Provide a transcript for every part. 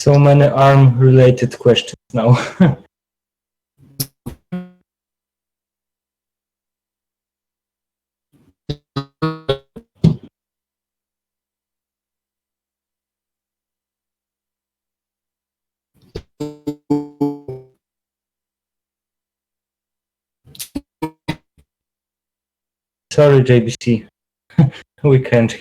So many ARM-related questions now. Sorry, JBC. We can't.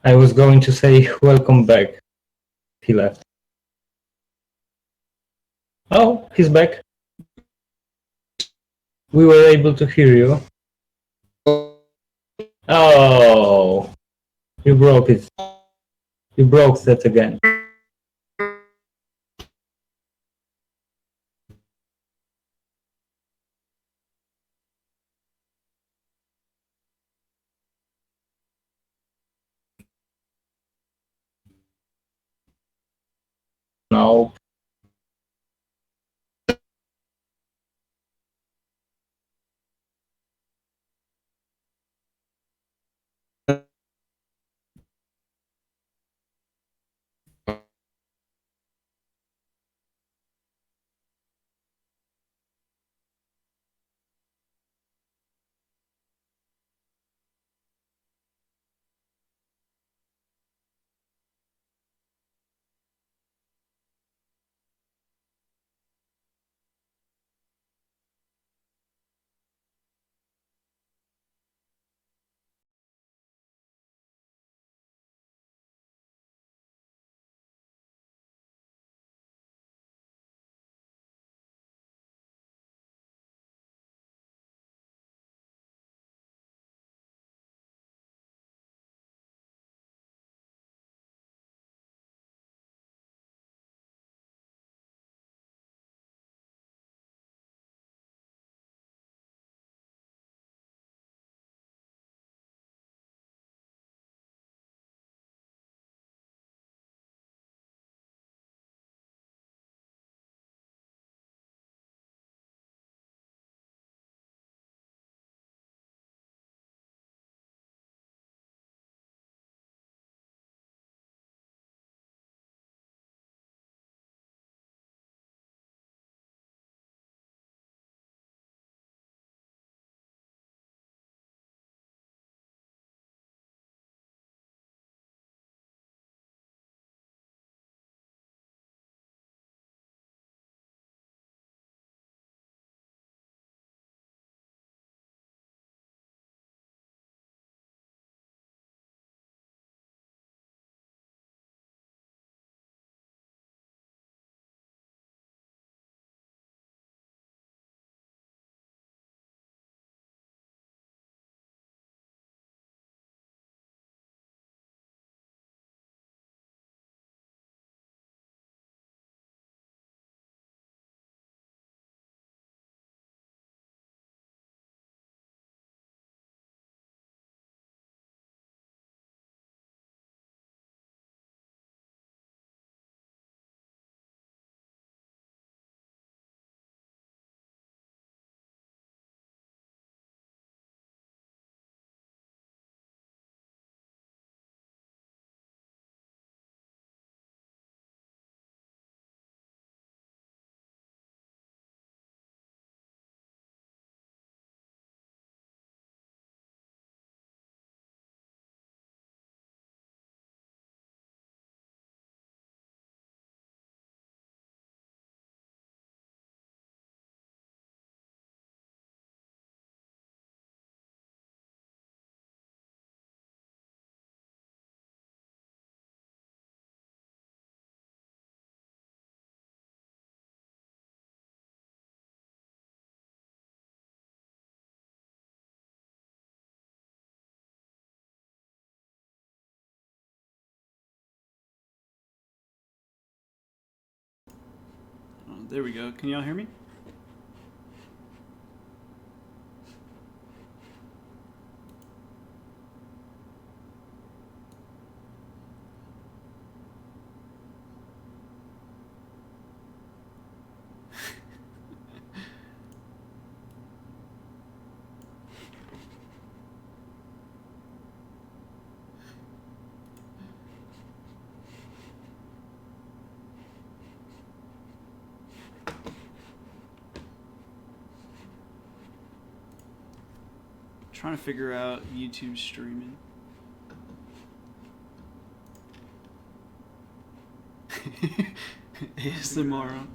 I was going to say welcome back. He left. Oh, he's back. We were able to hear you. Oh, you broke it. You broke that again. No. Oh, there we go. Can y'all hear me? Trying to figure out YouTube streaming. ASMR.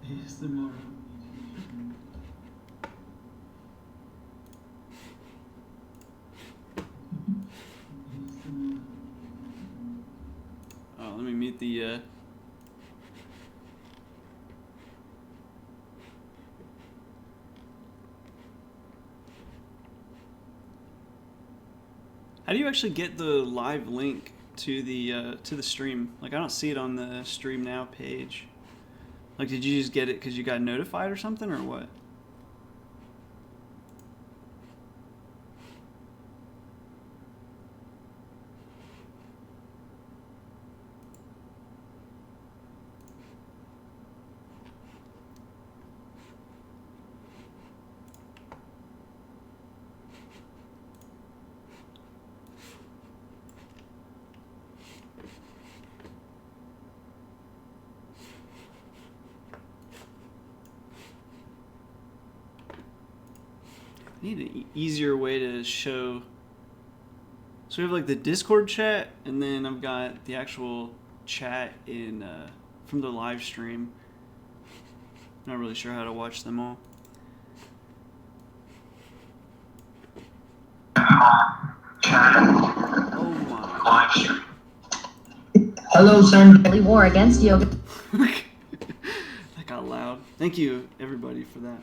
ASMR. Oh, let me mute the How do you actually get the live link to the stream? Like, I don't see it on the Stream Now page. Like, did you just get it because you got notified or something, or what? I need an easier way to show. So we have like the Discord chat, and then I've got the actual chat in from the live stream. Not really sure how to watch them all. Oh my. Live stream. Hello, Sentdex. War against yoga. That got loud. Thank you, everybody, for that.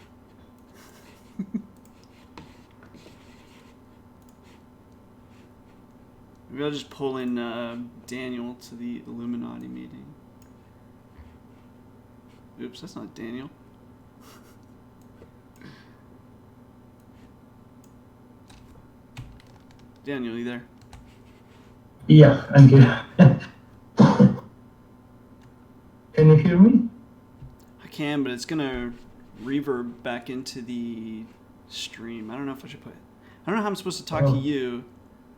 Maybe I'll just pull in Daniel to the Illuminati meeting. Oops, that's not Daniel. Daniel, you there? Yeah, I'm here. Can you hear me? I can, but it's gonna reverb back into the stream. I don't know if I should put it. I don't know how I'm supposed to talk to you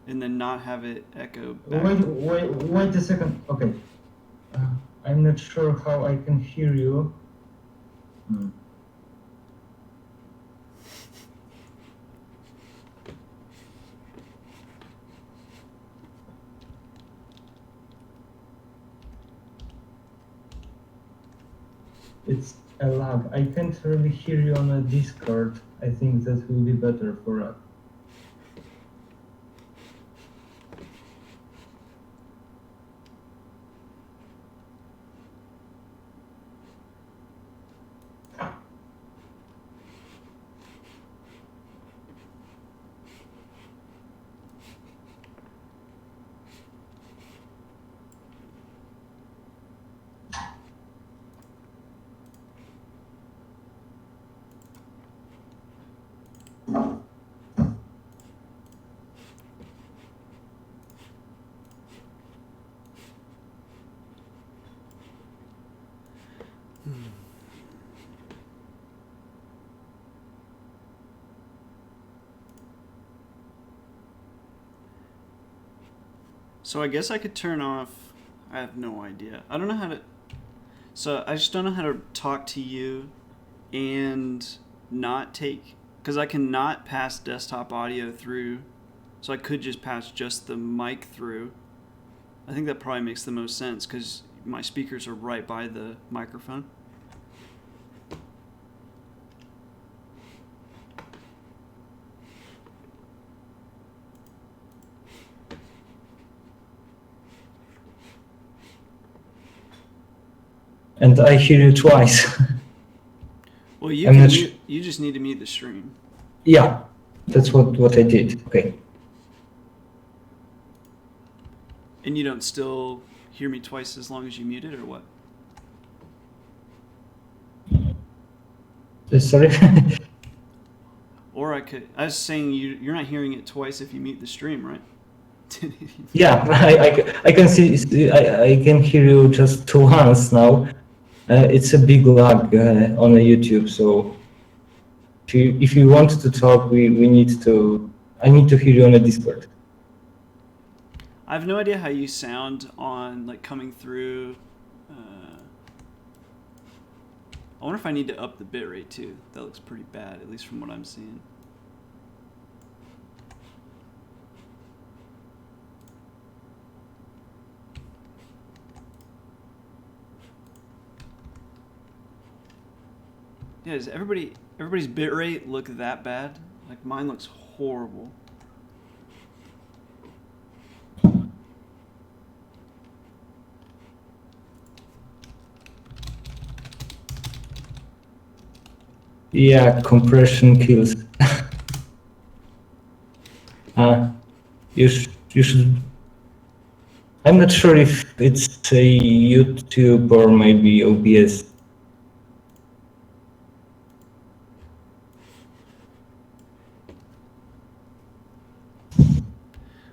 and then not have it echo back. Wait a second. Okay. I'm not sure how I can hear you. It's a lag. I can't really hear you on a Discord. I think that will be better for us. So I guess I could turn off. I have no idea. I don't know how to. So I just don't know how to talk to you and not take. Because I cannot pass desktop audio through. So I could just pass just the mic through. I think that probably makes the most sense because my speakers are right by the microphone. And I hear you twice. Well, you can you just need to mute the stream. Yeah, that's what I did. Okay. And you don't still hear me twice as long as you mute it, or what? Sorry. Or I was saying you're not hearing it twice if you mute the stream, right? Yeah, I can see. I can hear you just once now. It's a big lag on the YouTube, so if you want to talk, we need to. I need to hear you on the Discord. I have no idea how you sound on like coming through I wonder if I need to up the bitrate too. That looks pretty bad, at least from what I'm seeing. Yeah, does everybody's bitrate look that bad? Like mine looks horrible. Yeah, compression kills. You should. I'm not sure if it's a YouTube or maybe OBS.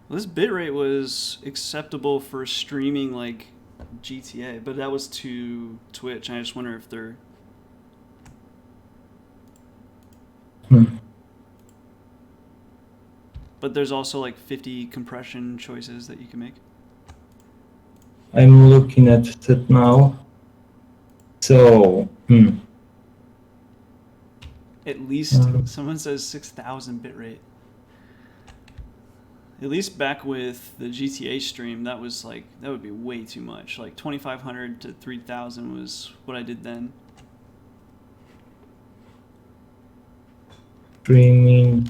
Well, this bitrate was acceptable for streaming like GTA, but that was to Twitch. I just wonder if they're... But there's also like 50 compression choices that you can make. I'm looking at it now. So, At least someone says 6,000 bitrate. At least back with the GTA stream, that was like, that would be way too much. Like 2,500 to 3,000 was what I did then. streaming.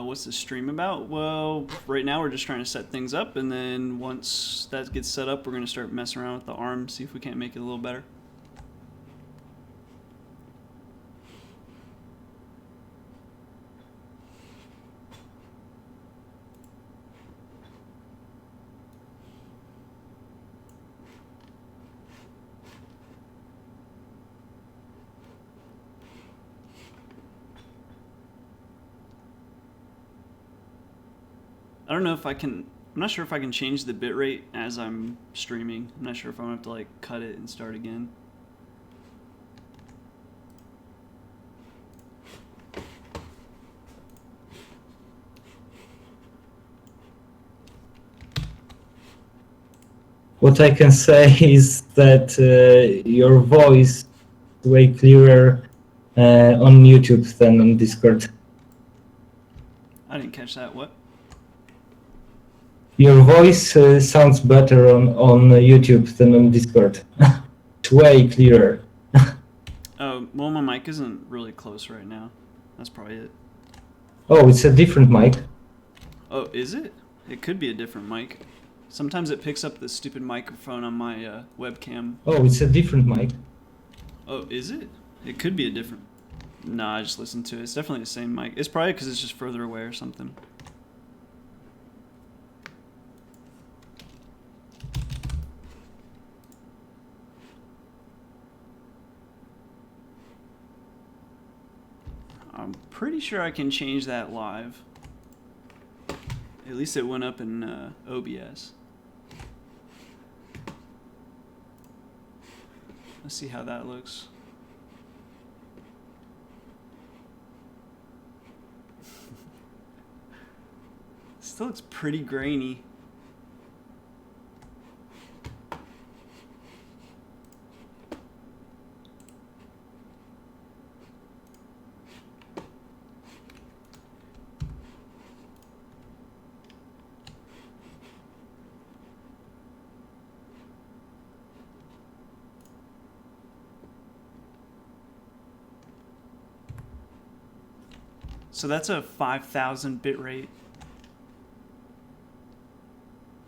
What's the stream about? Well, right now we're just trying to set things up, and then once that gets set up, we're going to start messing around with the ARM, see if we can't make it a little better. I don't know if I can, I'm not sure if I can change the bitrate as I'm streaming. I'm not sure if I'm going to have to like cut it and start again. What I can say is that your voice is way clearer on YouTube than on Discord. I didn't catch that. What? Your voice sounds better on YouTube than on Discord. It's way clearer. Oh, well, my mic isn't really close right now. That's probably it. Oh, it's a different mic. Oh, is it? It could be a different mic. Sometimes it picks up the stupid microphone on my webcam. Oh, it's a different mic. Oh, is it? It could be a different... Nah, I just listened to it. It's definitely the same mic. It's probably because it's just further away or something. I'm pretty sure I can change that live. At least it went up in OBS. Let's see how that looks. Still looks pretty grainy. So that's a 5,000 bit rate.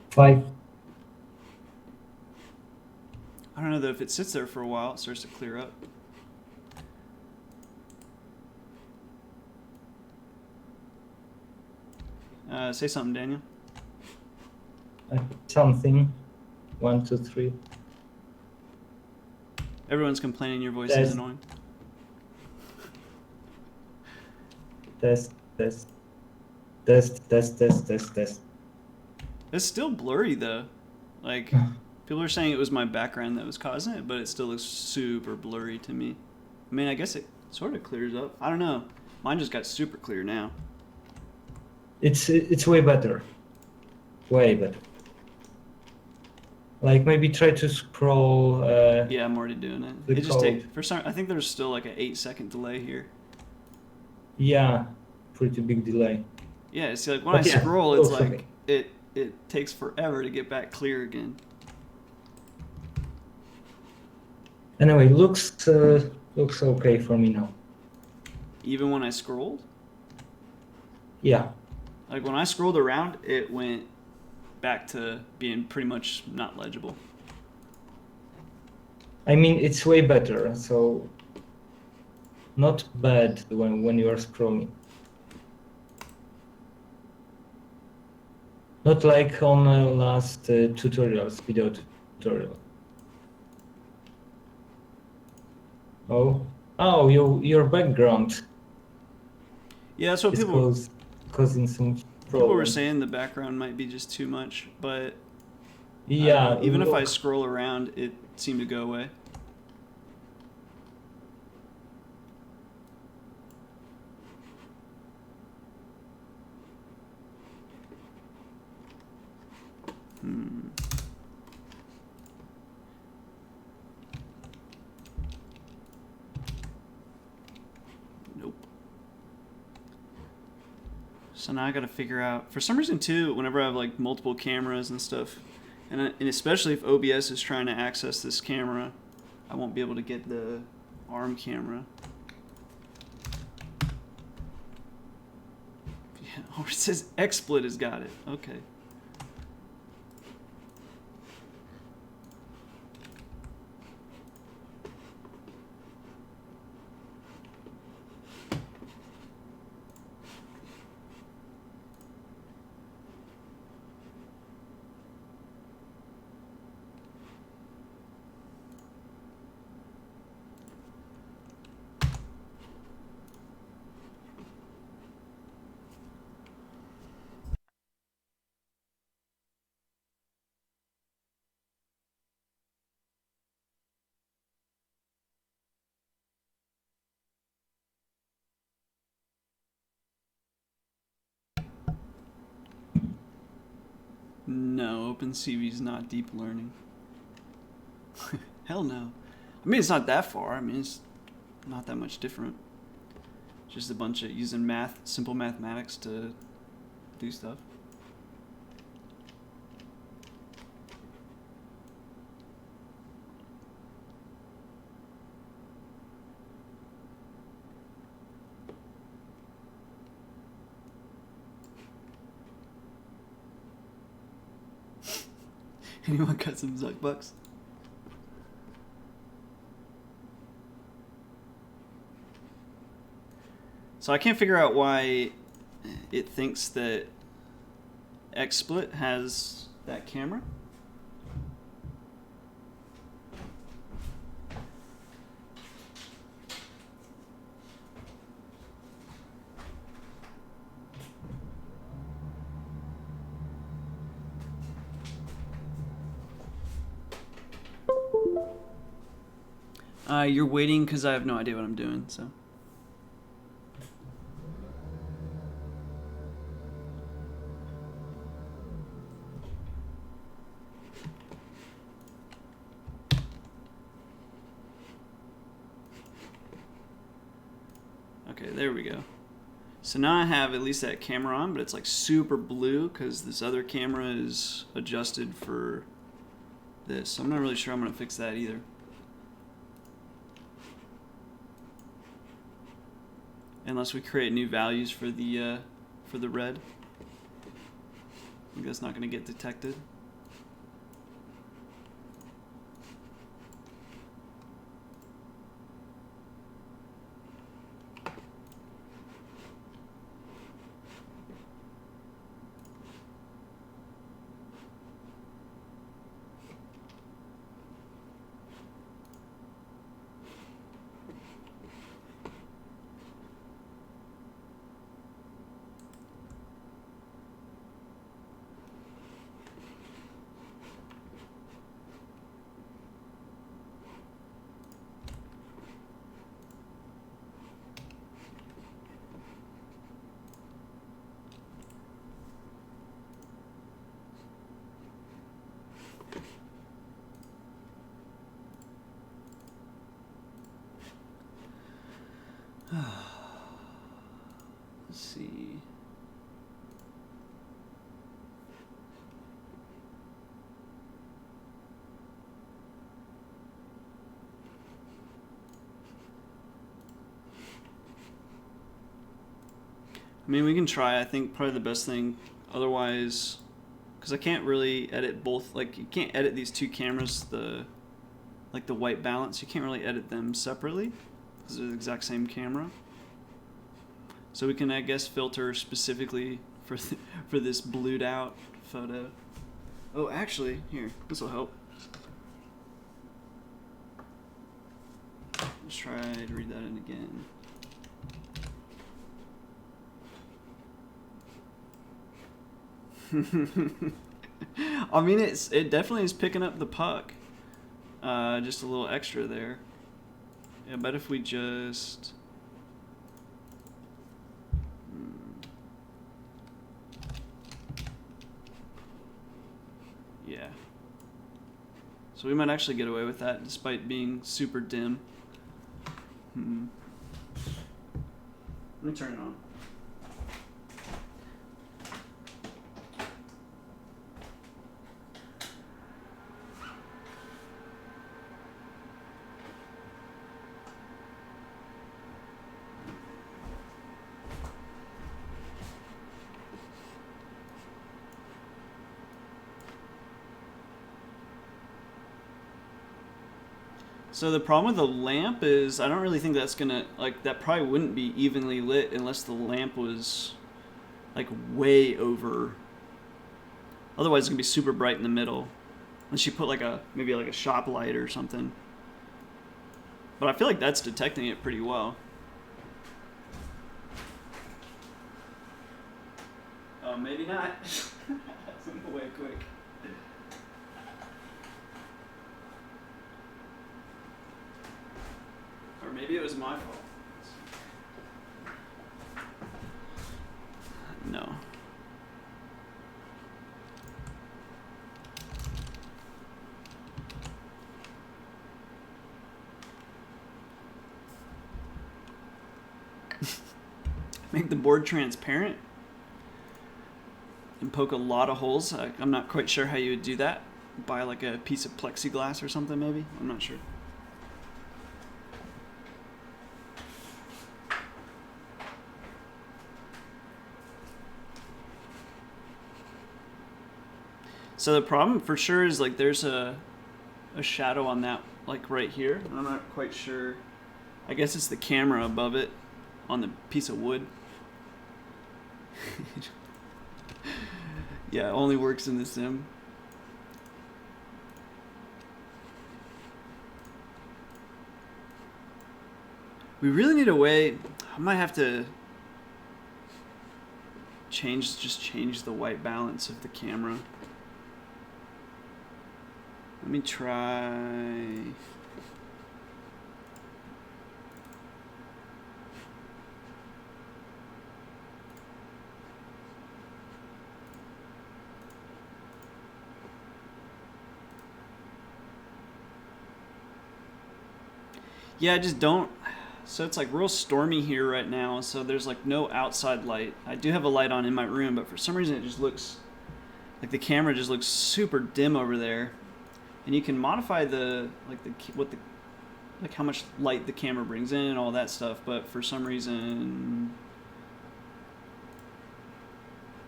5. I don't know though, if it sits there for a while, it starts to clear up. Say something, Daniel. Something. 1, 2, 3. Everyone's complaining your voice is annoying. Test, test. Test, test, test, test, test. It's still blurry though. Like, people are saying it was my background that was causing it, but it still looks super blurry to me. I mean, I guess it sort of clears up. I don't know. Mine just got super clear now. It's way better. Way better. Like maybe try to scroll. Yeah, I'm already doing it. The It just code. takes for some. I think there's still like an 8-second delay here. Yeah, pretty big delay. Yeah, see, like when But I yeah, scroll, it's looks like okay. it takes forever to get back clear again. Anyway, looks okay for me now. Even when I scrolled, Yeah. like when I scrolled around, it went back to being pretty much not legible. I mean, it's way better. So not bad when you are scrolling. Not like on last tutorials, video tutorial. Oh, your background Yeah, that's what is causing some people were problems. saying. The background might be just too much, but I don't Yeah, know. Even if I look. scroll around, it seemed to go away. Nope. So now I got to figure out. For some reason, too, whenever I have like multiple cameras and stuff, and especially if OBS is trying to access this camera, I won't be able to get the ARM camera. Yeah, oh, it says XSplit has got it. Okay. No, OpenCV is not deep learning. Hell no. I mean, it's not that far. I mean, it's not that much different. Just a bunch of using simple mathematics to do stuff. Anyone got some Zuck bucks? So I can't figure out why it thinks that XSplit has that camera. You're waiting because I have no idea what I'm doing, so. Okay, there we go. So now I have at least that camera on, but it's like super blue because this other camera is adjusted for this. So I'm not really sure I'm going to fix that either. Unless we create new values for the red. I think that's not going to get detected. I mean, we can try. I think probably the best thing, otherwise, because I can't really edit both. Like, you can't edit these two cameras, like the white balance. You can't really edit them separately because they're the exact same camera. So we can, I guess, filter specifically for for this blued out photo. Oh, actually, here, this will help. Let's try to read that in again. I mean, it definitely is picking up the puck. Just a little extra there. Yeah, but if we just... Yeah. So we might actually get away with that despite being super dim. Let me turn it on. So the problem with the lamp is I don't really think that's gonna, like, that probably wouldn't be evenly lit unless the lamp was like way over. Otherwise it's gonna be super bright in the middle. Unless you put like maybe like a shop light or something. But I feel like that's detecting it pretty well. Oh, maybe not. That's way quick. Or maybe it was my fault. No. Make the board transparent and poke a lot of holes. I'm not quite sure how you would do that. Buy like a piece of plexiglass or something maybe? I'm not sure. So the problem for sure is like there's a shadow on that, like right here. I'm not quite sure. I guess it's the camera above it on the piece of wood. Yeah, it only works in the sim. We really need a way. I might have to just change the white balance of the camera. Let me try. Yeah, I just don't. So it's like real stormy here right now, so there's like no outside light. I do have a light on in my room, but for some reason it just looks like the camera just looks super dim over there. And you can modify the how much light the camera brings in and all that stuff, but for some reason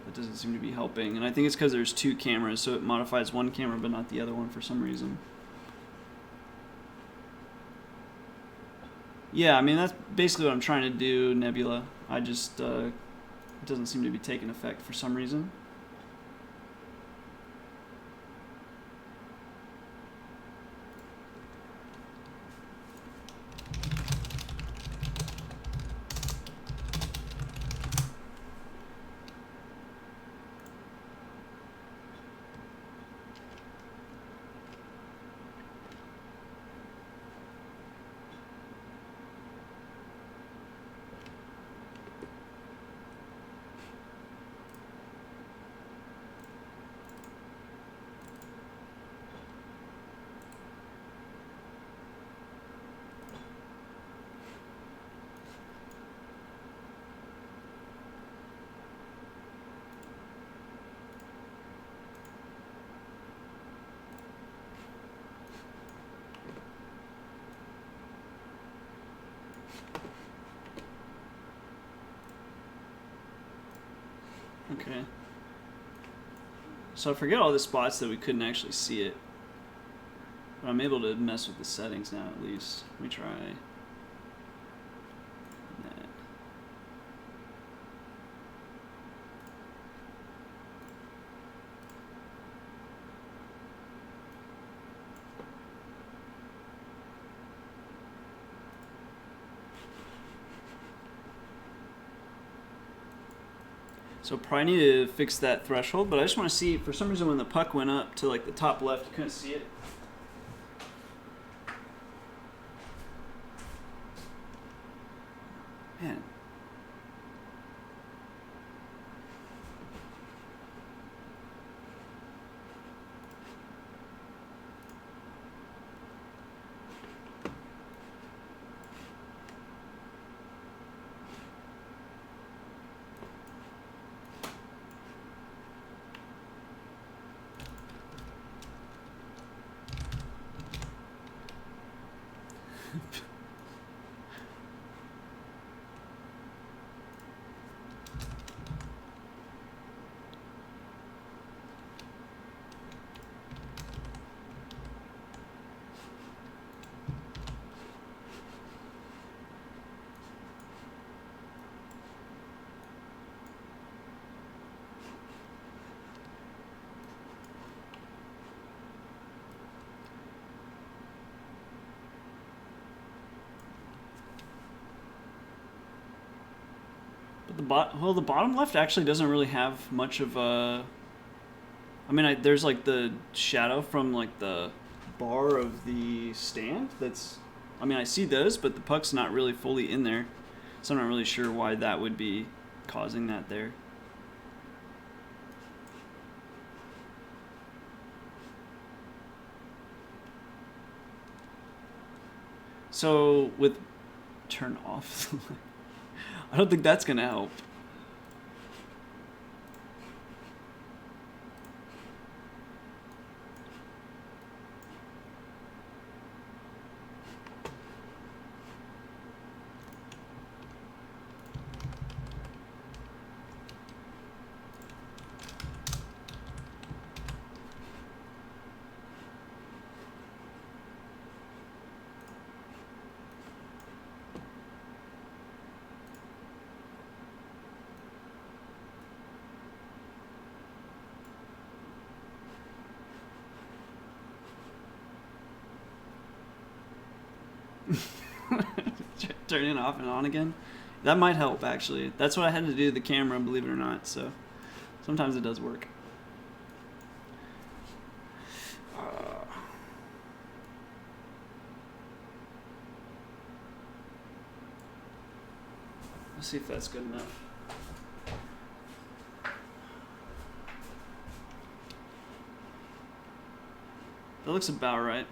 that doesn't seem to be helping. And I think it's because there's two cameras, so it modifies one camera but not the other one for some reason. Yeah, I mean, that's basically what I'm trying to do, Nebula. I just, it doesn't seem to be taking effect for some reason. Okay. So I forget all the spots that we couldn't actually see it. But I'm able to mess with the settings now at least. Let me try that. So probably need to fix that threshold, but I just want to see, for some reason when the puck went up to like the top left, you couldn't see it. Man. Well, the bottom left actually doesn't really have much of a. I mean, there's like the shadow from like the bar of the stand. That's. I mean, I see those, but the puck's not really fully in there, so I'm not really sure why that would be causing that there. So with turn off. I don't think that's gonna help. Turning it off and on again. That might help, actually. That's what I had to do to the camera, believe it or not. So sometimes it does work. Let's see if that's good enough. That looks about right.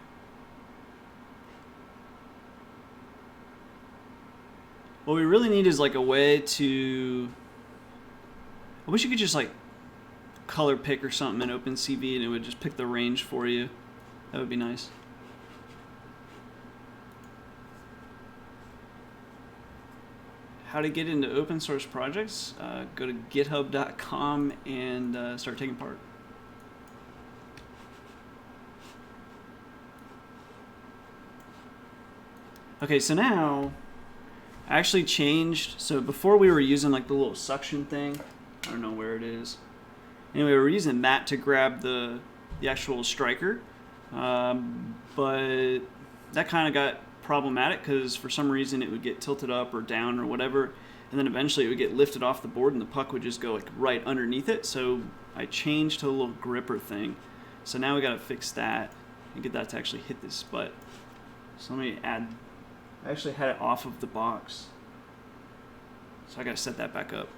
What we really need is like a way to. I wish you could just like color pick or something in OpenCV and it would just pick the range for you. That would be nice. How to get into open source projects? Go to github.com and start taking part. Okay, so now I actually changed. So before we were using like the little suction thing. I don't know where it is. Anyway, we were using that to grab the actual striker. But that kind of got problematic because for some reason it would get tilted up or down or whatever. And then eventually it would get lifted off the board and the puck would just go like right underneath it. So I changed to a little gripper thing. So now we got to fix that and get that to actually hit this butt. So let me add. I actually had it off of the box. So I gotta set that back up.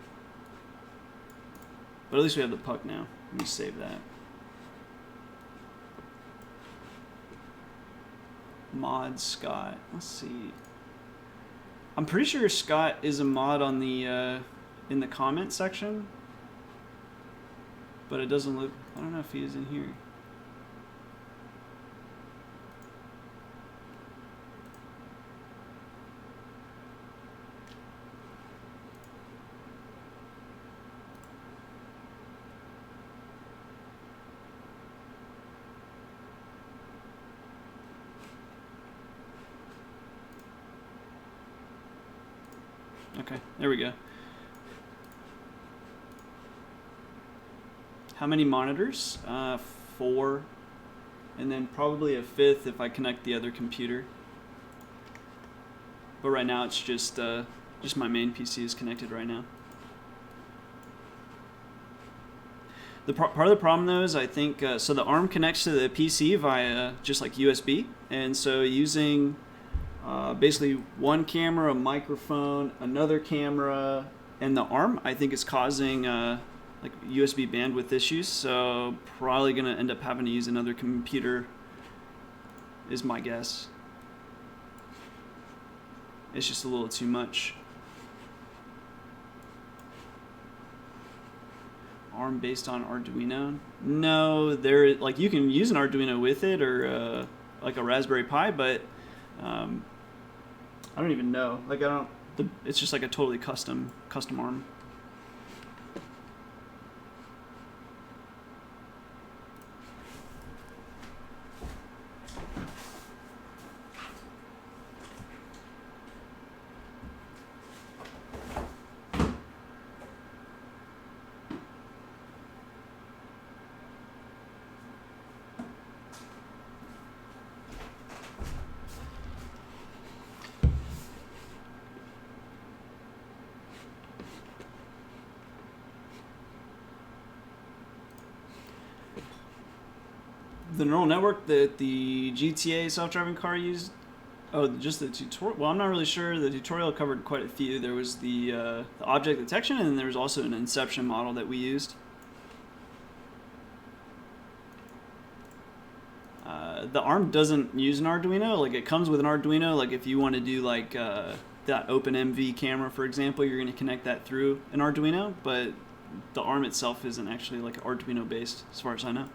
But at least we have the puck now. Let me save that. Mod Scott. Let's see. I'm pretty sure Scott is a mod on the in the comment section. But it doesn't look. I don't know if he is in here. Okay, there we go. How many monitors? 4. And then probably a 5th if I connect the other computer. But right now it's just my main PC is connected right now. The part of the problem though is I think, so the ARM connects to the PC via just like USB. And so using basically one camera, a microphone, another camera, and the ARM, I think is causing like USB bandwidth issues. So probably gonna end up having to use another computer is my guess. It's just a little too much. ARM based on Arduino? No, there like you can use an Arduino with it or like a Raspberry Pi, but I don't even know. Like it's just like a totally custom ARM. The neural network that the GTA self-driving car used, just the tutorial. Well, I'm not really sure. The tutorial covered quite a few. There was the object detection, and then there was also an inception model that we used. The ARM doesn't use an Arduino. Like it comes with an Arduino. Like if you want to do like that OpenMV camera, for example, you're going to connect that through an Arduino. But the ARM itself isn't actually like Arduino based, as far as I know.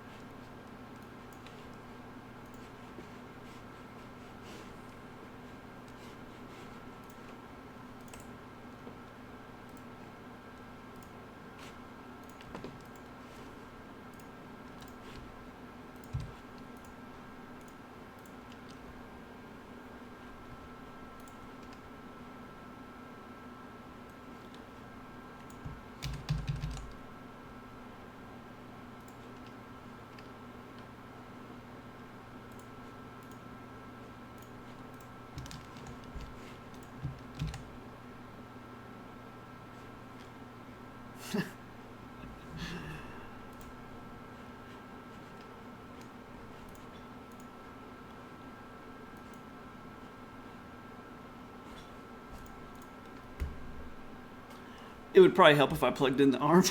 It would probably help if I plugged in the ARM.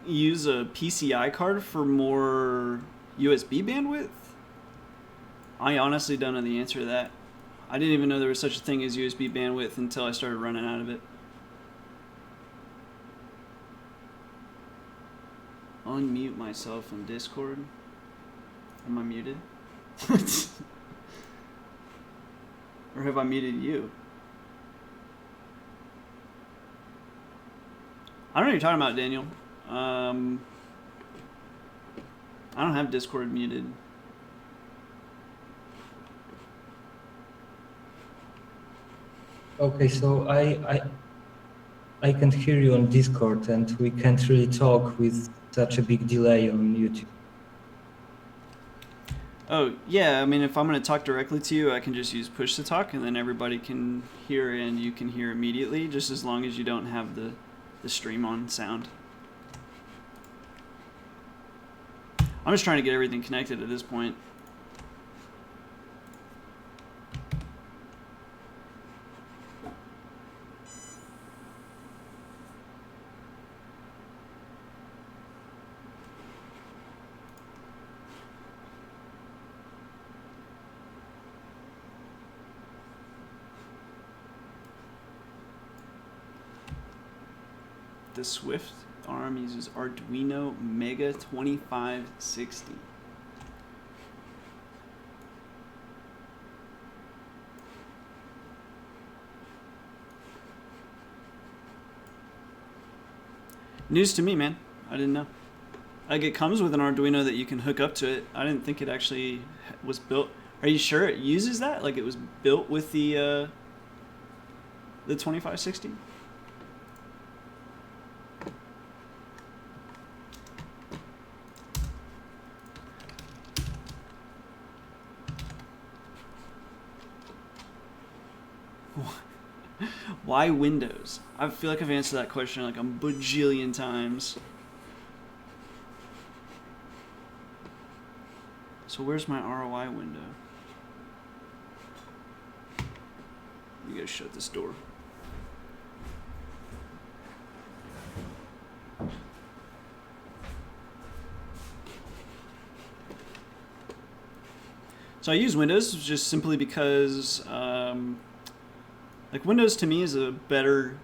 Use a PCI card for more USB bandwidth? I honestly don't know the answer to that. I didn't even know there was such a thing as USB bandwidth until I started running out of it. Unmute myself in Discord. Am I muted? Or have I muted you? I don't know what you're talking about, Daniel. I don't have Discord muted. Okay, so I can hear you on Discord, and we can't really talk with such a big delay on YouTube. Oh, yeah, I mean, if I'm going to talk directly to you, I can just use push to talk, and then everybody can hear and you can hear immediately, just as long as you don't have the stream on sound. I'm just trying to get everything connected at this point. The Swift ARM uses Arduino Mega 2560. News to me, man. I didn't know. Like, it comes with an Arduino that you can hook up to it. I didn't think it actually was built. Are you sure it uses that? Like, it was built with the 2560? Why Windows? I feel like I've answered that question like a bajillion times. So where's my ROI window? You gotta shut this door. So I use Windows just simply because like Windows to me is a better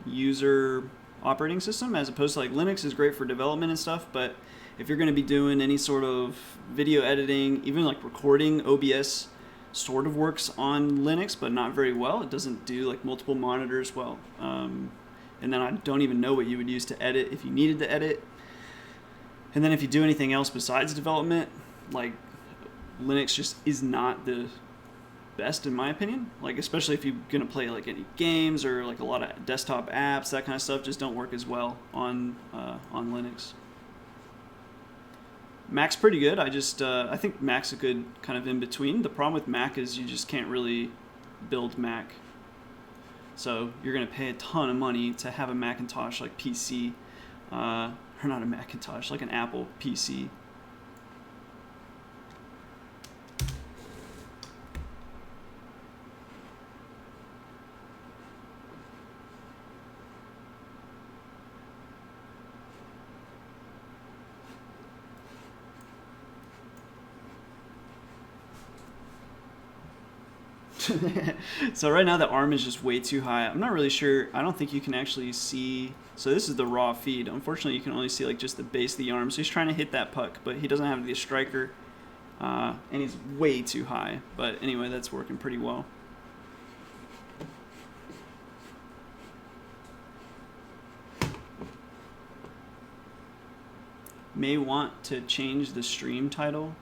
user operating system as opposed to like Linux is great for development and stuff, but if you're going to be doing any sort of video editing, even like recording, OBS sort of works on Linux, but not very well. It doesn't do like multiple monitors well. And then I don't even know what you would use to edit if you needed to edit. And then if you do anything else besides development, like Linux just is not the best in my opinion. Like especially if you're gonna play like any games or like a lot of desktop apps, that kind of stuff just don't work as well on Linux. Mac's pretty good. I think Mac's a good kind of in between. The problem with Mac is you just can't really build Mac. So you're gonna pay a ton of money to have a Macintosh like PC, or not a Macintosh, like an Apple PC. So right now the arm is just way too high. I'm not really sure. I don't think you can actually see. So this is the raw feed. Unfortunately, you can only see like just the base of the arm. So he's trying to hit that puck, but he doesn't have the striker, and he's way too high. But anyway, that's working pretty well. May want to change the stream title.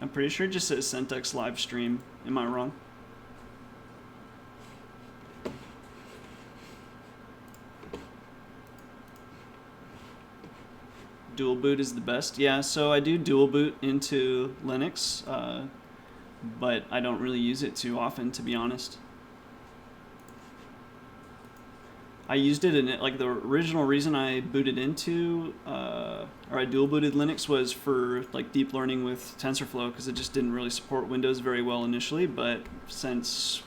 I'm pretty sure it just says Sentdex live stream. Am I wrong? Dual boot is the best. Yeah, so I do dual boot into Linux, but I don't really use it too often, to be honest. I used it in like the original reason I booted into, or I dual booted Linux was for like deep learning with TensorFlow because it just didn't really support Windows very well initially, but since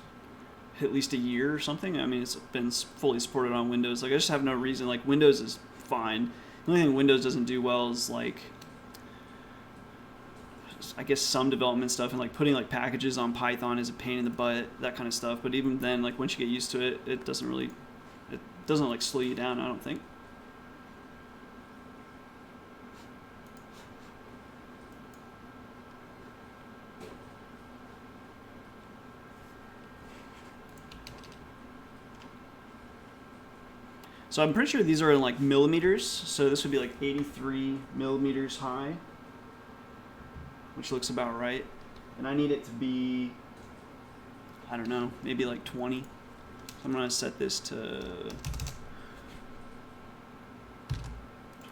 at least a year or something, I mean, it's been fully supported on Windows. Like I just have no reason, like Windows is fine. The only thing Windows doesn't do well is like, I guess some development stuff and like putting like packages on Python is a pain in the butt, that kind of stuff. But even then, like once you get used to it, it doesn't like slow you down, I don't think. So I'm pretty sure these are in like millimeters. So this would be like 83 millimeters high, which looks about right. And I need it to be, I don't know, maybe like 20. So I'm gonna set this to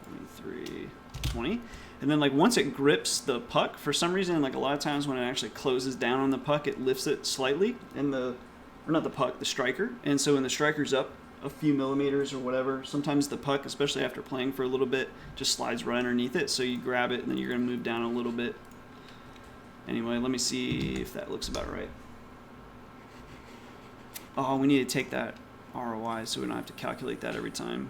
23, 20. And then like once it grips the puck, for some reason, like a lot of times when it actually closes down on the puck, it lifts it slightly, and or not the puck, the striker. And so when the striker's up a few millimeters or whatever, sometimes the puck, especially after playing for a little bit, just slides right underneath it. So you grab it and then you're gonna move down a little bit. Anyway, let me see if that looks about right. Oh, we need to take that ROI so we don't have to calculate that every time.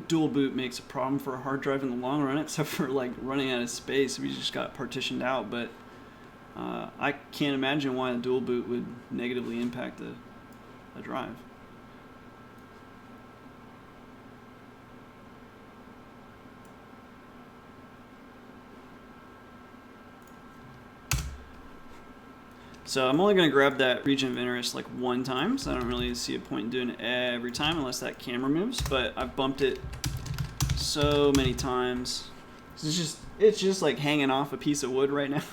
dual boot makes a problem for a hard drive in the long run, except for like running out of space. We just got partitioned out, but I can't imagine why a dual boot would negatively impact a drive. So I'm only going to grab that region of interest like one time, so I don't really see a point in doing it every time unless that camera moves, but I've bumped it so many times. It's just like hanging off a piece of wood right now.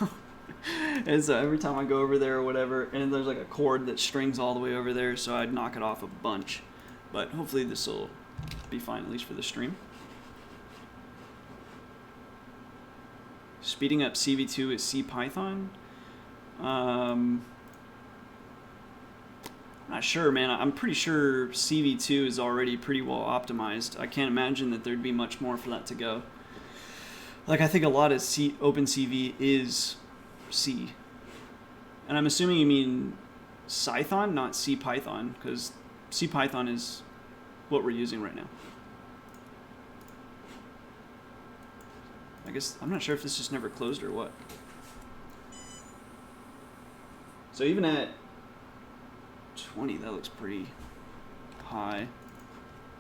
And so every time I go over there or whatever, and there's like a cord that strings all the way over there, so I'd knock it off a bunch. But hopefully this will be fine, at least for the stream. Speeding up CV2 with CPython. I'm not sure, man. I'm pretty sure CV2 is already pretty well optimized. I can't imagine that there'd be much more for that to go. Like, I think a lot of OpenCV is C. And I'm assuming you mean Cython, not CPython, because CPython is what we're using right now. I guess, I'm not sure if this just never closed or what. So even at 20, that looks pretty high.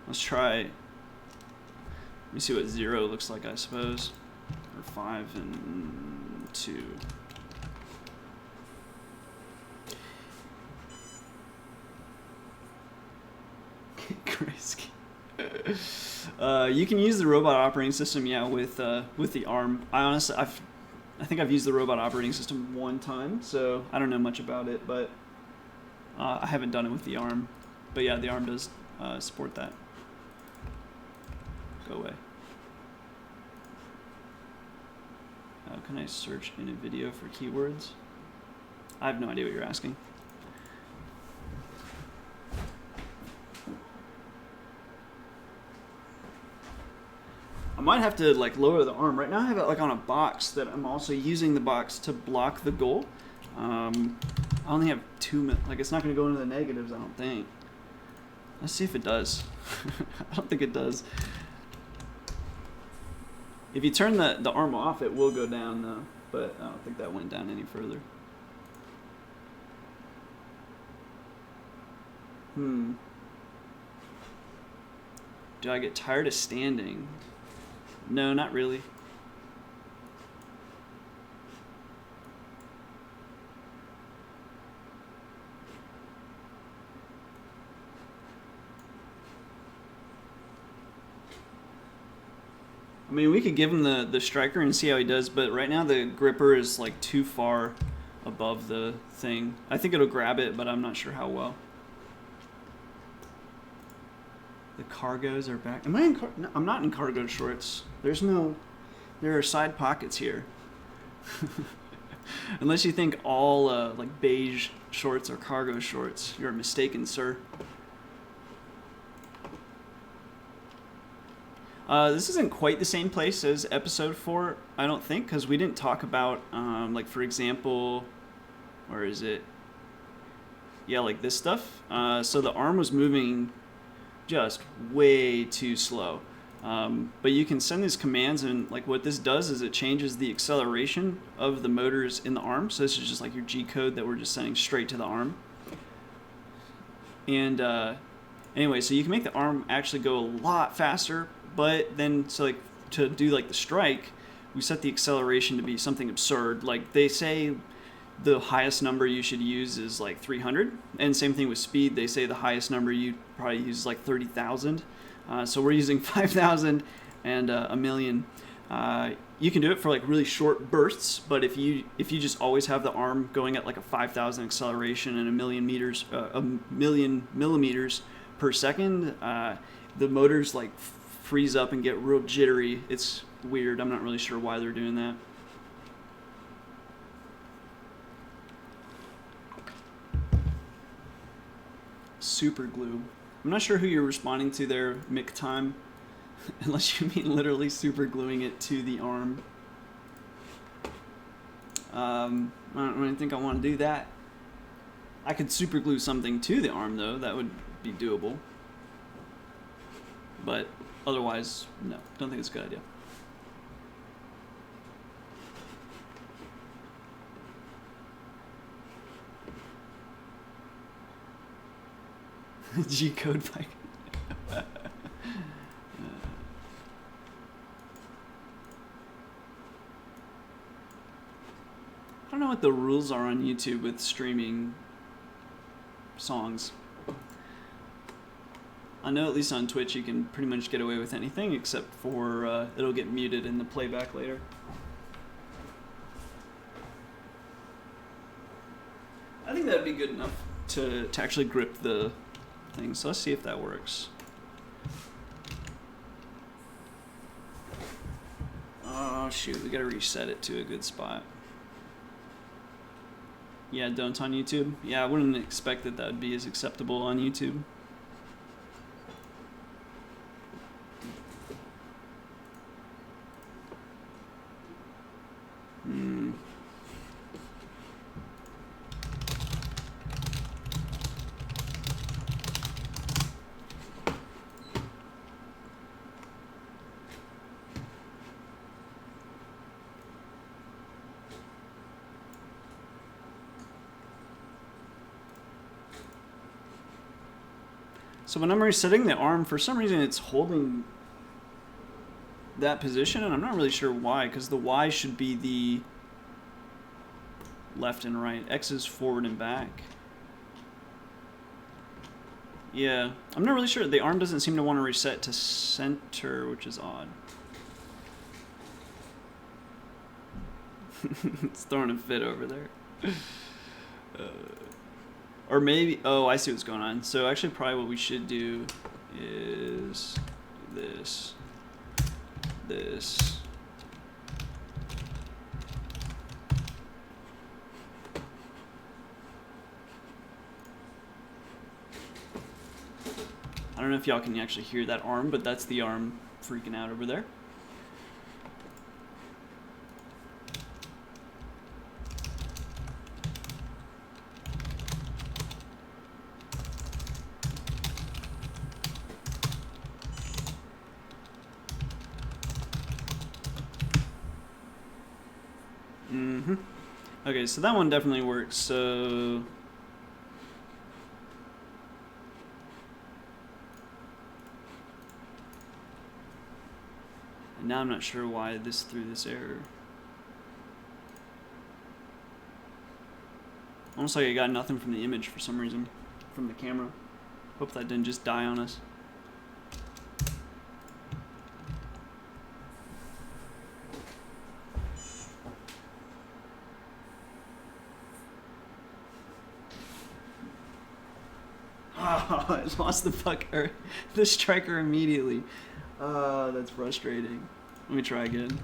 Let's try, let me see what 0 looks like, I suppose. Or 5 and 2. You can use the robot operating system, yeah, with the ARM. I think I've used the robot operating system one time, so I don't know much about it, but I haven't done it with the ARM. But yeah, the ARM does support that. Go away. Can I search in a video for keywords? I have no idea what you're asking. I might have to like lower the arm. Right now I have it like on a box that I'm also using the box to block the goal. I only have 2, like it's not going to go into the negatives, I don't think. Let's see if it does. I don't think it does. If you turn the arm off, it will go down though, but I don't think that went down any further. Do I get tired of standing? No, not really. I mean, we could give him the striker and see how he does, but right now the gripper is like too far above the thing. I think it'll grab it, but I'm not sure how well. The cargos are back. Am I in no, I'm not in cargo shorts. There are side pockets here. Unless you think all like beige shorts are cargo shorts. You're mistaken, sir. This isn't quite the same place as episode 4, I don't think, because we didn't talk about, like, for example, where is it? Yeah, like this stuff. So the arm was moving just way too slow. But you can send these commands, and like what this does is it changes the acceleration of the motors in the arm. So this is just like your G code that we're just sending straight to the arm. And anyway, so you can make the arm actually go a lot faster, but then so like to do like the strike, we set the acceleration to be something absurd. Like they say the highest number you should use is like 300, and same thing with speed. They say the highest number you probably use is like 30,000. So we're using 5,000 and a million. You can do it for like really short bursts, but if you just always have the arm going at like a 5,000 acceleration and a million millimeters per second, the motors like freeze up and get real jittery. It's weird. I'm not really sure why they're doing that. Super glue. I'm not sure who you're responding to there, Mick Time, unless you mean literally super gluing it to the arm. I don't really think I want to do that. I could super glue something to the arm though, that would be doable. But Otherwise, no, don't think it's a good idea. G-code bike. I don't know what the rules are on YouTube with streaming songs. I know at least on Twitch you can pretty much get away with anything except for it'll get muted in the playback later. I think that'd be good enough to actually grip the thing. So let's see if that works. Oh shoot, we gotta reset it to a good spot. Yeah, don't on YouTube. Yeah, I wouldn't expect that that would be as acceptable on YouTube. So when I'm resetting the arm, for some reason it's holding that position, and I'm not really sure why, because the Y should be the left and right. X is forward and back. Yeah, I'm not really sure. The arm doesn't seem to want to reset to center, which is odd. It's throwing a fit over there. Or maybe, oh, I see what's going on. So actually probably what we should do is this. I don't know if y'all can actually hear that arm, but that's the arm freaking out over there. Okay, so that one definitely works. So and now I'm not sure why this threw this error. Almost like I got nothing from the image for some reason, from the camera. Hope that didn't just die on us. Oh, I lost the striker immediately. That's frustrating. Let me try again.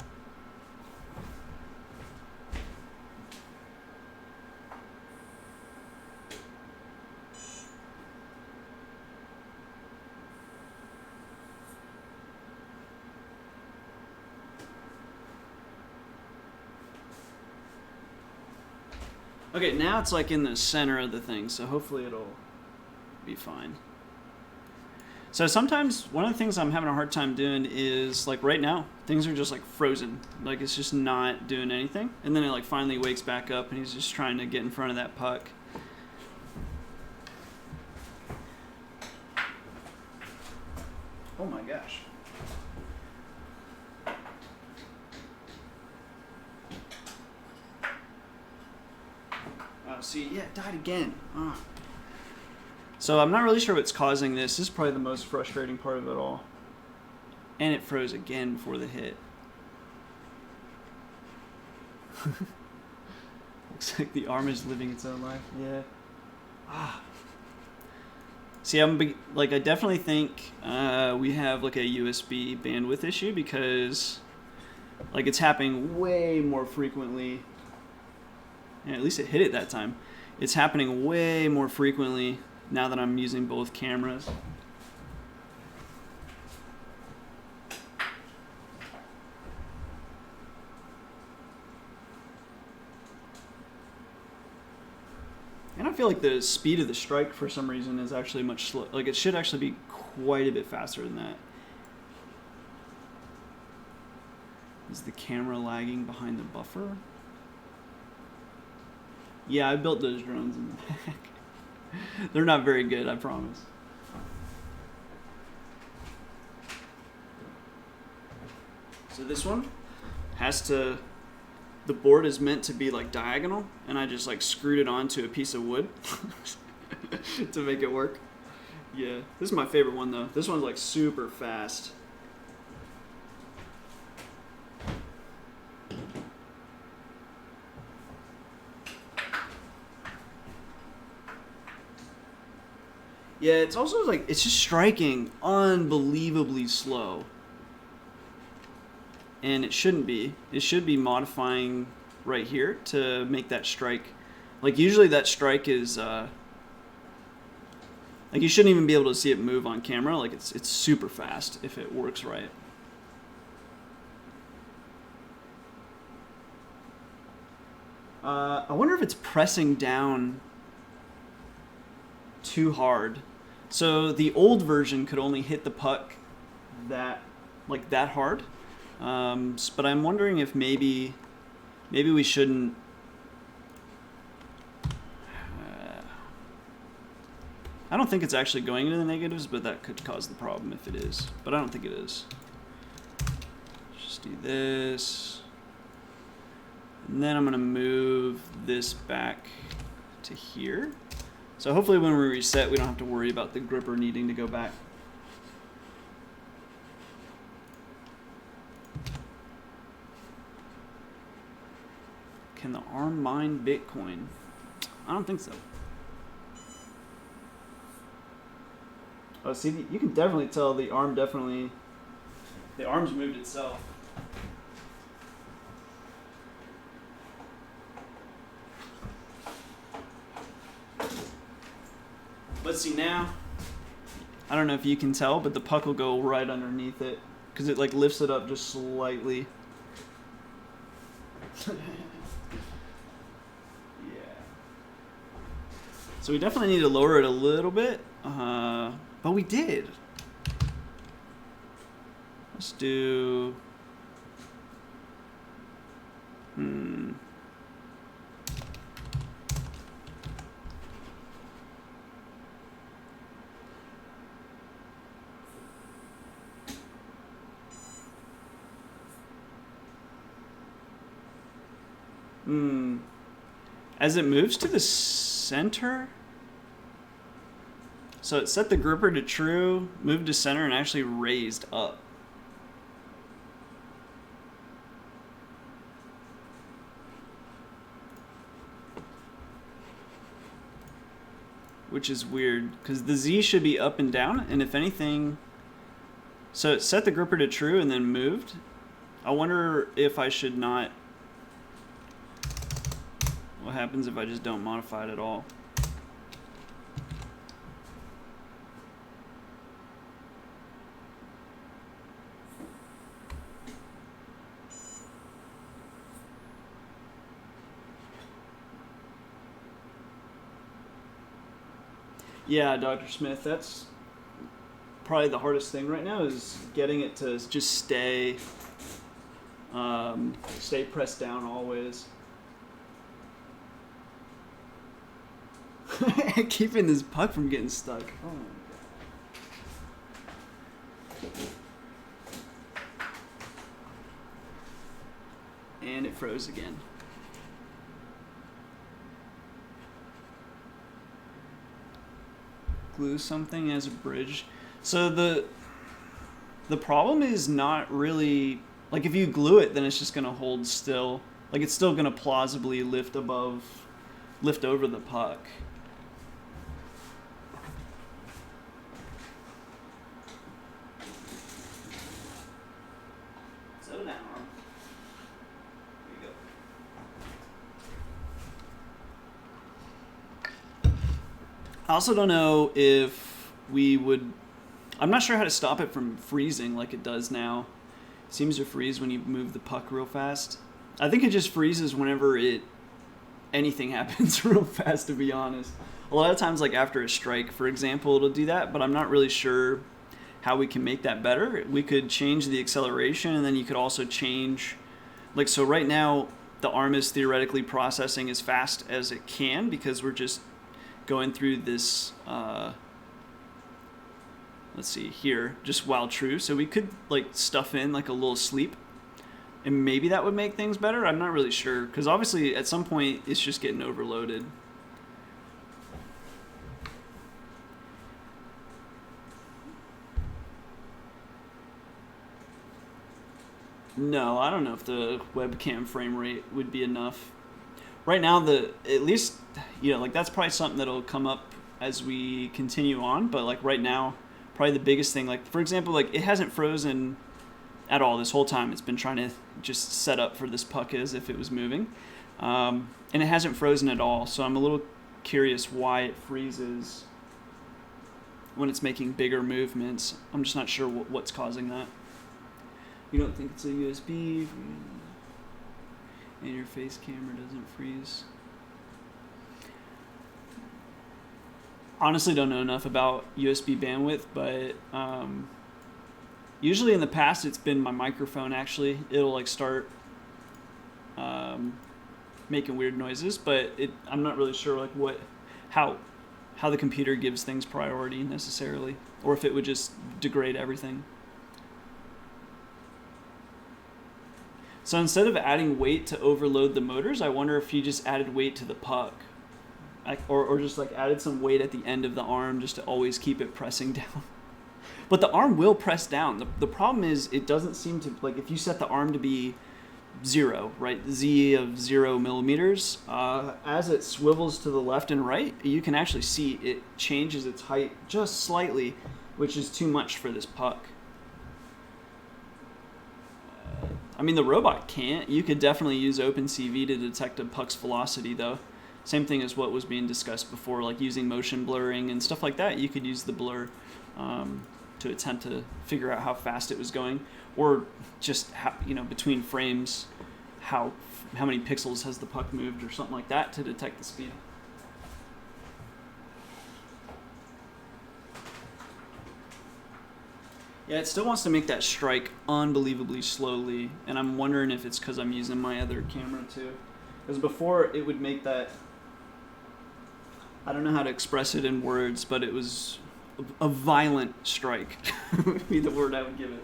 Okay, now it's like in the center of the thing, so hopefully it'll be fine. So sometimes one of the things I'm having a hard time doing is, like right now, things are just like frozen. Like it's just not doing anything. And then it like finally wakes back up and he's just trying to get in front of that puck. Oh my gosh. Oh, see, yeah, it died again. Oh. So I'm not really sure what's causing this. This is probably the most frustrating part of it all. And it froze again before the hit. Looks like the arm is living its own life. Yeah. Ah. See, I definitely think we have like a USB bandwidth issue because like it's happening way more frequently. Yeah, at least it hit it that time. It's happening way more frequently now that I'm using both cameras. And I feel like the speed of the strike for some reason is actually much slow. Like it should actually be quite a bit faster than that. Is the camera lagging behind the buffer? Yeah, I built those drones in the back. They're not very good, I promise. So this one has to, the board is meant to be like diagonal, and I just like screwed it onto a piece of wood to make it work. Yeah, this is my favorite one though. This one's like super fast. Yeah, it's also like, it's just striking unbelievably slow. And it shouldn't be. It should be modifying right here to make that strike. Like usually that strike is, like you shouldn't even be able to see it move on camera. Like it's super fast if it works right. I wonder if it's pressing down too hard. So the old version could only hit the puck that hard. But I'm wondering if maybe we shouldn't. I don't think it's actually going into the negatives, but that could cause the problem if it is. But I don't think it is. Just do this. And then I'm going to move this back to here. So hopefully when we reset, we don't have to worry about the gripper needing to go back. Can the ARM mine Bitcoin? I don't think so. Oh, see, you can definitely tell the ARM's moved itself. Let's see now. I don't know if you can tell, but the puck will go right underneath it because it like lifts it up just slightly. Yeah. So we definitely need to lower it a little bit, but we did. Let's do. As it moves to the center, so it set the gripper to true, moved to center, and actually raised up. Which is weird, because the Z should be up and down, and if anything, so it set the gripper to true and then moved. I wonder if I should not. What happens if I just don't modify it at all? Yeah, Dr. Smith, that's probably the hardest thing right now is getting it to just stay pressed down always. Keeping this puck from getting stuck. Oh my god. And it froze again. Glue something as a bridge. So the problem is not really, like if you glue it, then it's just gonna hold still. Like it's still gonna plausibly lift over the puck. Settle down, arm. There you go. I also don't know if we would. I'm not sure how to stop it from freezing like it does now. It seems to freeze when you move the puck real fast. I think it just freezes whenever anything happens real fast, to be honest. A lot of times, like after a strike, for example, it'll do that, but I'm not really sure how we can make that better. We could change the acceleration, and then you could also change like, so right now the ARM is theoretically processing as fast as it can because we're just going through this, let's see here, just while true. So we could like stuff in like a little sleep, and maybe that would make things better. I'm not really sure, because obviously at some point it's just getting overloaded. No, I don't know if the webcam frame rate would be enough. Right now, at least, you know, like that's probably something that'll come up as we continue on. But like right now, probably the biggest thing, like for example, like it hasn't frozen at all this whole time. It's been trying to just set up for this puck as if it was moving. And it hasn't frozen at all. So I'm a little curious why it freezes when it's making bigger movements. I'm just not sure what's causing that. You don't think it's a USB and your face camera doesn't freeze? Honestly, don't know enough about USB bandwidth, but usually in the past it's been my microphone. Actually, it'll like start making weird noises, but I'm not really sure like how the computer gives things priority necessarily, or if it would just degrade everything. So instead of adding weight to overload the motors, I wonder if you just added weight to the puck. Or just like added some weight at the end of the arm just to always keep it pressing down. But the arm will press down. The problem is it doesn't seem to, like if you set the arm to be 0, right, Z of 0 millimeters, as it swivels to the left and right, you can actually see it changes its height just slightly, which is too much for this puck. I mean, the robot can't. You could definitely use OpenCV to detect a puck's velocity, though. Same thing as what was being discussed before, like using motion blurring and stuff like that. You could use the blur to attempt to figure out how fast it was going, or just how, you know, between frames, how many pixels has the puck moved, or something like that to detect the speed. Yeah, it still wants to make that strike unbelievably slowly, and I'm wondering if it's because I'm using my other camera too. Because before it would make that, I don't know how to express it in words, but it was a violent strike would be the word I would give it.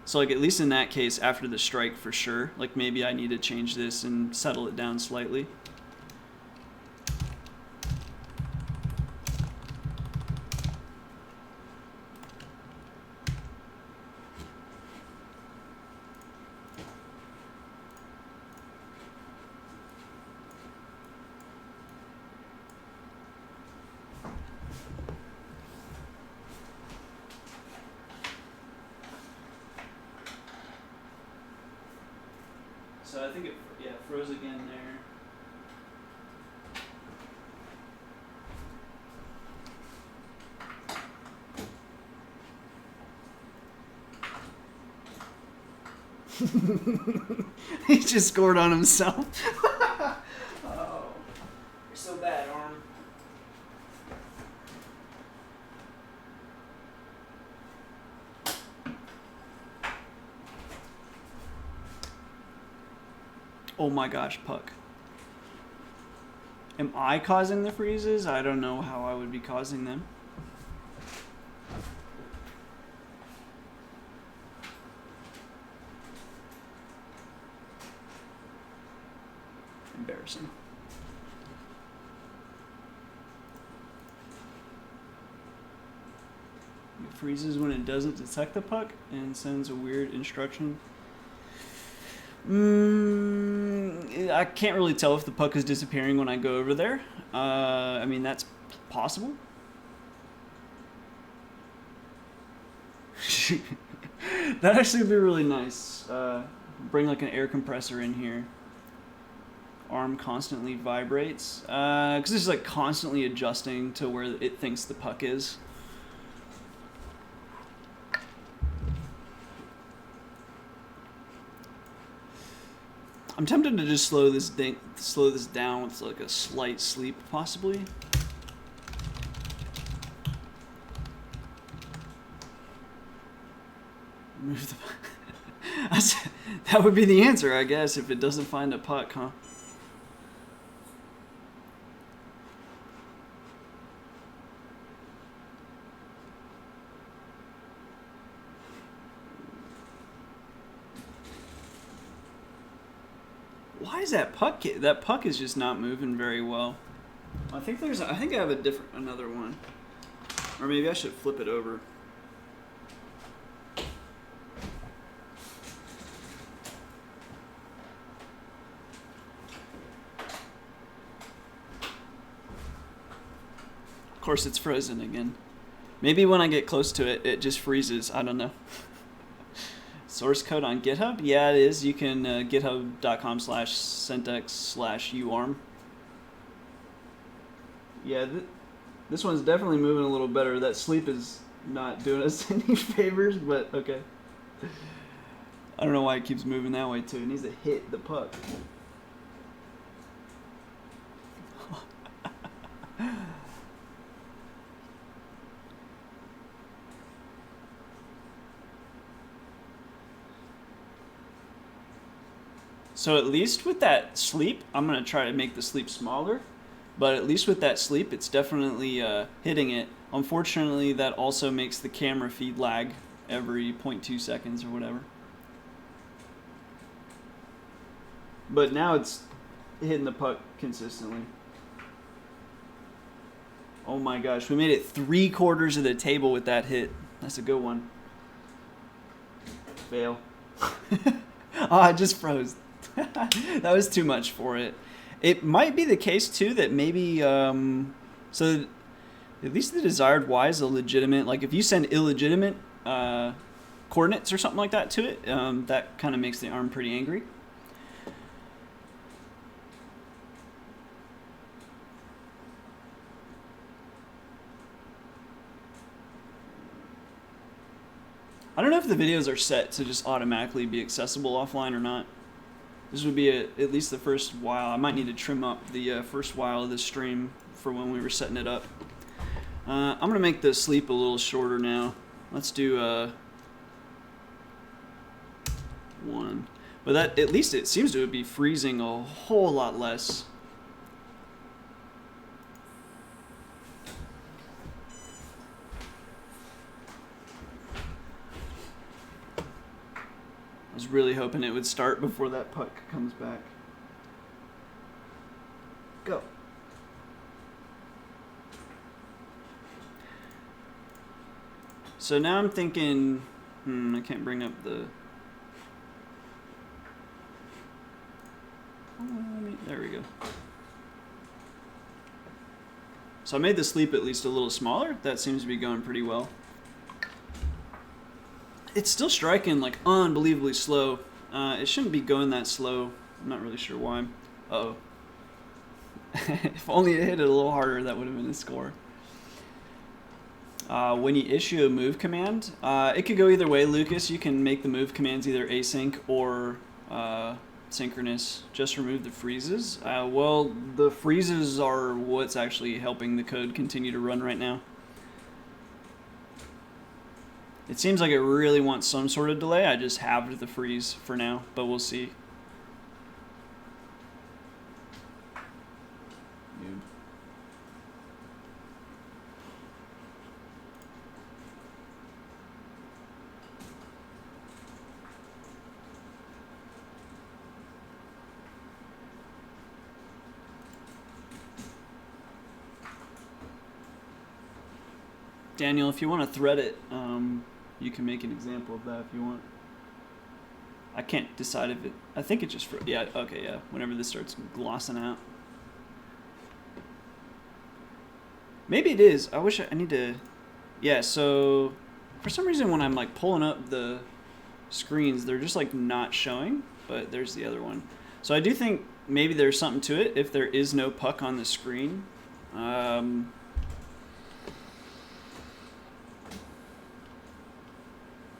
So like at least in that case, after the strike for sure, like maybe I need to change this and settle it down slightly. So I think it froze again there. He just scored on himself. Oh, you're so bad, Arm. Oh my gosh, puck. Am I causing the freezes? I don't know how I would be causing them. Embarrassing. It freezes when it doesn't detect the puck and sends a weird instruction. I can't really tell if the puck is disappearing when I go over there. I mean, that's possible. That'd actually be really nice. Bring like an air compressor in here. Arm constantly vibrates. Because it's like constantly adjusting to where it thinks the puck is. I'm tempted to just slow this down with like a slight sleep, possibly. That would be the answer, I guess, if it doesn't find a puck, huh? Why is that puck? That puck is just not moving very well. I think I have another one, or maybe I should flip it over. Of course, it's frozen again. Maybe when I get close to it, it just freezes. I don't know. Source code on GitHub? Yeah, it is. You can github.com/Sentdex/uarm. Yeah, this one's definitely moving a little better. That sleep is not doing us any favors, but okay. I don't know why it keeps moving that way too. It needs to hit the puck. So at least with that sleep, I'm going to try to make the sleep smaller. But at least with that sleep, it's definitely hitting it. Unfortunately, that also makes the camera feed lag every 0.2 seconds or whatever. But now it's hitting the puck consistently. Oh my gosh, we made it 3/4 of the table with that hit. That's a good one. Fail. Oh, I just froze. That was too much for it. It might be the case too that maybe so at least the desired Y is a legitimate, like if you send illegitimate coordinates or something like that to it, that kind of makes the arm pretty angry. I don't know if the videos are set to just automatically be accessible offline or not. This would be at least the first while. I might need to trim up the first while of the stream for when we were setting it up. I'm going to make the sleep a little shorter now. Let's do 1. But that, at least it seems to be freezing a whole lot less. I was really hoping it would start before that puck comes back. Go. So now I'm thinking, I can't bring up the... There we go. So I made the sleep at least a little smaller. That seems to be going pretty well. It's still striking like unbelievably slow. It shouldn't be going that slow. I'm not really sure why. Uh-oh. If only it hit it a little harder, that would have been a score. When you issue a move command, it could go either way, Lucas. You can make the move commands either async or synchronous. Just remove the freezes. Well, the freezes are what's actually helping the code continue to run right now. It seems like it really wants some sort of delay. I just halved the freeze for now, but we'll see. Daniel, if you want to thread it, you can make an example of that if you want. I can't decide if it... I think it just... Yeah, okay, yeah. Whenever this starts glossing out. Maybe it is. I wish I need to... Yeah, so... For some reason when I'm like pulling up the screens, they're just like not showing. But there's the other one. So I do think maybe there's something to it if there is no puck on the screen.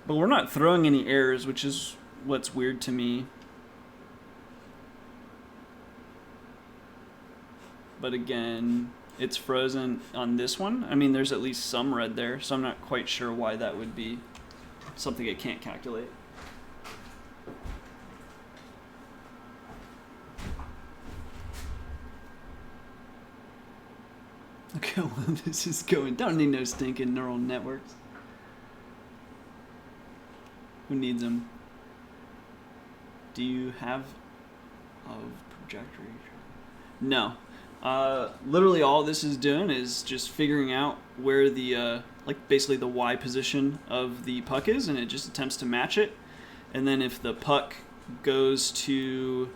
But we're not throwing any errors, which is what's weird to me. But again, it's frozen on this one. I mean, there's at least some red there, so I'm not quite sure why that would be something it can't calculate. how well this is going. Don't need no stinking neural networks. Who needs them? Do you have of trajectory? No. Literally all this is doing is just figuring out where the, like basically the Y position of the puck is, and it just attempts to match it. And then if the puck goes to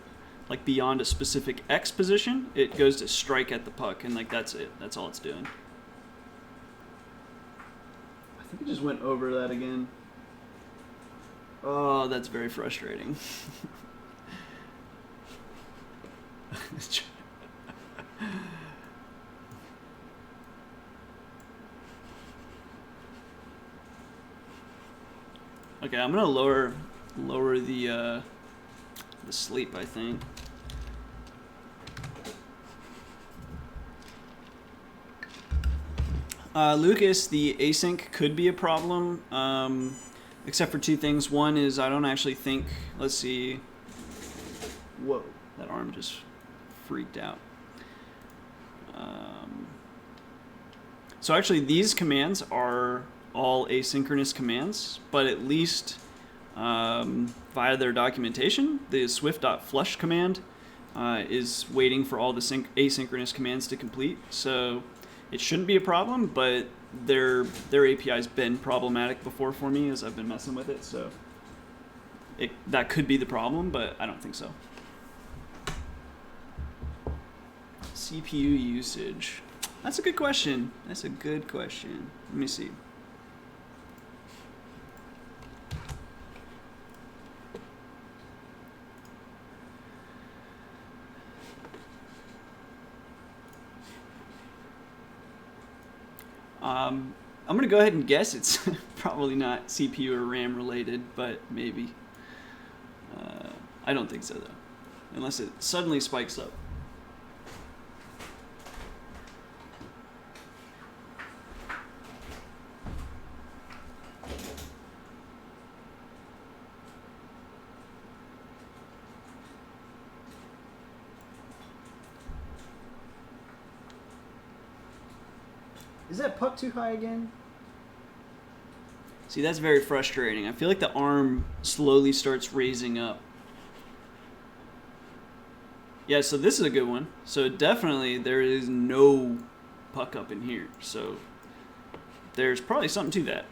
like beyond a specific X position, it goes to strike at the puck, and like that's it. That's all it's doing. I think I just went over that again. Oh, that's very frustrating. Okay, I'm gonna lower the sleep, I think. Lucas, the async could be a problem, except for two things. One is I don't actually think, let's see. Whoa, that arm just freaked out. So actually these commands are all asynchronous commands, but at least via their documentation, the swift.flush command is waiting for all the asynchronous commands to complete. So it shouldn't be a problem, but their API's been problematic before for me as I've been messing with it. So that could be the problem, but I don't think so. CPU usage. That's a good question. That's a good question. Let me see. I'm going to go ahead and guess it's probably not CPU or RAM related, but maybe. I don't think so, though, unless it suddenly spikes up. Is that puck too high again? See, that's very frustrating. I feel like the arm slowly starts raising up. Yeah, so this is a good one. So definitely there is no puck up in here. So there's probably something to that.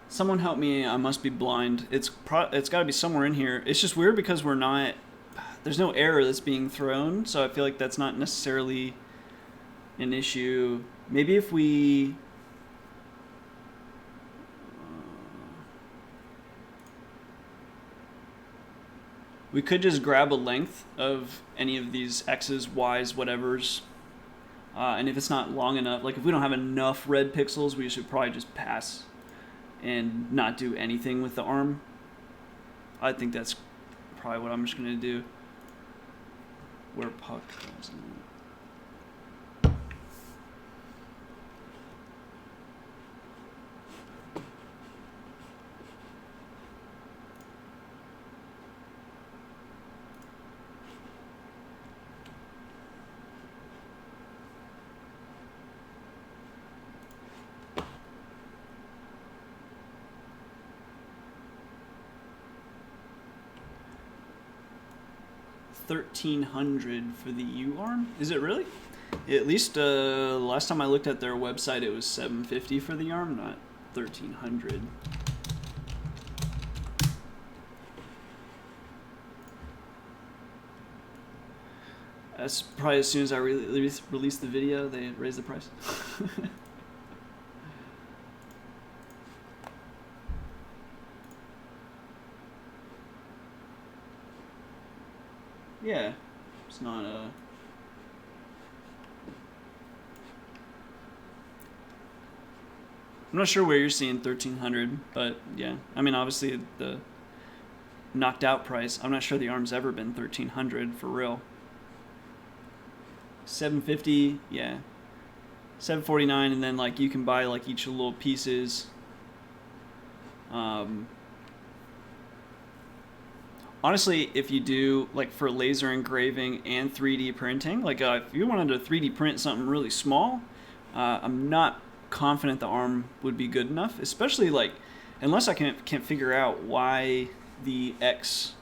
Someone help me, I must be blind. It's got to be somewhere in here. It's just weird because there's no error that's being thrown, so I feel like that's not necessarily an issue. Maybe if we... we could just grab a length of any of these X's, Y's, whatever's, and if it's not long enough, like if we don't have enough red pixels, we should probably just pass and not do anything with the arm. I think that's probably what I'm just going to do. Where puck goes. 1,300 for the U arm. Is it really? At least last time I looked at their website, it was 750 for the arm, not 1,300. That's probably as soon as I released the video, they raised the price. Yeah, it's not a... I'm not sure where you're seeing 1,300, but yeah. I mean, obviously the knocked out price, I'm not sure the arm's ever been 1,300 for real. 750, yeah. 749, and then like you can buy like each of the little pieces. Honestly, if you do like for laser engraving and 3D printing, like if you wanted to 3D print something really small, I'm not confident the arm would be good enough, especially like unless I can't figure out why the X,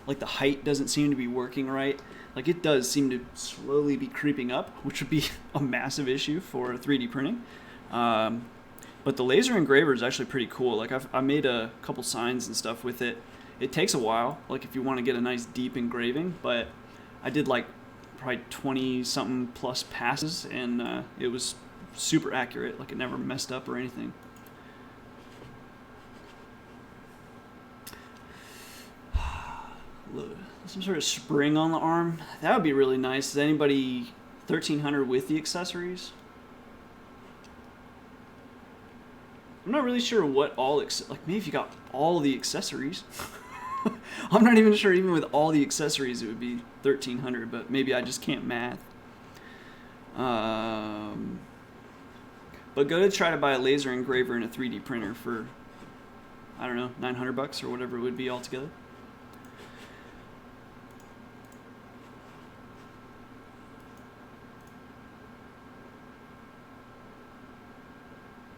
like the height doesn't seem to be working right. Like it does seem to slowly be creeping up, which would be a massive issue for 3D printing. But the laser engraver is actually pretty cool. Like I made a couple signs and stuff with it. It takes a while, like if you want to get a nice deep engraving, but I did like probably 20 something plus passes, and it was super accurate. Like it never messed up or anything. Some sort of spring on the arm. That would be really nice. Is anybody 1300 with the accessories? I'm not really sure what all, like maybe if you got all the accessories. I'm not even sure even with all the accessories it would be 1300, but maybe I just can't math. But go to try to buy a laser engraver and a 3D printer for, I don't know, $900 or whatever it would be altogether.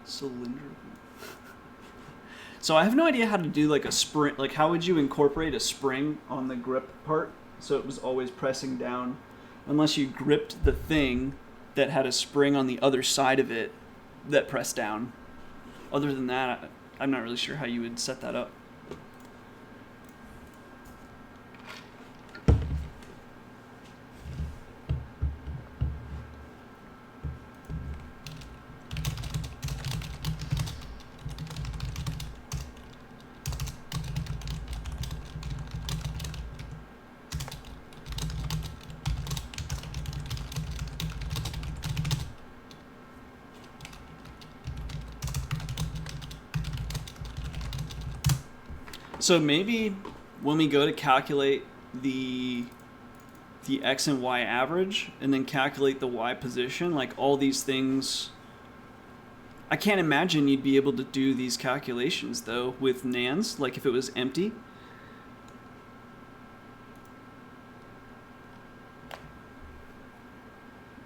Cylindrical. So I have no idea how to do like a spring. Like how would you incorporate a spring on the grip part so it was always pressing down, unless you gripped the thing that had a spring on the other side of it that pressed down. Other than that, I'm not really sure how you would set that up. So maybe when we go to calculate the X and Y average and then calculate the Y position, like all these things, I can't imagine you'd be able to do these calculations though with NANDs, like if it was empty.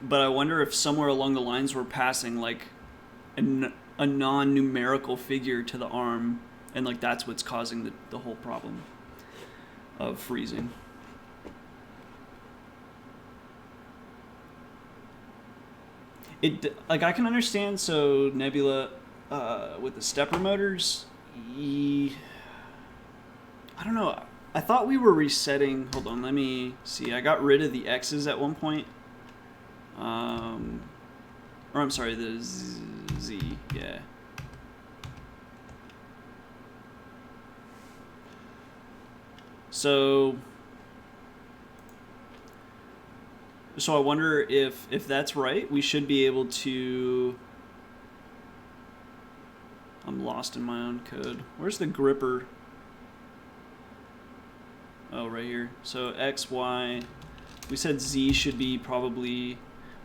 But I wonder if somewhere along the lines we're passing like a non-numerical figure to the arm, and like that's what's causing the whole problem of freezing. It like I can understand. So Nebula with the stepper motors, I don't know. I thought we were resetting. Hold on, let me see. I got rid of the X's at one point. Or I'm sorry, the Z. Yeah. So I wonder if that's right, we should be able to. I'm lost in my own code. Where's the gripper? Oh, right here. So X, Y. We said Z should be probably.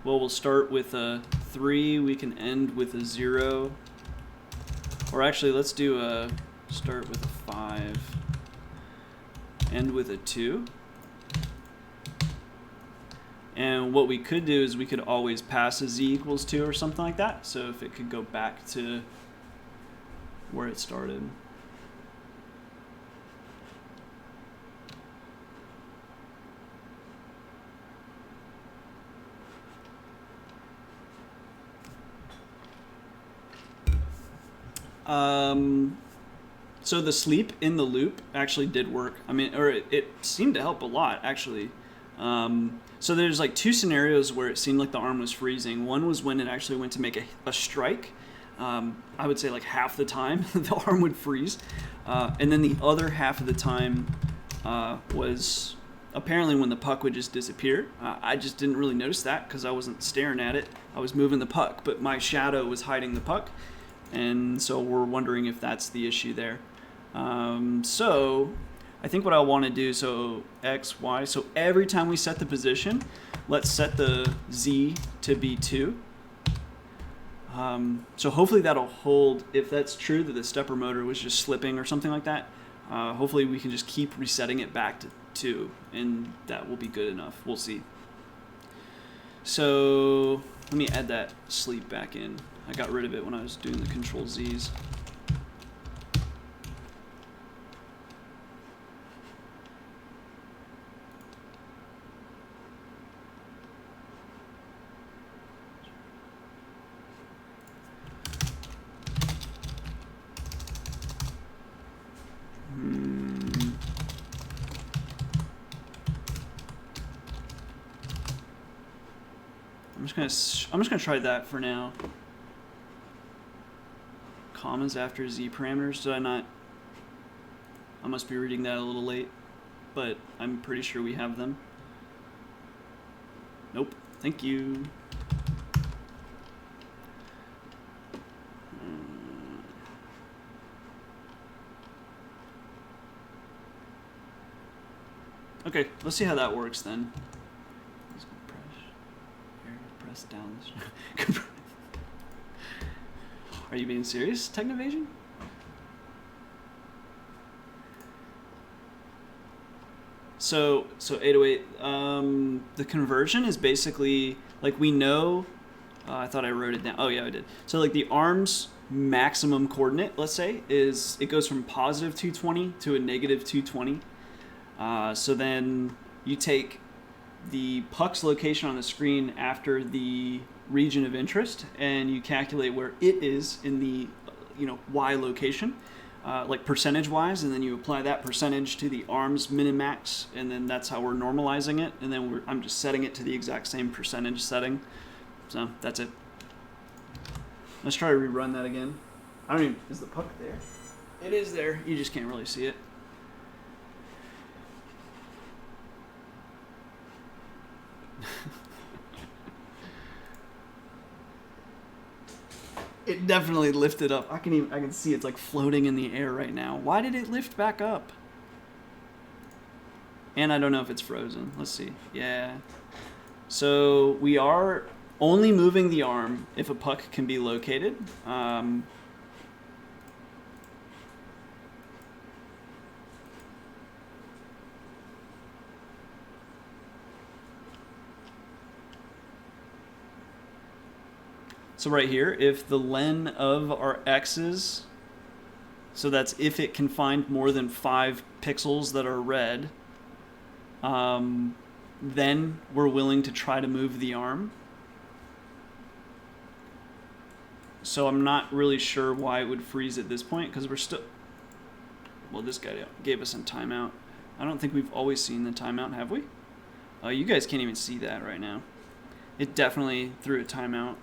Well, we'll start with a 3. We can end with a 0. Or actually, let's do a start with a 5. End with a 2. And what we could do is we could always pass a Z equals 2 or something like that. So if it could go back to where it started. So the sleep in the loop actually did work. I mean, or it seemed to help a lot, actually. So there's like 2 scenarios where it seemed like the arm was freezing. One was when it actually went to make a strike. I would say like half the time the arm would freeze. And then the other half of the time was apparently when the puck would just disappear. I just didn't really notice that because I wasn't staring at it. I was moving the puck, but my shadow was hiding the puck. And so we're wondering if that's the issue there. So I think what I want to do, so X, Y, so every time we set the position, let's set the Z to be 2. So hopefully that'll hold. If that's true that the stepper motor was just slipping or something like that, hopefully we can just keep resetting it back to 2, and that will be good enough. We'll see. So let me add that sleep back in. I got rid of it when I was doing the Control Z's. I'm just gonna try that for now. Commas after Z parameters. Did I not? I must be reading that a little late, but I'm pretty sure we have them. Nope. Thank you. Okay, let's see how that works then. Press down. Are you being serious, Technovasion? So 808. The conversion is basically like we know. I thought I wrote it down. Oh yeah, I did. So like the arm's maximum coordinate, let's say, is it goes from positive 220 to a negative 220. So then you take the puck's location on the screen after the region of interest, and you calculate where it is in the Y location, like percentage wise, and then you apply that percentage to the arm's min and max, and then that's how we're normalizing it, and then I'm just setting it to the exact same percentage setting. So that's it. Let's try to rerun that again. I don't even, is the puck there? It is there, you just can't really see it. It definitely lifted up. I can see it's like floating in the air right now. Why did it lift back up? And I don't know if it's frozen. Let's see. Yeah. So we are only moving the arm if a puck can be located. So right here, if the len of our x's, so that's if it can find more than 5 pixels that are red, then we're willing to try to move the arm. So I'm not really sure why it would freeze at this point, because we're still... Well, this guy gave us a timeout. I don't think we've always seen the timeout, have we? Oh, you guys can't even see that right now. It definitely threw a timeout.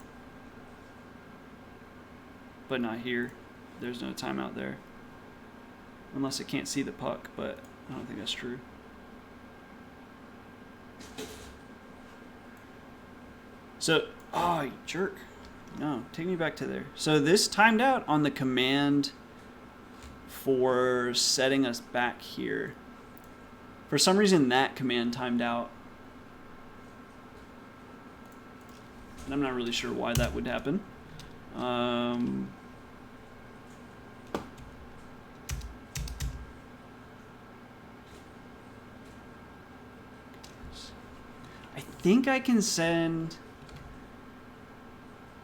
But not here. There's no timeout there. Unless it can't see the puck, but I don't think that's true. So, oh, you jerk. No, take me back to there. So this timed out on the command for setting us back here. For some reason, that command timed out. And I'm not really sure why that would happen. I think I can send...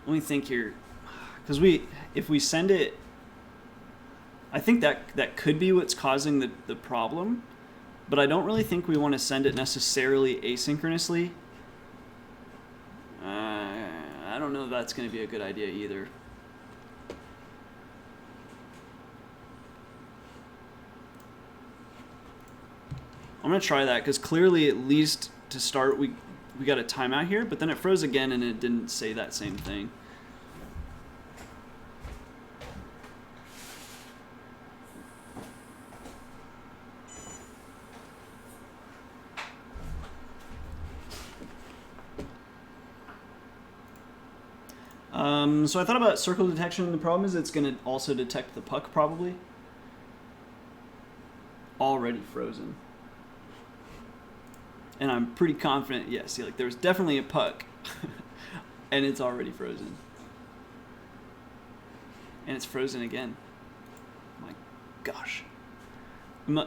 Let me think here. Because if we send it... I think that could be what's causing the problem. But I don't really think we want to send it necessarily asynchronously. I don't know if that's going to be a good idea either. I'm going to try that because clearly, at least to start, we got a timeout here, but then it froze again and it didn't say that same thing. So I thought about circle detection. The problem is it's going to also detect the puck probably. Already frozen. And I'm pretty confident, yeah, see, like there's definitely a puck and it's already frozen. and it's frozen again. My gosh. I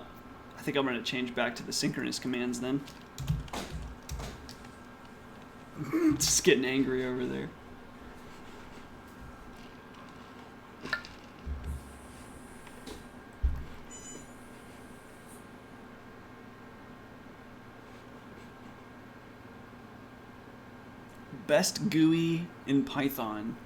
think I'm going to change back to the synchronous commands then. Just getting angry over there. Best GUI in Python.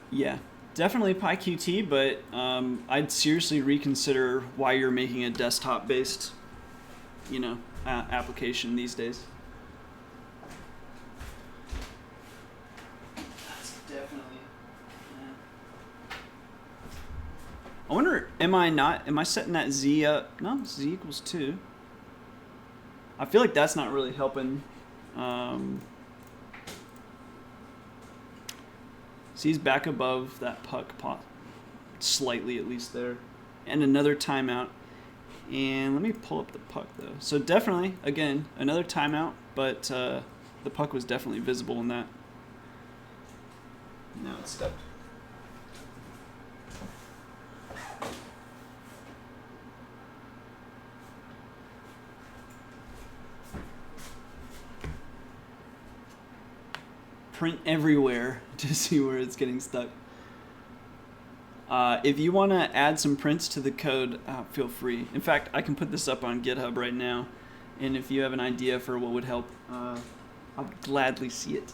Yeah, definitely PyQt, but I'd seriously reconsider why you're making a desktop-based, application these days. That's definitely. Yeah. I wonder, am I setting that Z up? No, Z equals 2. I feel like that's not really helping. So he's back above that puck pot, slightly at least there. And another timeout. And let me pull up the puck though. So definitely, again, another timeout, but the puck was definitely visible in that. Now it's stepped. Print everywhere to see where it's getting stuck. If you want to add some prints to the code, feel free. In fact, I can put this up on GitHub right now, and if you have an idea for what would help, I'll gladly see it.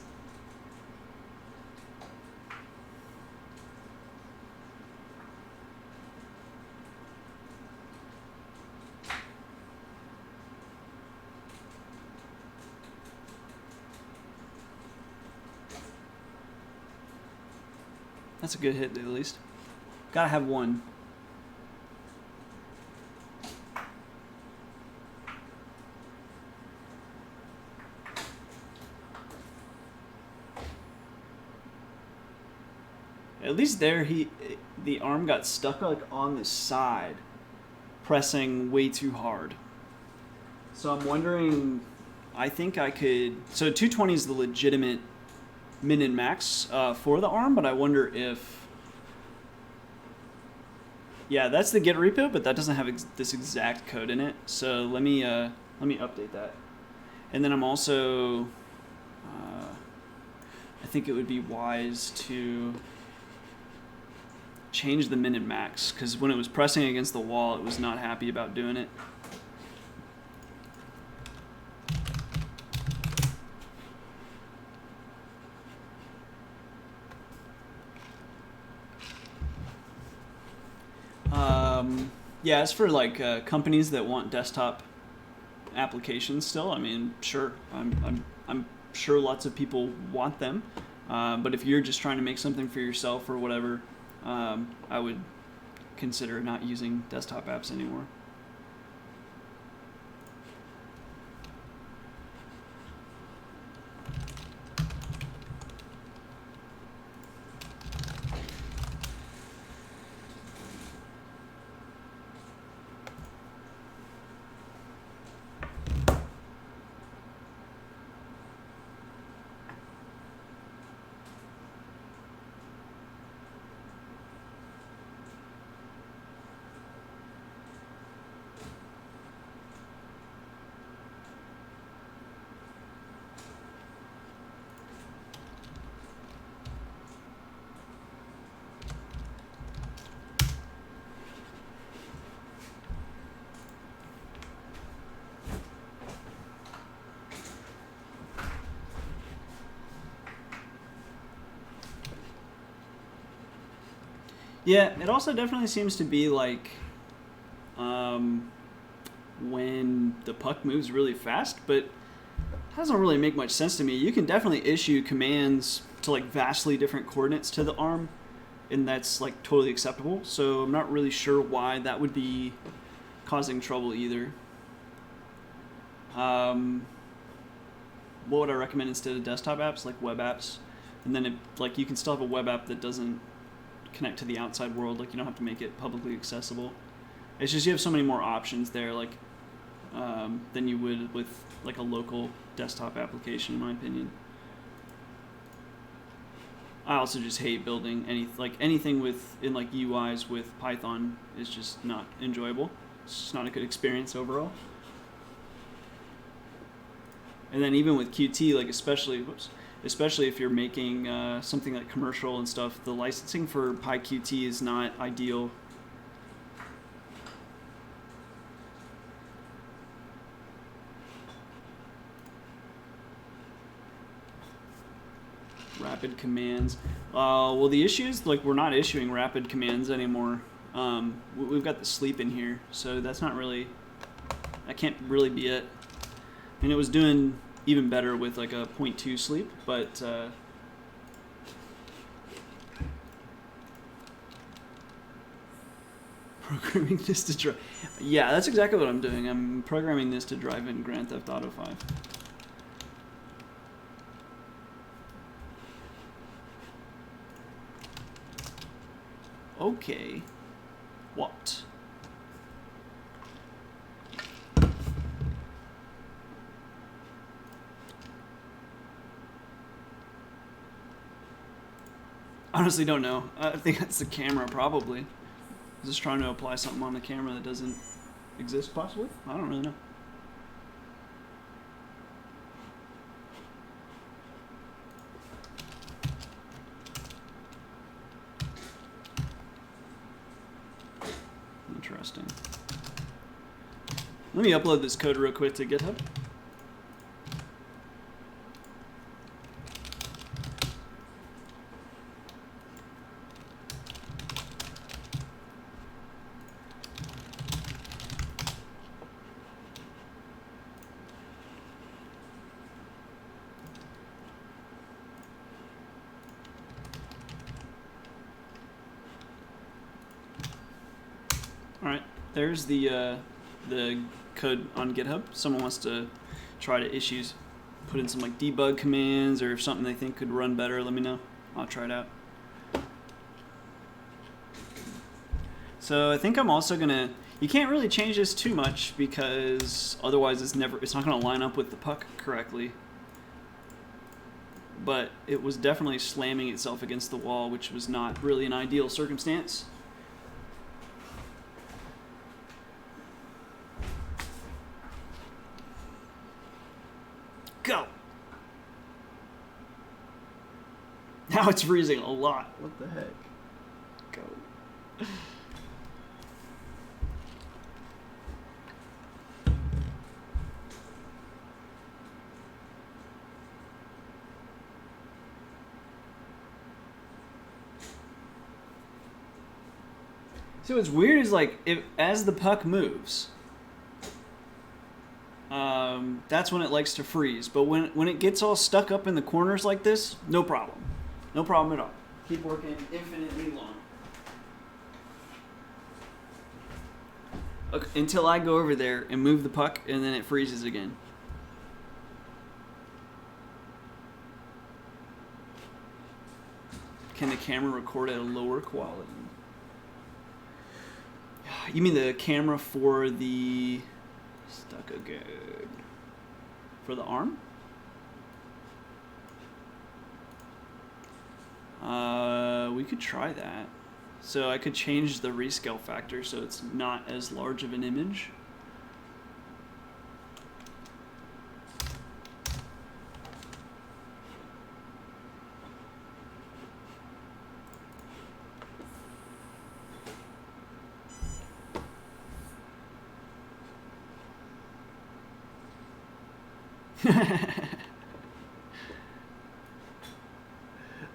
That's a good hit, at least. Gotta have one. At least there, the arm got stuck like on the side, pressing way too hard. So I'm wondering, I think I could. So 220 is the legitimate min and max for the arm, but I wonder if, yeah, that's the Git repo, but that doesn't have this exact code in it. So let me update that, and then I'm also, I think it would be wise to change the min and max, because when it was pressing against the wall, it was not happy about doing it. Yeah, as for like companies that want desktop applications still, I mean, sure, I'm sure lots of people want them, but if you're just trying to make something for yourself or whatever, I would consider not using desktop apps anymore. Yeah, it also definitely seems to be like when the puck moves really fast, but it doesn't really make much sense to me. You can definitely issue commands to like vastly different coordinates to the arm, and that's like totally acceptable. So I'm not really sure why that would be causing trouble either. What would I recommend instead of desktop apps? Like web apps, and then like you can still have a web app that doesn't connect to the outside world. Like you don't have to make it publicly accessible. It's just you have so many more options there, like than you would with like a local desktop application, in my opinion. I also just hate building anything with in like UIs with Python is just not enjoyable. It's just not a good experience overall. And then even with Qt, like especially if you're making something like commercial and stuff, the licensing for PyQt is not ideal. Rapid commands. Well, the issue is like we're not issuing rapid commands anymore. We've got the sleep in here, so that's not really. That can't really be it. I mean, it was doing even better with like a 0.2 sleep, but programming this to drive. Yeah, that's exactly what I'm doing. I'm programming this to drive in Grand Theft Auto 5. Okay. What? Honestly, don't know. I think that's the camera, probably. I'm just trying to apply something on the camera that doesn't exist, possibly? I don't really know. Interesting. Let me upload this code real quick to GitHub. There's the code on GitHub. Someone wants to try to put in some like debug commands, or if something they think could run better, let me know. I'll try it out. So I think I'm also gonna. You can't really change this too much because otherwise it's not gonna line up with the puck correctly. But it was definitely slamming itself against the wall, which was not really an ideal circumstance. Go! Now it's freezing a lot. What the heck? Go. So what's weird is like as the puck moves, that's when it likes to freeze. But when it gets all stuck up in the corners like this, no problem. No problem at all. Keep working infinitely long. Okay, until I go over there and move the puck, and then it freezes again. Can the camera record at a lower quality? You mean the camera for the stuck again? For the arm? We could try that. So I could change the rescale factor so it's not as large of an image.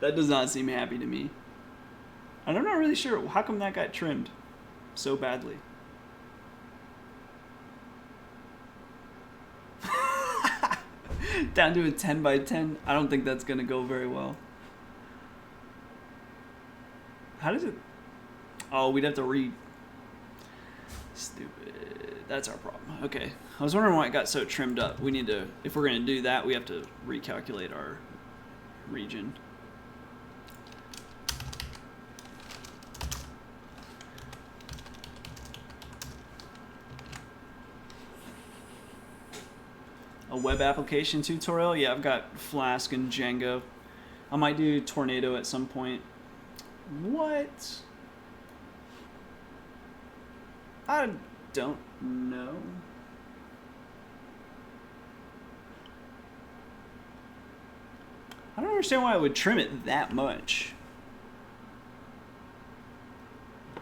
That does not seem happy to me. And I'm not really sure how come that got trimmed so badly. Down to a 10 by 10. I don't think that's gonna go very well. How does it? Oh, we'd have to Stupid. That's our problem. Okay. I was wondering why it got so trimmed up. We need to, if we're gonna do that, we have to recalculate our region. A web application tutorial? Yeah, I've got Flask and Django. I might do tornado at some point. What? I don't know. I don't understand why I would trim it that much.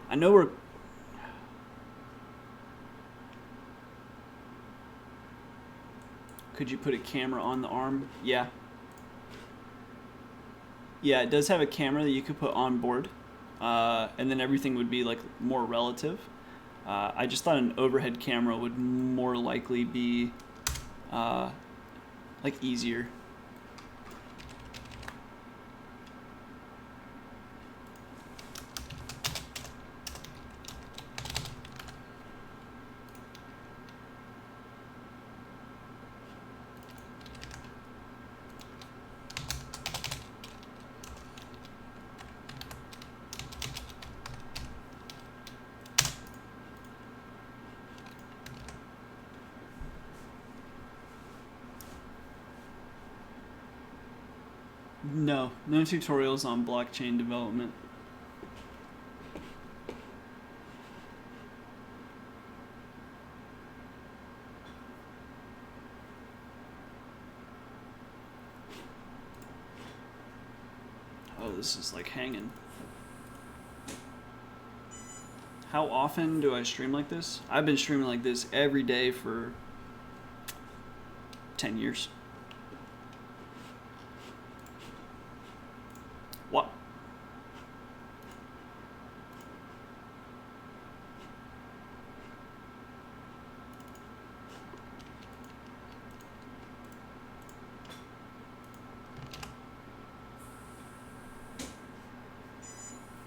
I know we're... Could you put a camera on the arm? Yeah. Yeah, it does have a camera that you could put on board. And then everything would be like more relative. I just thought an overhead camera would more likely be like easier. No tutorials on blockchain development. Oh, this is like hanging. How often do I stream like this? I've been streaming like this every day for 10 years. What?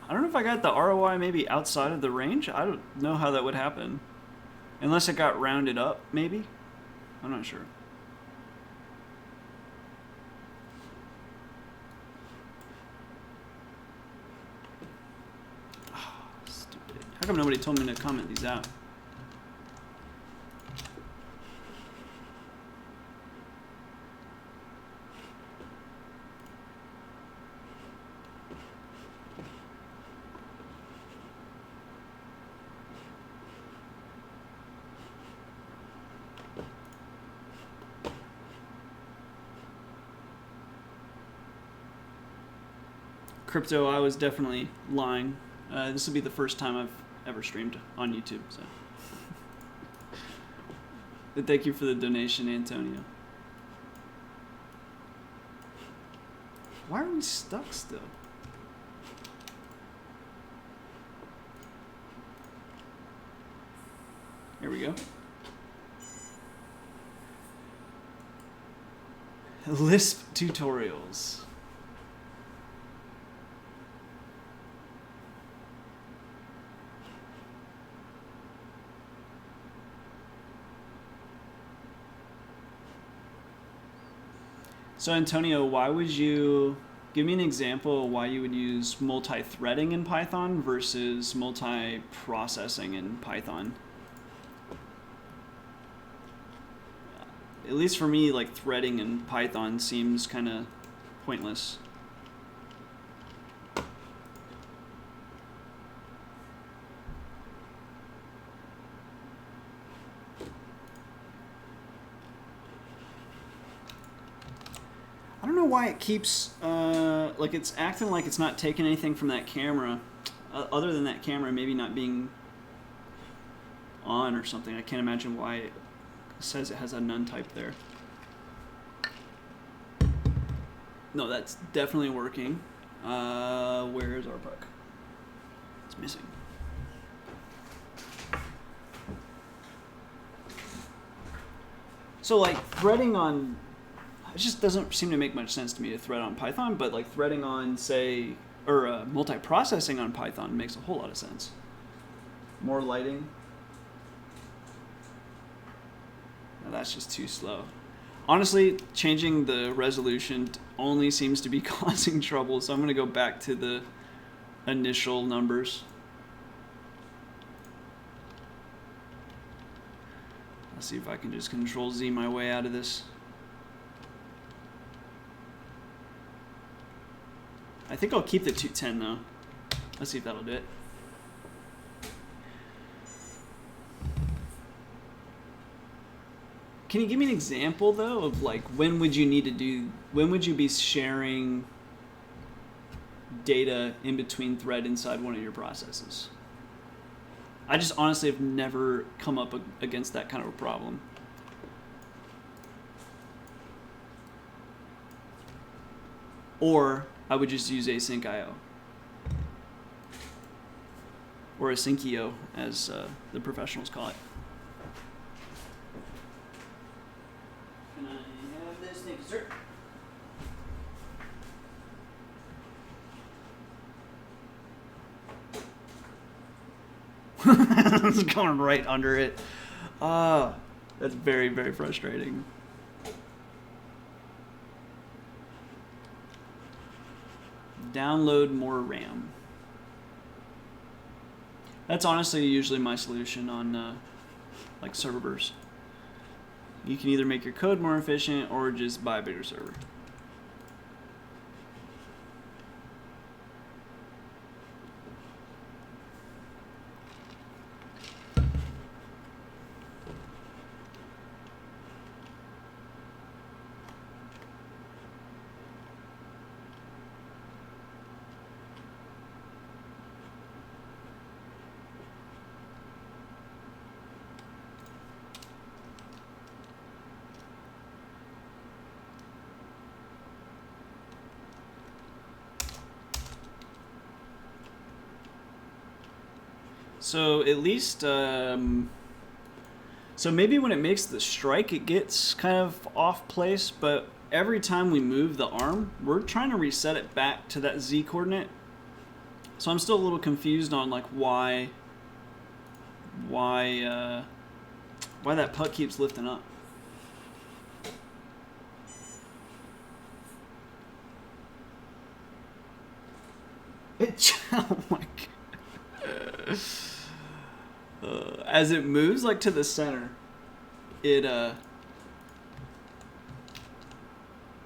I don't know if I got the ROI maybe outside of the range. I don't know how that would happen. Unless it got rounded up, maybe? I'm not sure. Stupid. How come nobody told me to comment these out? Crypto, I was definitely lying. This will be the first time I've ever streamed on YouTube, so. But thank you for the donation, Antonio. Why are we stuck still? Here we go. Lisp tutorials. So Antonio, why would you give me an example of why you would use multi-threading in Python versus multi-processing in Python? At least for me, like threading in Python seems kind of pointless. I don't know why it keeps, like it's acting like it's not taking anything from that camera, other than that camera maybe not being on or something. I can't imagine why it says it has a none type there. No, that's definitely working. Where is our puck? It's missing. So like threading on, it just doesn't seem to make much sense to me to thread on Python, but like threading on, say, or multi-processing on Python makes a whole lot of sense. More lighting. No, that's just too slow. Honestly, changing the resolution only seems to be causing trouble, so I'm going to go back to the initial numbers. Let's see if I can just Control-Z my way out of this. I think I'll keep the 210 though. Let's see if that'll do it. Can you give me an example though of like when would you be sharing data in between thread inside one of your processes? I just honestly have never come up against that kind of a problem. Or I would just use async IO. Or asyncio, as the professionals call it. Can I have this? Thank you, sir. It's going right under it. That's very, very frustrating. Download more RAM. That's honestly usually my solution on like servers. You can either make your code more efficient or just buy a bigger server. So at least, so maybe when it makes the strike, it gets kind of off place, but every time we move the arm, we're trying to reset it back to that Z coordinate. So I'm still a little confused on like why that puck keeps lifting up. Oh my God. As it moves like to the center, it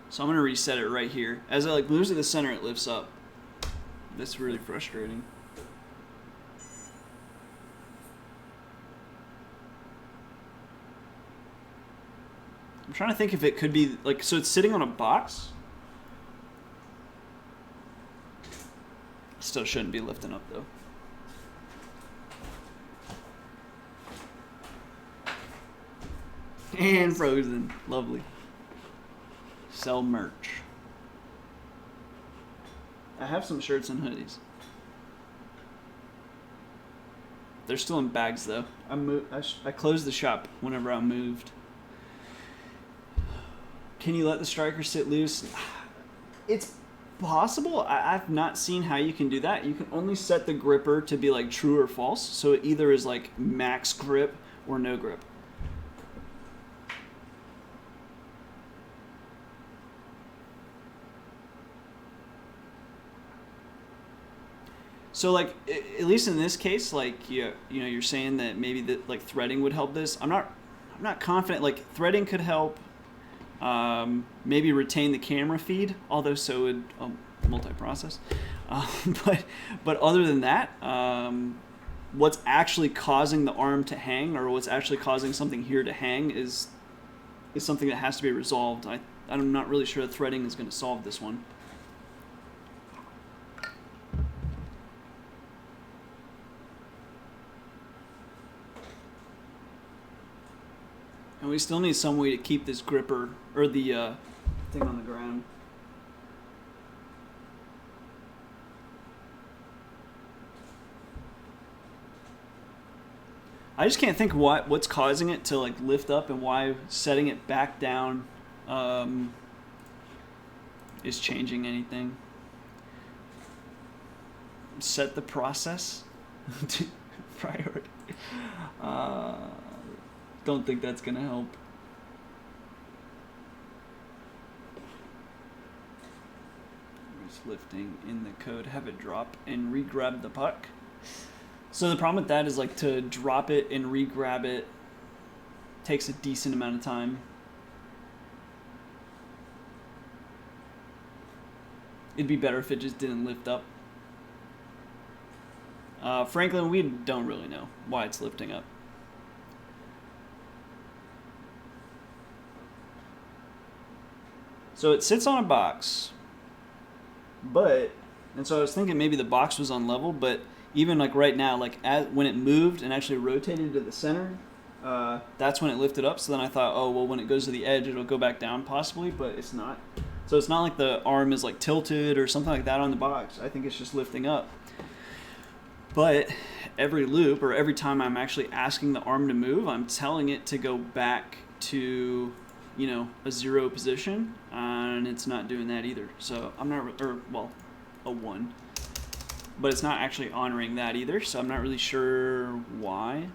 so I'm gonna reset it right here. As it like moves to the center, it lifts up. That's really frustrating. I'm trying to think if it could be like, so it's sitting on a box. Still shouldn't be lifting up though. And frozen. Lovely. Sell merch. I have some shirts and hoodies. They're still in bags though. I closed the shop whenever I moved. Can you let the striker sit loose? It's possible. I've not seen how you can do that. You can only set the gripper to be like true or false. So it either is like max grip or no grip. So like, at least in this case, like you know, you're saying that maybe that like threading would help this. I'm not confident. Like threading could help. Maybe retain the camera feed, although so would multi-process. But other than that, what's actually causing the arm to hang, or what's actually causing something here to hang, is something that has to be resolved. I'm not really sure that threading is going to solve this one. And we still need some way to keep this gripper, or the thing on the ground. I just can't think what's causing it to like lift up, and why setting it back down is changing anything. Set the process to priority. Don't think that's gonna help. Just lifting in the code, have it drop and re-grab the puck. So the problem with that is like to drop it and re-grab it takes a decent amount of time. it'd be better if it just didn't lift up. Franklin, we don't really know why it's lifting up. So it sits on a box, and so I was thinking maybe the box was on level, but even like right now, like when it moved and actually rotated to the center, that's when it lifted up. So then I thought, oh, well, when it goes to the edge, it'll go back down possibly, but it's not. So it's not like the arm is like tilted or something like that on the box. I think it's just lifting up. But every loop or every time I'm actually asking the arm to move, I'm telling it to go back to, you know, a 0 position, and it's not doing that either. So I'm not, or well, a 1. But it's not actually honoring that either, so I'm not really sure why.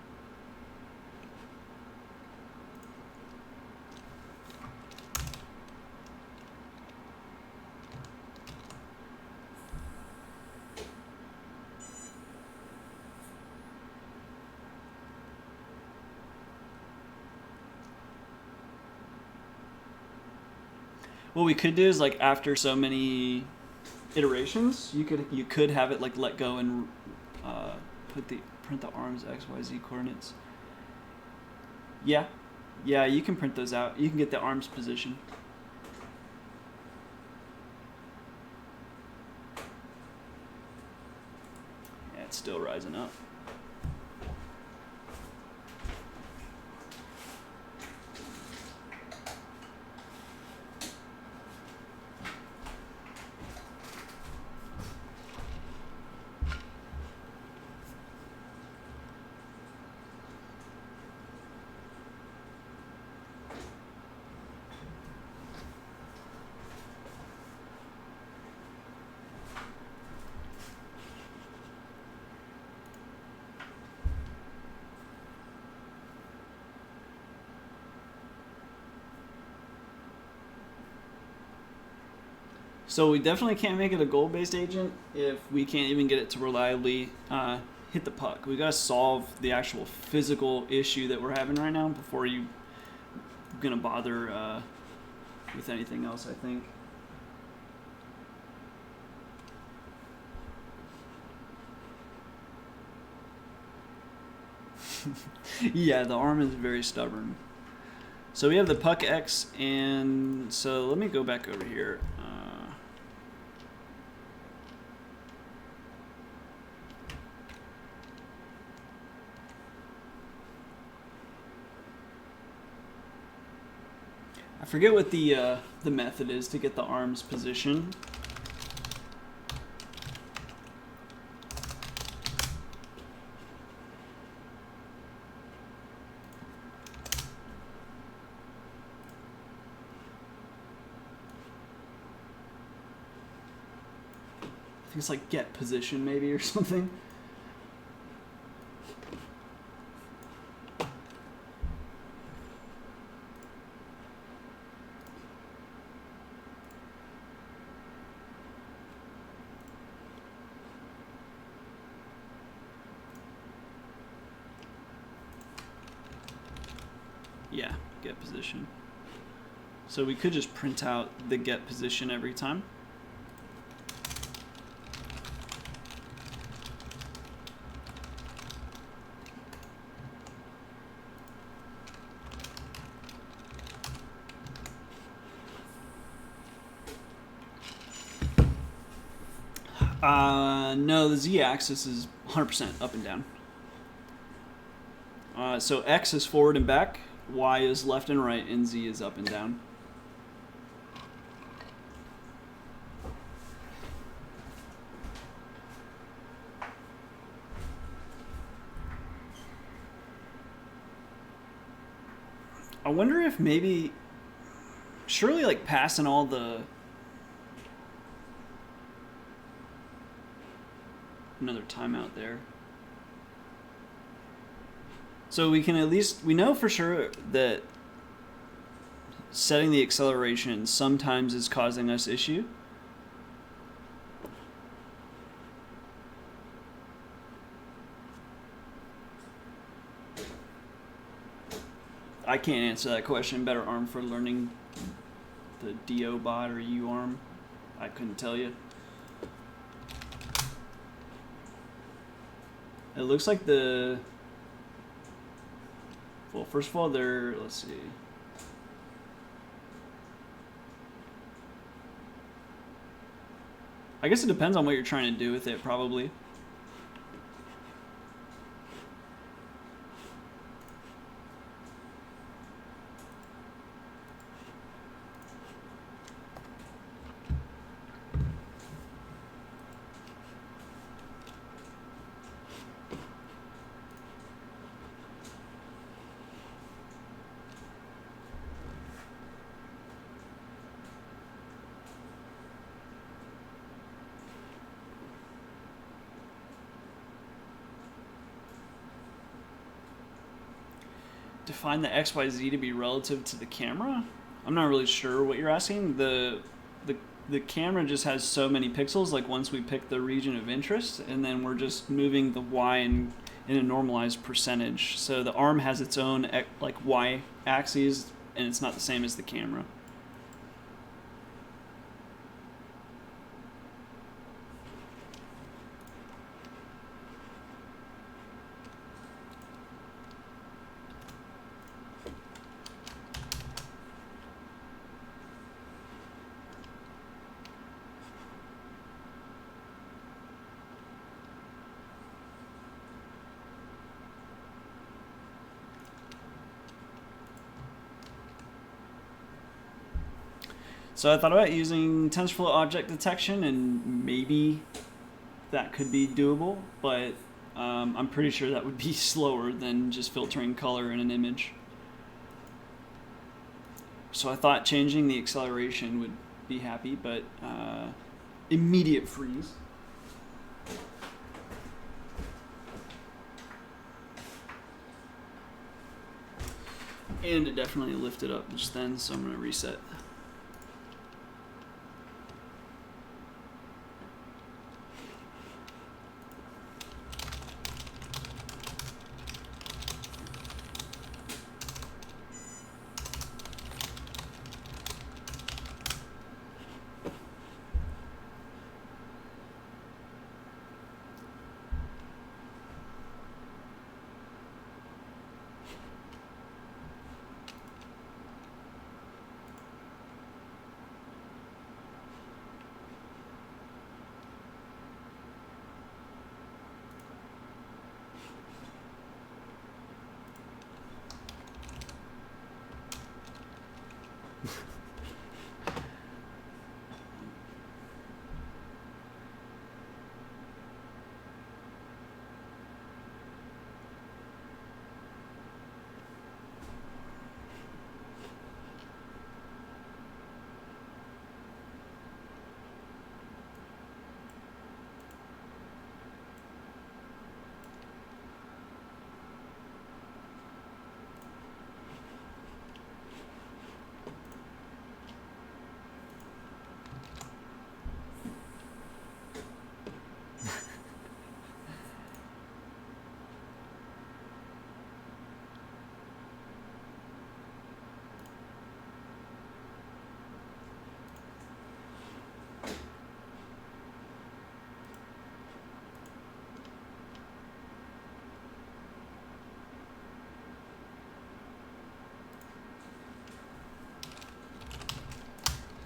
What we could do is, like, after so many iterations, you could have it like let go and print the arms XYZ coordinates. Yeah, you can print those out. You can get the arms position. Yeah, it's still rising up. So we definitely can't make it a goal-based agent if we can't even get it to reliably hit the puck. We gotta solve the actual physical issue that we're having right now before you're gonna bother with anything else, I think. Yeah, the arm is very stubborn. So we have the puck X, and so let me go back over here. I forget what the method is to get the arms position. I think it's like get position maybe or something. Yeah, get position. So we could just print out the get position every time. No, the z-axis is 100% up and down. So X is forward and back, Y is left and right, and Z is up and down. I wonder if maybe, surely like passing all the, another timeout there. So we can at least, we know for sure that setting the acceleration sometimes is causing us issue. I can't answer that question. Better arm for learning the DO bot or U arm. I couldn't tell you. It looks like the... Well, first of all, they're... Let's see. I guess it depends on what you're trying to do with it, probably. Define the XYZ to be relative to the camera? I'm not really sure what you're asking. The camera just has so many pixels, like once we pick the region of interest, and then we're just moving the Y in a normalized percentage. So the arm has its own like Y axes, and it's not the same as the camera. So I thought about using TensorFlow object detection, and maybe that could be doable, but I'm pretty sure that would be slower than just filtering color in an image. So I thought changing the acceleration would be happy, but immediate freeze. And it definitely lifted up just then, so I'm going to reset.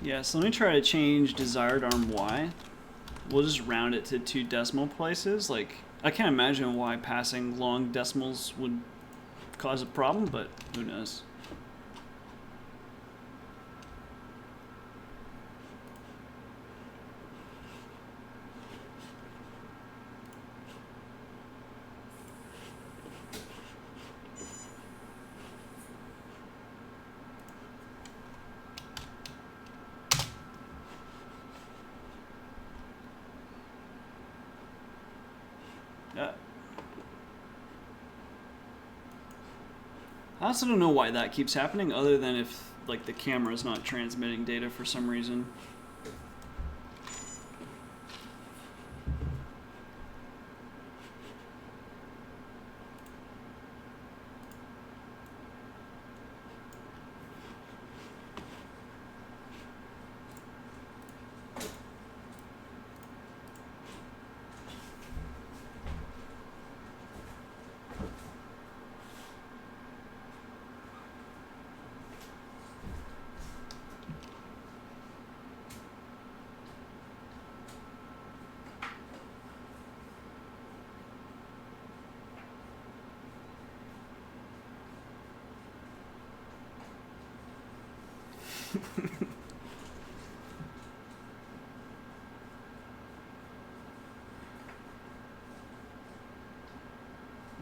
Yeah, so let me try to change desired arm Y. We'll just round it to 2 decimal places. Like, I can't imagine why passing long decimals would cause a problem, but who knows. I also don't know why that keeps happening, other than if like the camera is not transmitting data for some reason.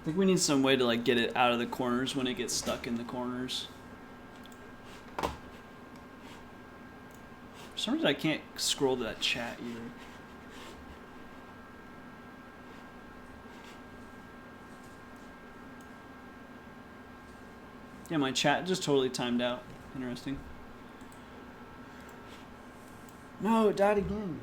I think we need some way to like get it out of the corners when it gets stuck in the corners. For some reason I can't scroll to that chat either. Yeah, my chat just totally timed out. Interesting. No, it died again.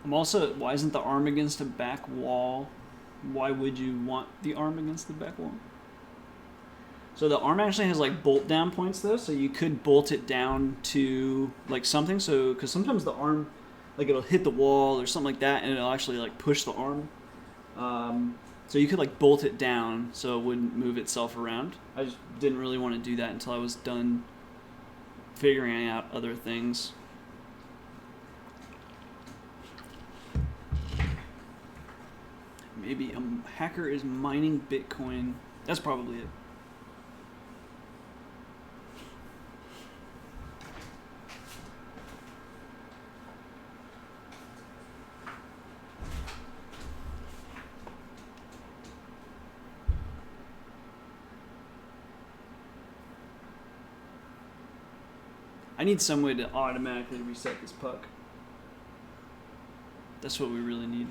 I'm also, why isn't the arm against a back wall? Why would you want the arm against the back wall? So the arm actually has like bolt down points though, so you could bolt it down to like something. So, because sometimes the arm, like it'll hit the wall or something like that, and it'll actually like push the arm. So you could like bolt it down so it wouldn't move itself around. I just didn't really want to do that until I was done figuring out other things. Maybe a hacker is mining Bitcoin. That's probably it. I need some way to automatically reset this puck. That's what we really need.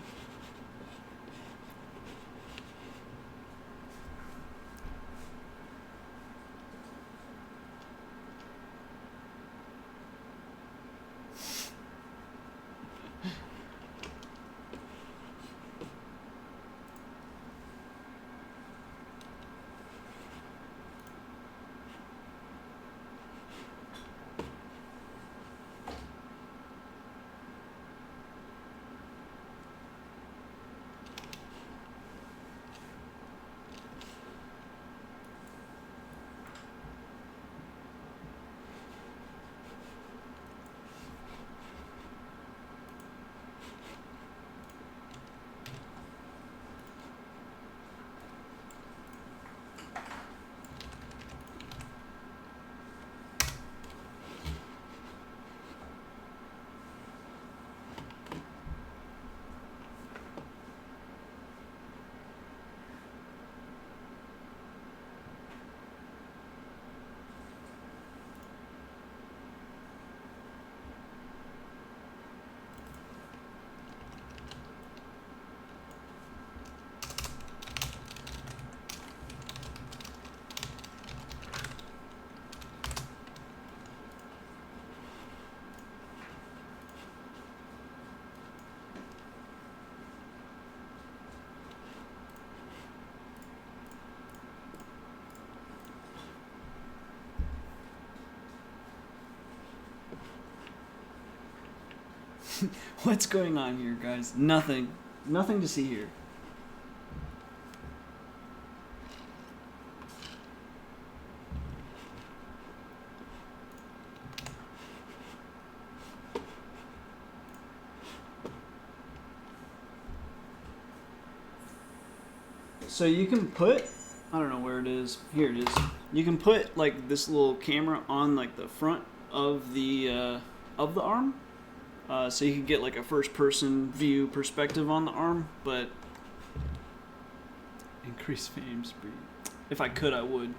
What's going on here, guys? Nothing. Nothing to see here. So you can put, I don't know where it is. Here it is. You can put like this little camera on like the front of the arm. So you can get like a first-person view perspective on the arm, but increase frame speed. If I could, I would.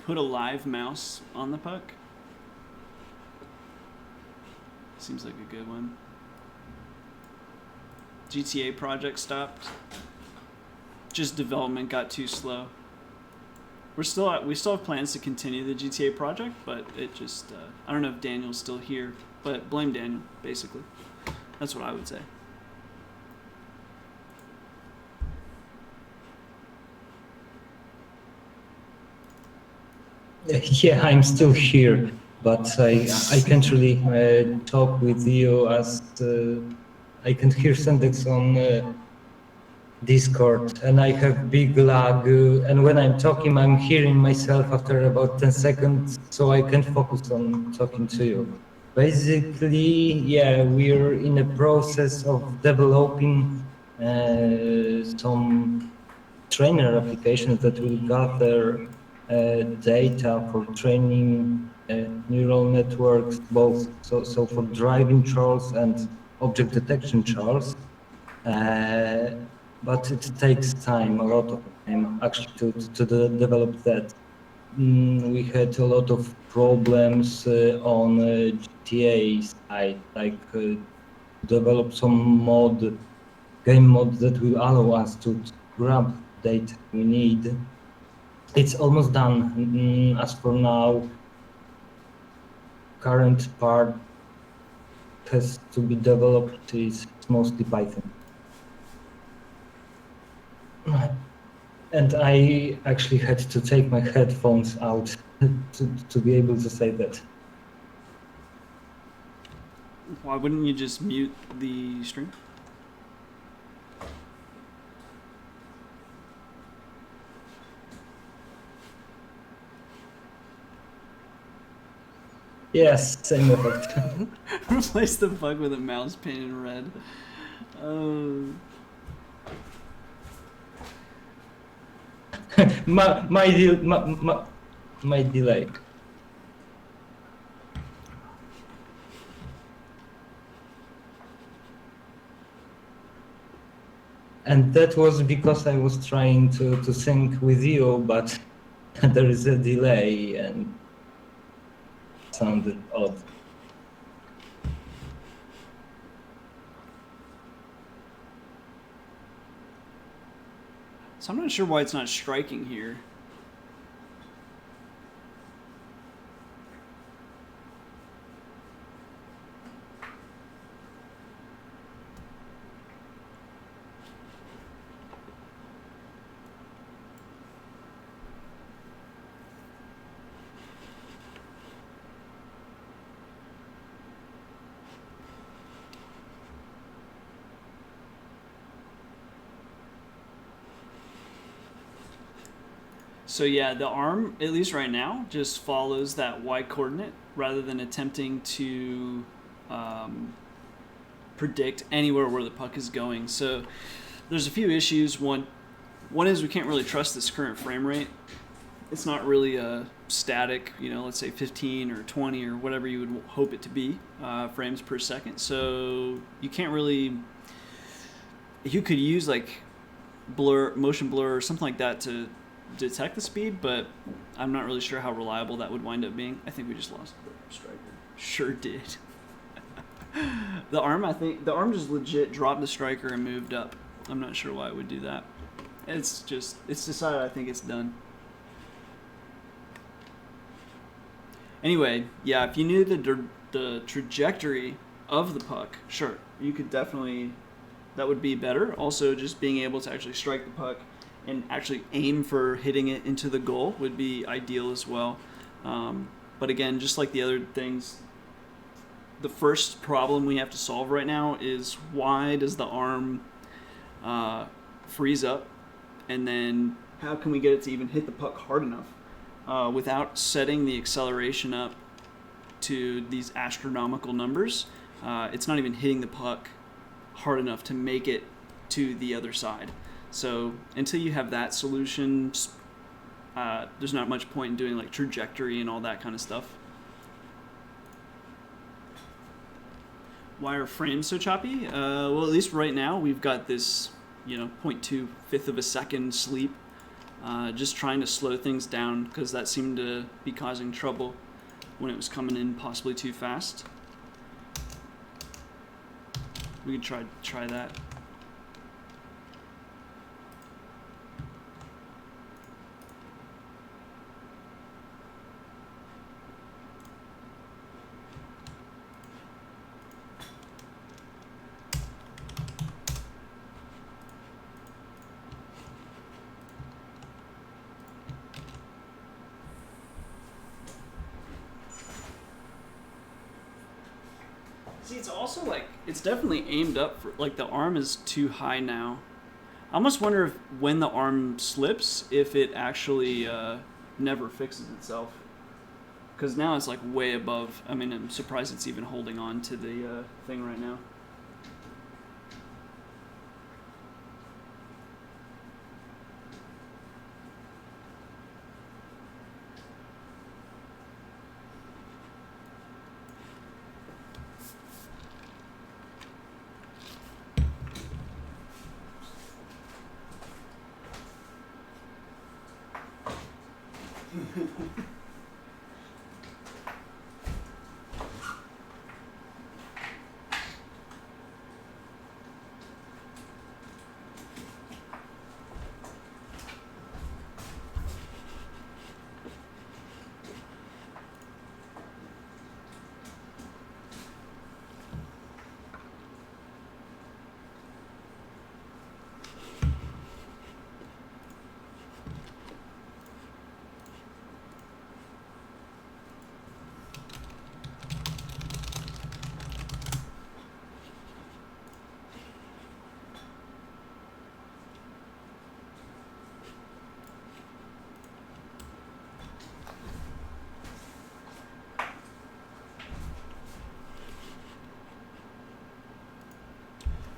Put a live mouse on the puck. Seems like a good one. GTA project stopped. just development got too slow. We still have plans to continue the GTA project, but it just I don't know if Daniel's still here, but blame Daniel basically. That's what I would say. Yeah, I'm still here, but I can't really talk with you as I can't hear Sentdex on Discord, and I have big lag. And when I'm talking, I'm hearing myself after about 10 seconds, so I can't focus on talking to you. Basically, yeah, we're in a process of developing some trainer applications that will gather data for training neural networks, both so for driving chores and object detection chores. But it takes time, a lot of time, actually, to develop that. We had a lot of problems on GTA side, like develop some game mod that will allow us to grab data we need. It's almost done. As for now, current part has to be developed. It's mostly Python. And I actually had to take my headphones out to be able to say that. Why wouldn't you just mute the stream? Yes, same effect. Replace the bug with a mouse painted red. My delay. And that was because I was trying to sync with you, but there is a delay and it sounded odd. So I'm not sure why it's not striking here. So yeah, the arm, at least right now, just follows that y coordinate rather than attempting to predict anywhere where the puck is going. So there's a few issues. One is we can't really trust this current frame rate. It's not really a static, let's say 15 or 20 or whatever you would hope it to be frames per second. So you can't really. You could use like motion blur or something like that to detect the speed, but I'm not really sure how reliable that would wind up being. I think we just lost the striker. Sure did. The arm just legit dropped the striker and moved up. I'm not sure why it would do that. It's decided. I think it's done. Anyway, yeah, if you knew the trajectory of the puck, sure, you could definitely, that would be better. Also, just being able to actually strike the puck and actually aim for hitting it into the goal would be ideal as well. But again, just like the other things, the first problem we have to solve right now is why does the arm freeze up, and then how can we get it to even hit the puck hard enough without setting the acceleration up to these astronomical numbers. It's not even hitting the puck hard enough to make it to the other side. So until you have that solution, there's not much point in doing like trajectory and all that kind of stuff. Why are frames so choppy? Well, at least right now we've got this, 0.25 of a second sleep. Just trying to slow things down because that seemed to be causing trouble when it was coming in possibly too fast. We could try that. See, it's also like, it's definitely aimed up for, like, the arm is too high now. I almost wonder if when the arm slips, if it actually never fixes itself. Because now it's like way above. I mean, I'm surprised it's even holding on to the thing right now.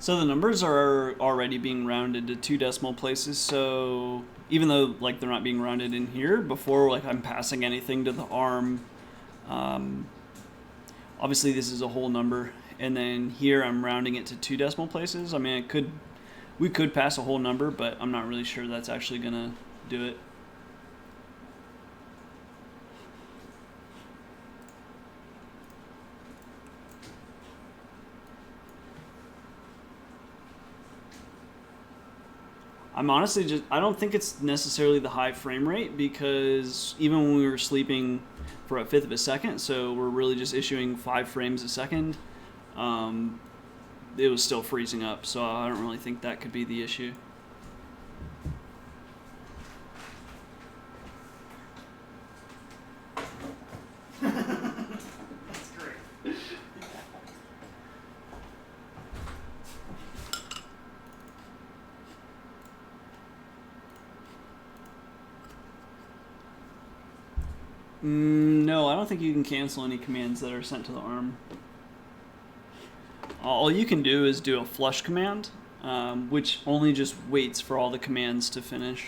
So the numbers are already being rounded to 2 decimal places, so even though like they're not being rounded in here, before like I'm passing anything to the arm, obviously this is a whole number, and then here I'm rounding it to 2 decimal places. I mean, we could pass a whole number, but I'm not really sure that's actually gonna do it. I'm honestly I don't think it's necessarily the high frame rate, because even when we were sleeping for a fifth of a second, so we're really just issuing 5 frames a second, it was still freezing up, so I don't really think that could be the issue. That's great. No, I don't think you can cancel any commands that are sent to the ARM. All you can do is do a flush command, which only just waits for all the commands to finish.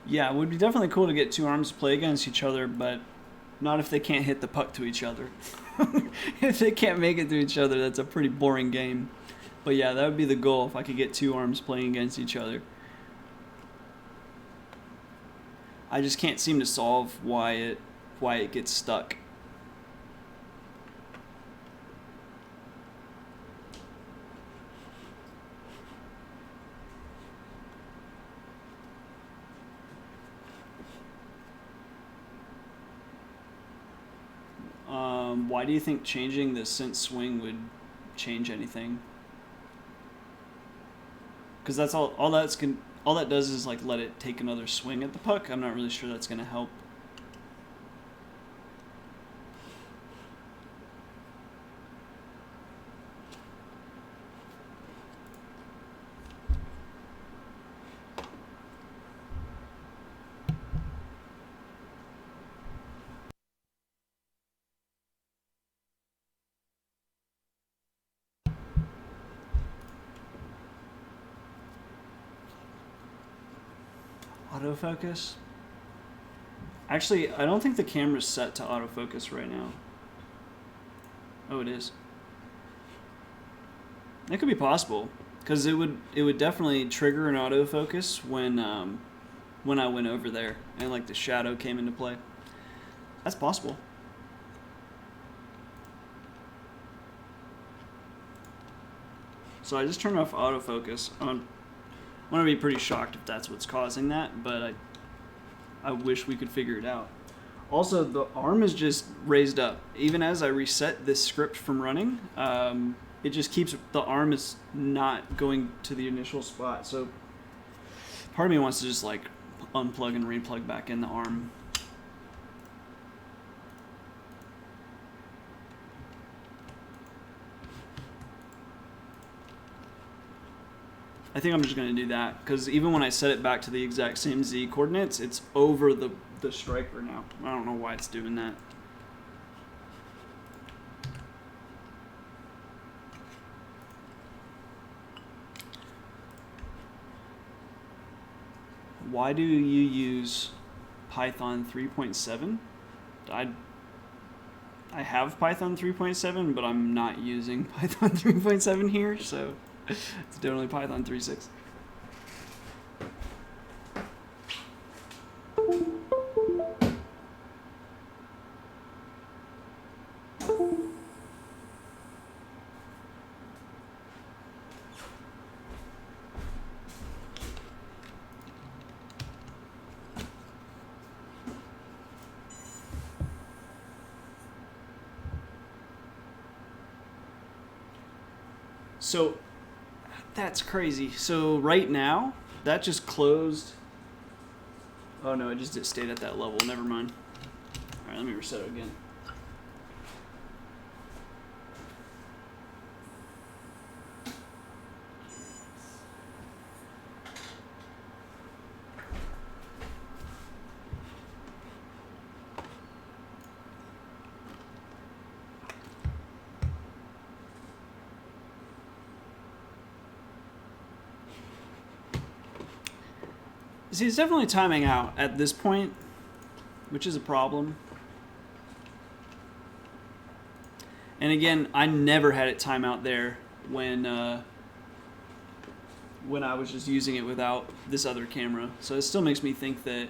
Yeah, it would be definitely cool to get 2 arms to play against each other, but not if they can't hit the puck to each other. If they can't make it to each other, that's a pretty boring game. But yeah, that would be the goal, if I could get 2 arms playing against each other. I just can't seem to solve why it gets stuck. Why do you think changing the sent swing would change anything? Because that's all that does is like let it take another swing at the puck. I'm not really sure that's going to help. Autofocus? Actually, I don't think the camera's set to autofocus right now. Oh, it is. That could be possible, because it would definitely trigger an autofocus when I went over there and like the shadow came into play. That's possible. So I just turned off autofocus. I'm going to be pretty shocked if that's what's causing that, but I wish we could figure it out. Also, the arm is just raised up. Even as I reset this script from running, it just keeps, the arm is not going to the initial spot. So part of me wants to just like unplug and replug back in the arm. I think I'm just going to do that, because even when I set it back to the exact same Z coordinates, it's over the striker now. I don't know why it's doing that. Why do you use Python 3.7? I have Python 3.7, but I'm not using Python 3.7 here, so it's definitely Python 3.6. So that's crazy. So right now, that just closed. Oh no, it just stayed at that level. Never mind. All right, let me reset it again. See, it's definitely timing out at this point, which is a problem. And again, I never had it time out there when I was just using it without this other camera. So it still makes me think that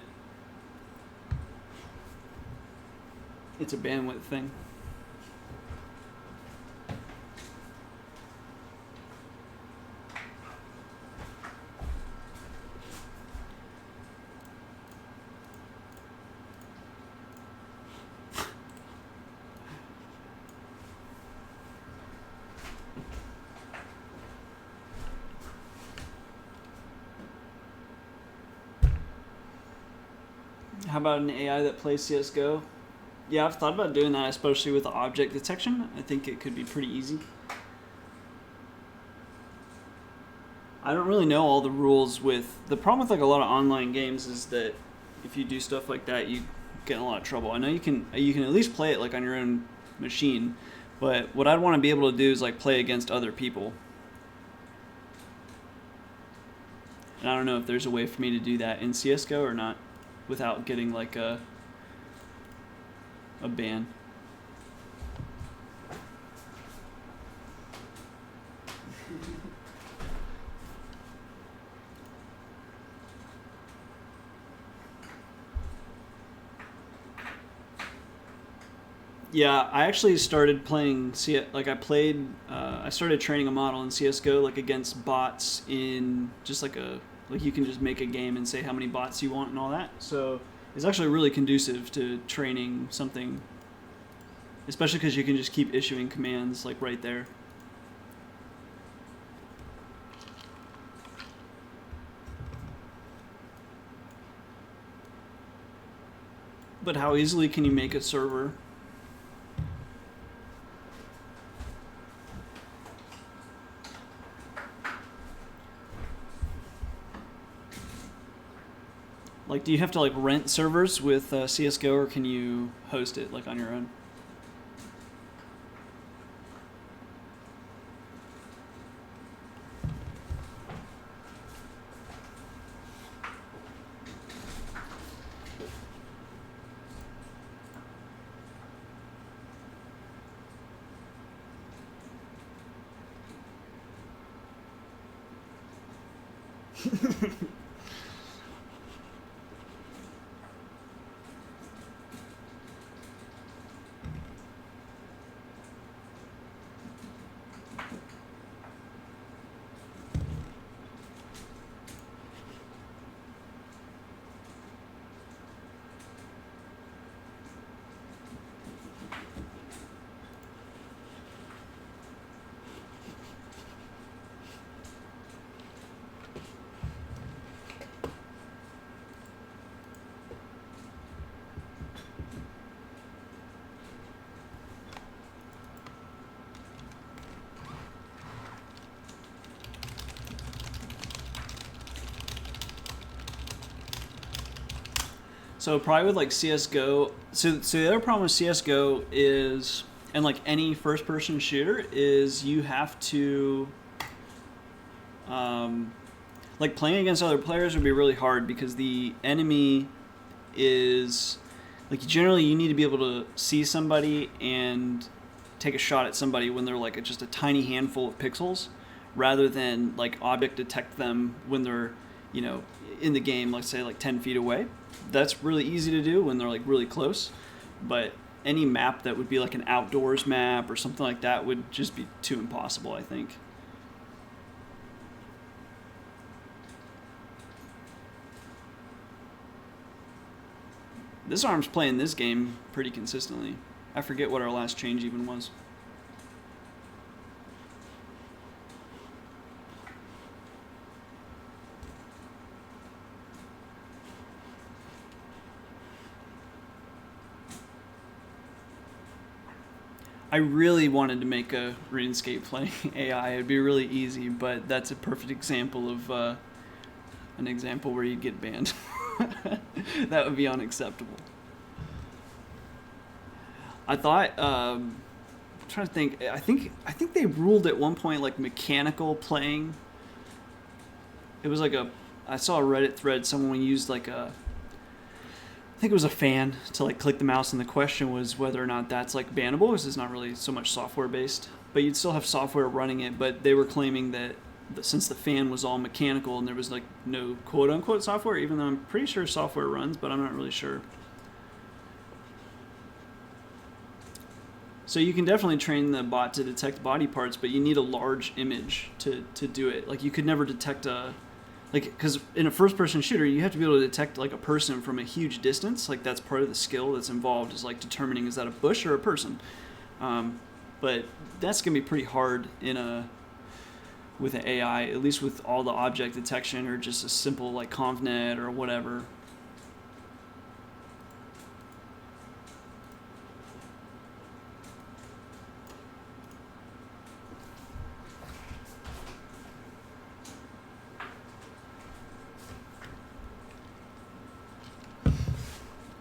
it's a bandwidth thing. How about an AI that plays CSGO? Yeah, I've thought about doing that, especially with object detection. I think it could be pretty easy. I don't really know all the rules with... The problem with like a lot of online games is that if you do stuff like that, you get in a lot of trouble. I know you can at least play it like on your own machine, but what I'd want to be able to do is like play against other people. And I don't know if there's a way for me to do that in CSGO or not, without getting like a ban. Yeah, I actually started playing I started training a model in CS:GO like against bots in just like you can just make a game and say how many bots you want and all that. So it's actually really conducive to training something, especially because you can just keep issuing commands like right there. But how easily can you make a server? Like, do you have to like rent servers with CS:GO, or can you host it like on your own? So probably with like CS:GO. So the other problem with CS:GO is, and like any first-person shooter, is you have to, like playing against other players would be really hard because the enemy is, like generally you need to be able to see somebody and take a shot at somebody when they're like just a tiny handful of pixels, rather than like object detect them when they're, you know, in the game, let's say like 10 feet away. That's really easy to do when they're like really close, but any map that would be like an outdoors map or something like that would just be too impossible, I think. This arm's playing this game pretty consistently. I forget what our last change even was. I really wanted to make a RuneScape playing AI. It'd be really easy, but that's a perfect example of an example where you'd get banned. That would be unacceptable. I thought, I'm trying to think. I think they ruled at one point like mechanical playing. It was like I saw a Reddit thread. Someone used like I think it was a fan to like click the mouse, and the question was whether or not that's like bannable. This is not really so much software based, but you'd still have software running it. But they were claiming that since the fan was all mechanical and there was like no quote unquote software, even though I'm pretty sure software runs, but I'm not really sure. So you can definitely train the bot to detect body parts, but you need a large image to do it. Like you could never detect because in a first-person shooter, you have to be able to detect like a person from a huge distance. Like that's part of the skill that's involved, is like determining is that a bush or a person. But that's gonna be pretty hard with an AI, at least with all the object detection or just a simple like ConvNet or whatever.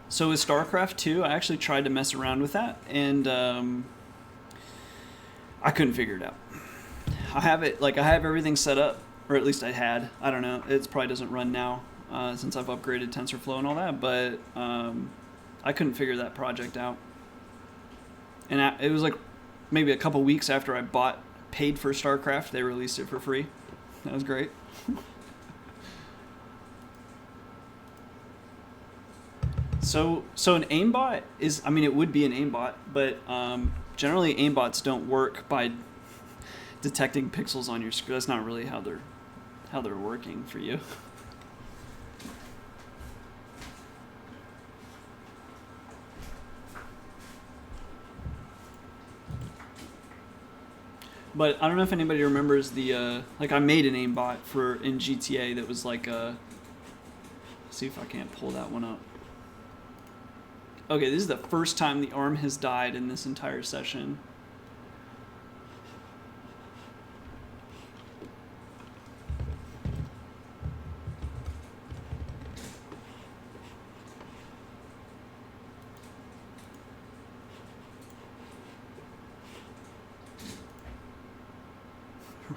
So with StarCraft 2, I actually tried to mess around with that, and I couldn't figure it out. I have everything set up, or at least I had. I don't know. It probably doesn't run now since I've upgraded TensorFlow and all that, but I couldn't figure that project out. And it was like maybe a couple weeks after I paid for StarCraft, they released it for free. That was great. So an aimbot is, I mean, it would be an aimbot, but generally aimbots don't work by detecting pixels on your screen. That's not really how they're working for you. But I don't know if anybody remembers the like I made an aimbot in GTA that was like see if I can't pull that one up. Okay, this is the first time the arm has died in this entire session.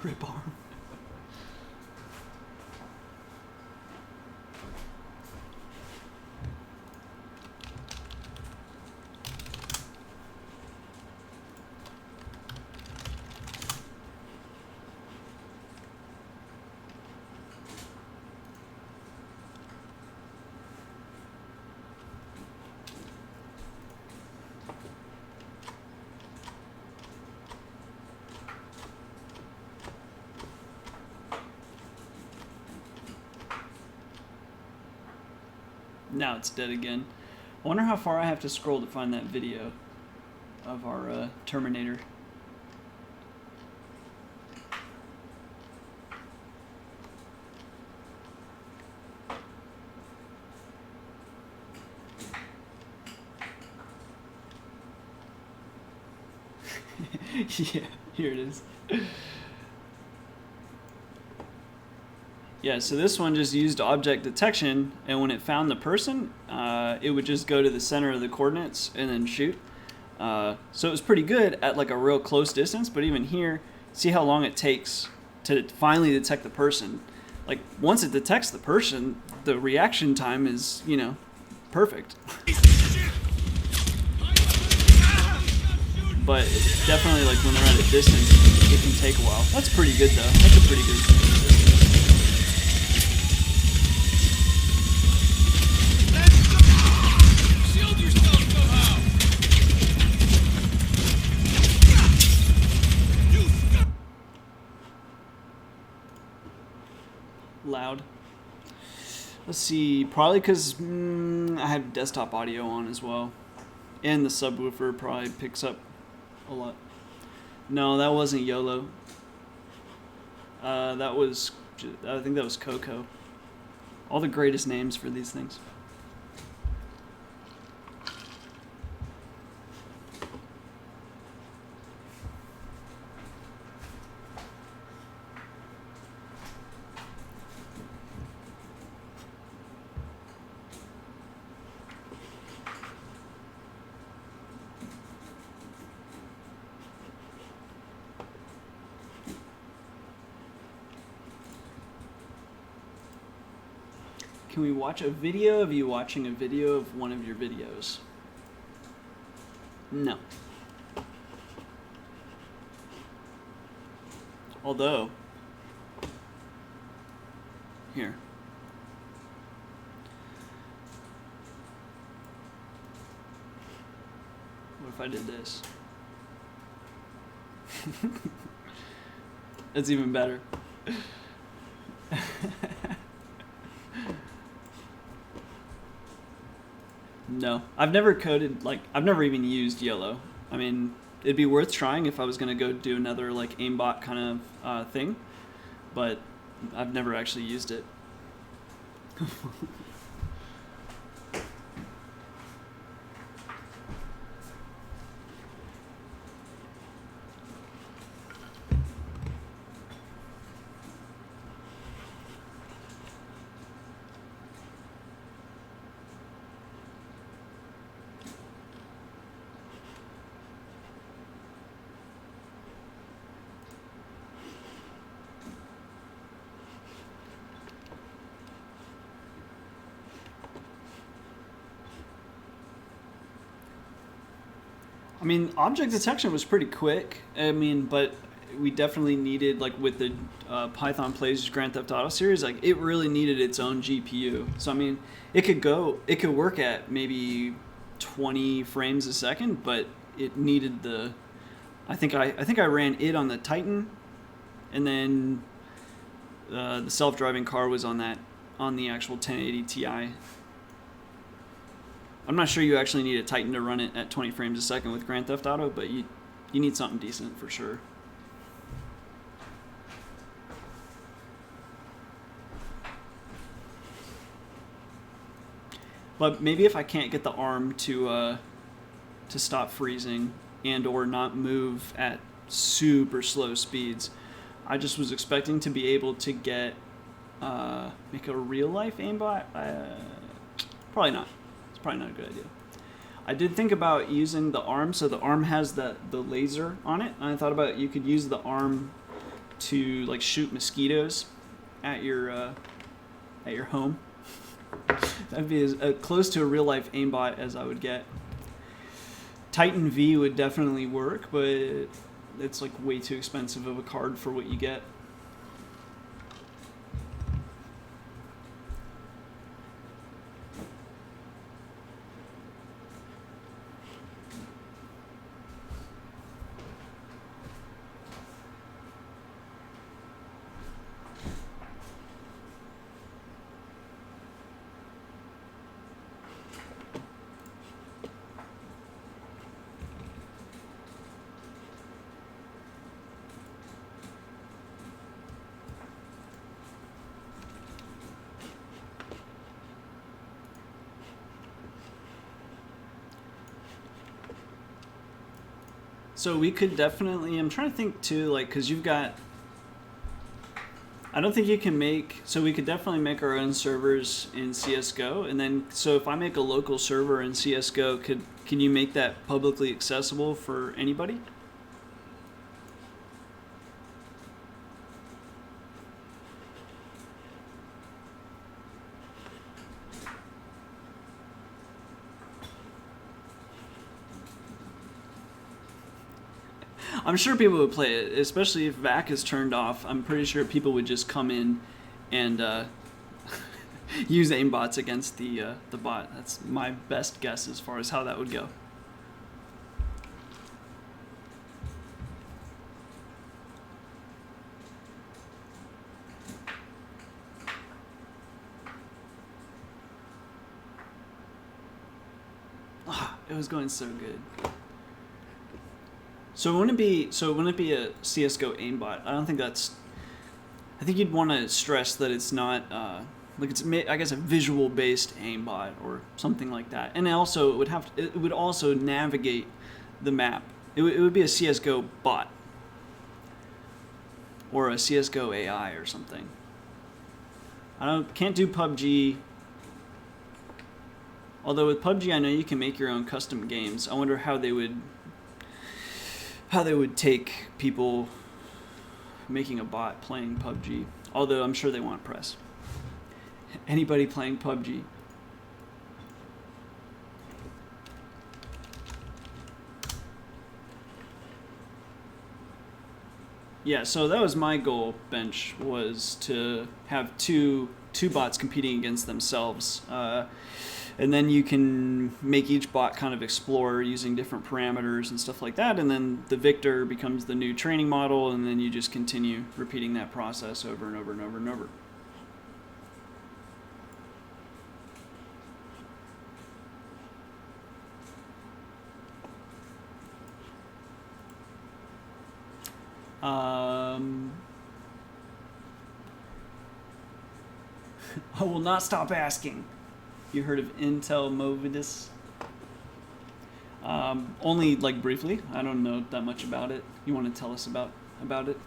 Rip arm. Now it's dead again. I wonder how far I have to scroll to find that video of our Terminator. Yeah, here it is. Yeah, so this one just used object detection, and when it found the person, it would just go to the center of the coordinates and then shoot. So it was pretty good at like a real close distance, but even here, see how long it takes to finally detect the person. Like once it detects the person, the reaction time is, you know, perfect. But definitely like when they're at a distance, it can take a while. That's pretty good though. That's a pretty good. Shield yourself somehow. Loud. Let's see, probably because I have desktop audio on as well, and the subwoofer probably picks up a lot. No, that wasn't YOLO. That was, I think that was Coco. All the greatest names for these things. Can we watch a video of you watching a video of one of your videos? No. Although, here. What if I did this? That's even better. No, I've never coded, like, I've never even used YOLO. I mean, it'd be worth trying if I was going to go do another, like, aimbot kind of thing, but I've never actually used it. I mean, object detection was pretty quick. I mean, but we definitely needed, like with the Python Plays Grand Theft Auto series, like it really needed its own GPU. So I mean, it could work at maybe 20 frames a second, but it needed the. I think I ran it on the Titan, and then the self-driving car was on the actual 1080 Ti. I'm not sure you actually need a Titan to run it at 20 frames a second with Grand Theft Auto, but you need something decent for sure. But maybe if I can't get the ARM to stop freezing and or not move at super slow speeds, I just was expecting to be able to get make a real life aimbot. Probably not. Probably not a good idea. I did think about using the ARM, so the ARM has the laser on it, and I thought about you could use the ARM to like shoot mosquitoes at your home. That'd be as close to a real life aimbot as I would get. Titan V would definitely work, but it's like way too expensive of a card for what you get. So we could definitely, I'm trying to think too, like, because you've got I don't think you can make. So we could definitely make our own servers in CS:GO, and then so if I make a local server in CS:GO, can you make that publicly accessible for anybody? I'm sure people would play it, especially if VAC is turned off. I'm pretty sure people would just come in and use aimbots against the bot. That's my best guess as far as how that would go. Ah, it was going so good. So wouldn't it be a CS:GO aimbot? I don't think that's. I think you'd want to stress that it's not like it's I guess a visual based aimbot or something like that. And also it would also navigate the map. It would be a CS:GO bot or a CS:GO AI or something. Can't do PUBG. Although with PUBG I know you can make your own custom games. I wonder how they would take people making a bot playing PUBG. Although I'm sure they want press. Anybody playing PUBG. Yeah, so that was my goal, Bench, was to have two bots competing against themselves. And then you can make each bot kind of explore using different parameters and stuff like that. And then the victor becomes the new training model, and then you just continue repeating that process over and over and over and over. I will not stop asking. You heard of Intel Movidus? Only like briefly. I don't know that much about it. You want to tell us about it?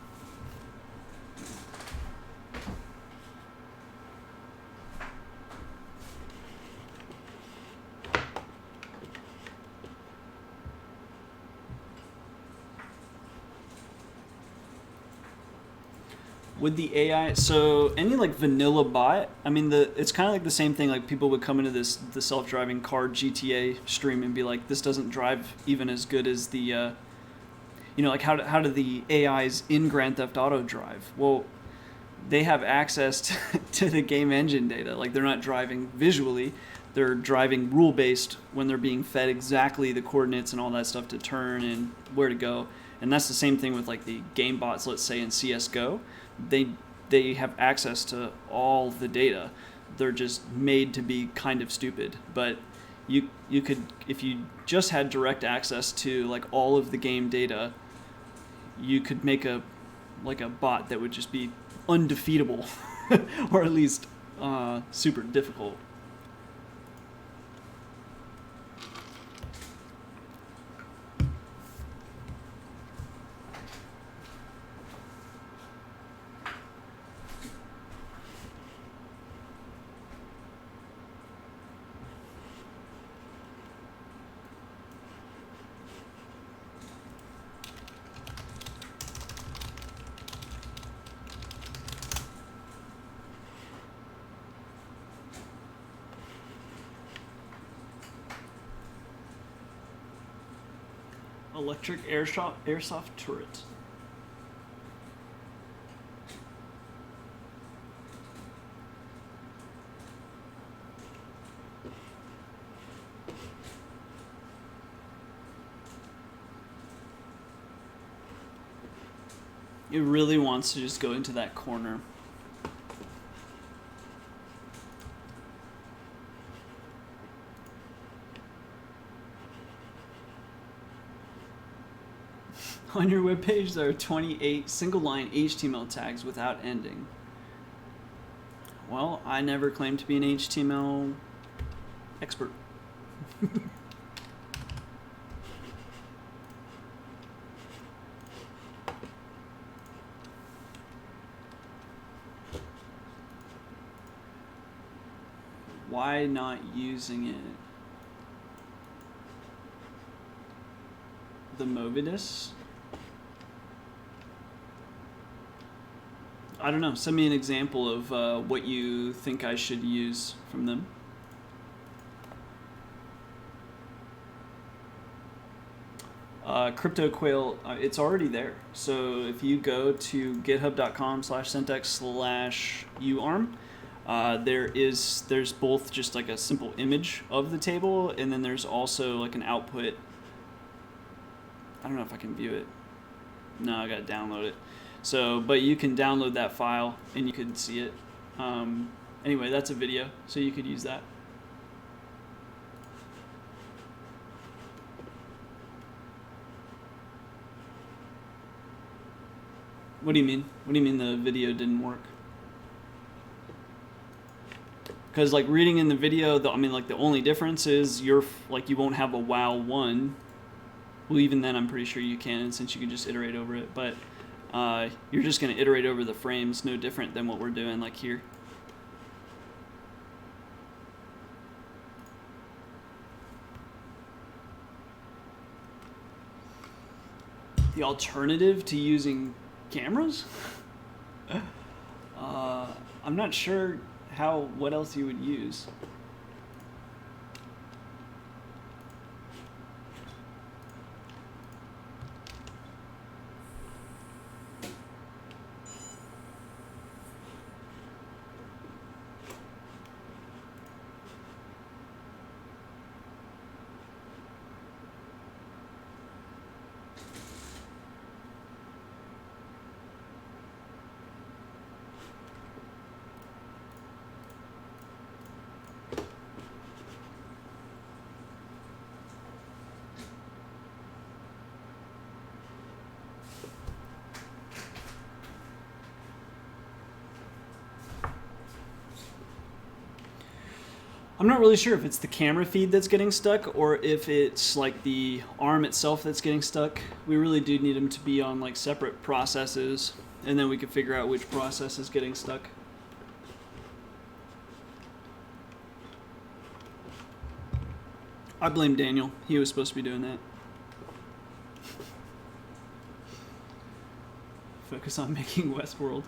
With the AI, so any like vanilla bot, I mean it's kind of like the same thing. Like people would come into the self-driving car GTA stream and be like, this doesn't drive even as good as the, like how do the AIs in Grand Theft Auto drive? Well, they have access to the game engine data. Like they're not driving visually, they're driving rule-based when they're being fed exactly the coordinates and all that stuff to turn and where to go. And that's the same thing with like the game bots, let's say in CS:GO. They have access to all the data. They're just made to be kind of stupid. But you could, if you just had direct access to like all of the game data, you could make a bot that would just be undefeatable or at least super difficult. Electric airsoft turret. It really wants to just go into that corner. On your webpage, there are 28 single-line HTML tags without ending. Well, I never claimed to be an HTML expert. Why not using it? The Movidus? I don't know. Send me an example of what you think I should use from them. Crypto Quail, it's already there. So if you go to github.com/Sentdex/uarm, there's both just like a simple image of the table, and then there's also like an output. I don't know if I can view it. No, I gotta download it. So, but you can download that file and you can see it. Anyway, that's a video, so you could use that. What do you mean? What do you mean the video didn't work? Because like reading in the video, I mean like the only difference is you won't have a wow 1. Well, even then I'm pretty sure you can, since you can just iterate over it. But you're just going to iterate over the frames, no different than what we're doing like here. The alternative to using cameras? I'm not sure what else you would use. I'm not really sure if it's the camera feed that's getting stuck or if it's like the arm itself that's getting stuck. We really do need them to be on like separate processes, and then we can figure out which process is getting stuck. I blame Daniel. He was supposed to be doing that. Focus on making Westworld.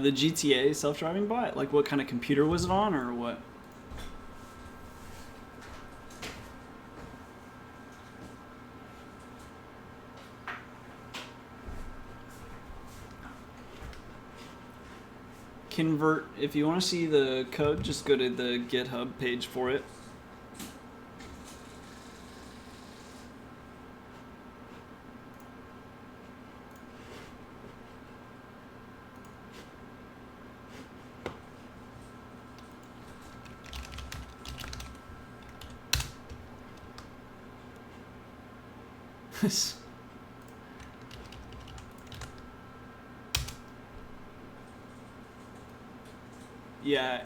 The GTA self-driving bot? Like what kind of computer was it on or what? Convert, if you want to see the code, just go to the GitHub page for it. Yeah,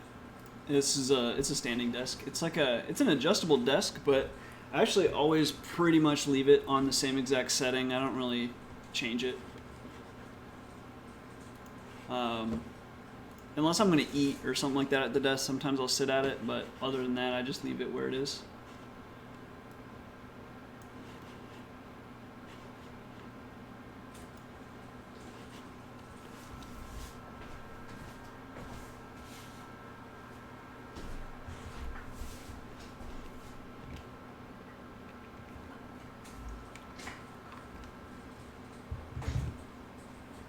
it's a standing desk. It's an adjustable desk, but I actually always pretty much leave it on the same exact setting. I don't really change it. Unless I'm gonna eat or something like that at the desk, sometimes I'll sit at it, but other than that, I just leave it where it is.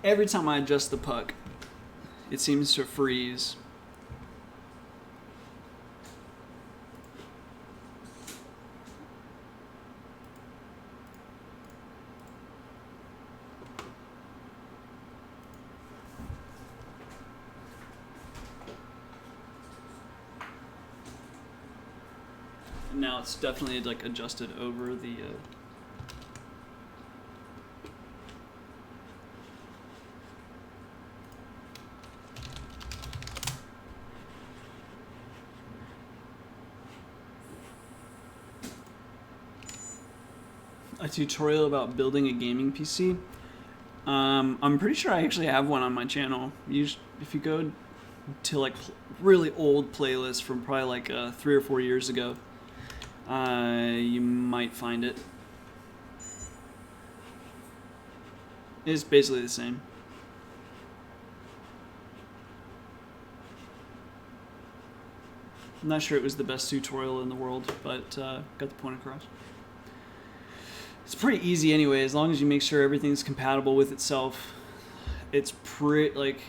Every time I adjust the puck, it seems to freeze. And now it's definitely like adjusted over the a tutorial about building a gaming PC. I'm pretty sure I actually have one on my channel. If you go to like really old playlists from probably like 3 or 4 years ago, you might find it. It's basically the same. I'm not sure it was the best tutorial in the world, but got the point across. It's pretty easy anyway, as long as you make sure everything's compatible with itself. It's pretty, like,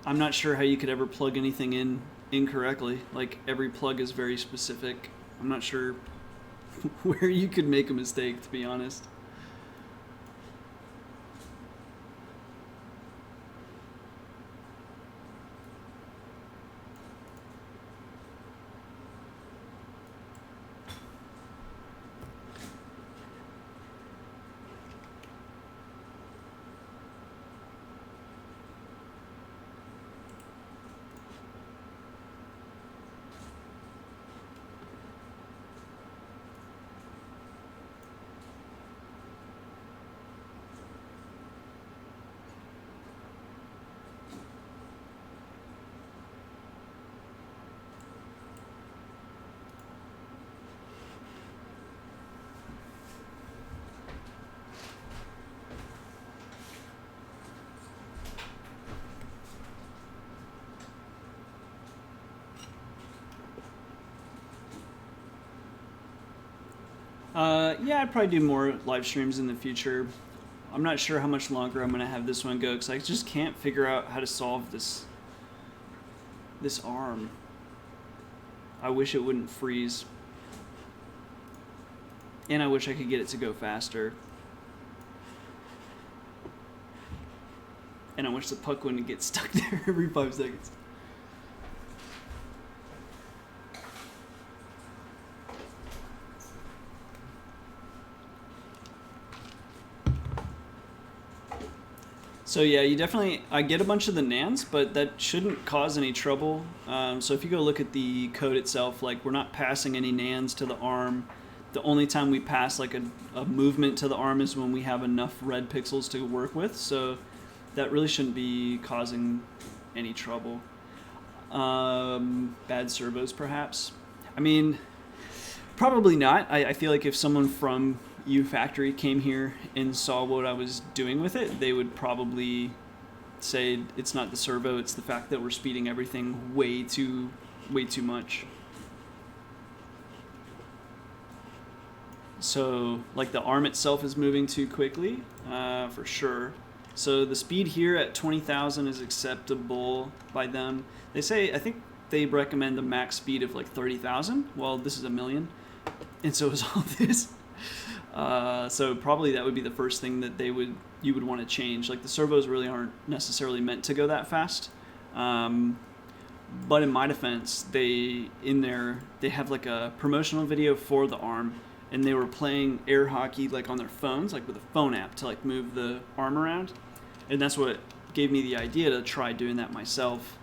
I'm not sure how you could ever plug anything in incorrectly. Like, every plug is very specific. I'm not sure where you could make a mistake, to be honest. Yeah, I'd probably do more live streams in the future. I'm not sure how much longer I'm going to have this one go, because I just can't figure out how to solve this arm. I wish it wouldn't freeze. And I wish I could get it to go faster. And I wish the puck wouldn't get stuck there every 5 seconds. So yeah, you definitely, I get a bunch of the nans, but that shouldn't cause any trouble. So if you go look at the code itself, like, we're not passing any nans to the arm. The only time we pass like a movement to the arm is when we have enough red pixels to work with. So that really shouldn't be causing any trouble. Bad servos, perhaps. I mean, probably not. I feel like if someone from Factory came here and saw what I was doing with it, they would probably say it's not the servo, it's the fact that we're speeding everything way too much. So like the arm itself is moving too quickly, for sure. So the speed here at 20,000 is acceptable by them. They say, I think they recommend the max speed of like 30,000. Well, this is 1,000,000, and so is all this. So probably that would be the first thing that you would want to change. Like, the servos really aren't necessarily meant to go that fast. But in my defense, they have like a promotional video for the arm, and they were playing air hockey like on their phones, like with a phone app to like move the arm around. And that's what gave me the idea to try doing that myself.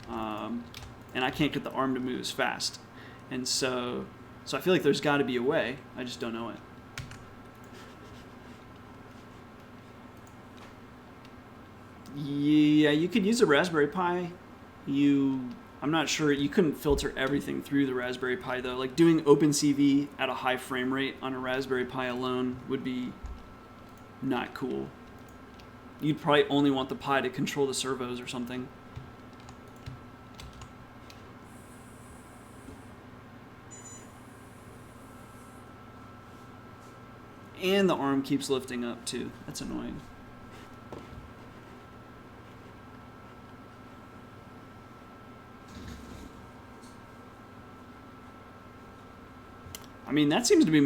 And I can't get the arm to move as fast. And so I feel like there's got to be a way. I just don't know it. Yeah, you could use a Raspberry Pi. I'm not sure, you couldn't filter everything through the Raspberry Pi though. Like, doing OpenCV at a high frame rate on a Raspberry Pi alone would be not cool. You'd probably only want the Pi to control the servos or something. And the arm keeps lifting up too. That's annoying. I mean, that seems to be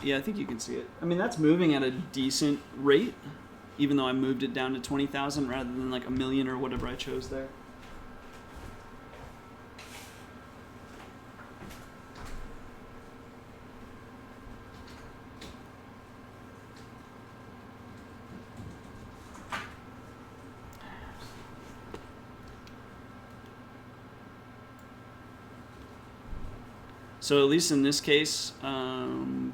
yeah, I think you can see it. I mean, that's moving at a decent rate, even though I moved it down to 20,000 rather than like 1,000,000 or whatever I chose there. So at least in this case, I mean,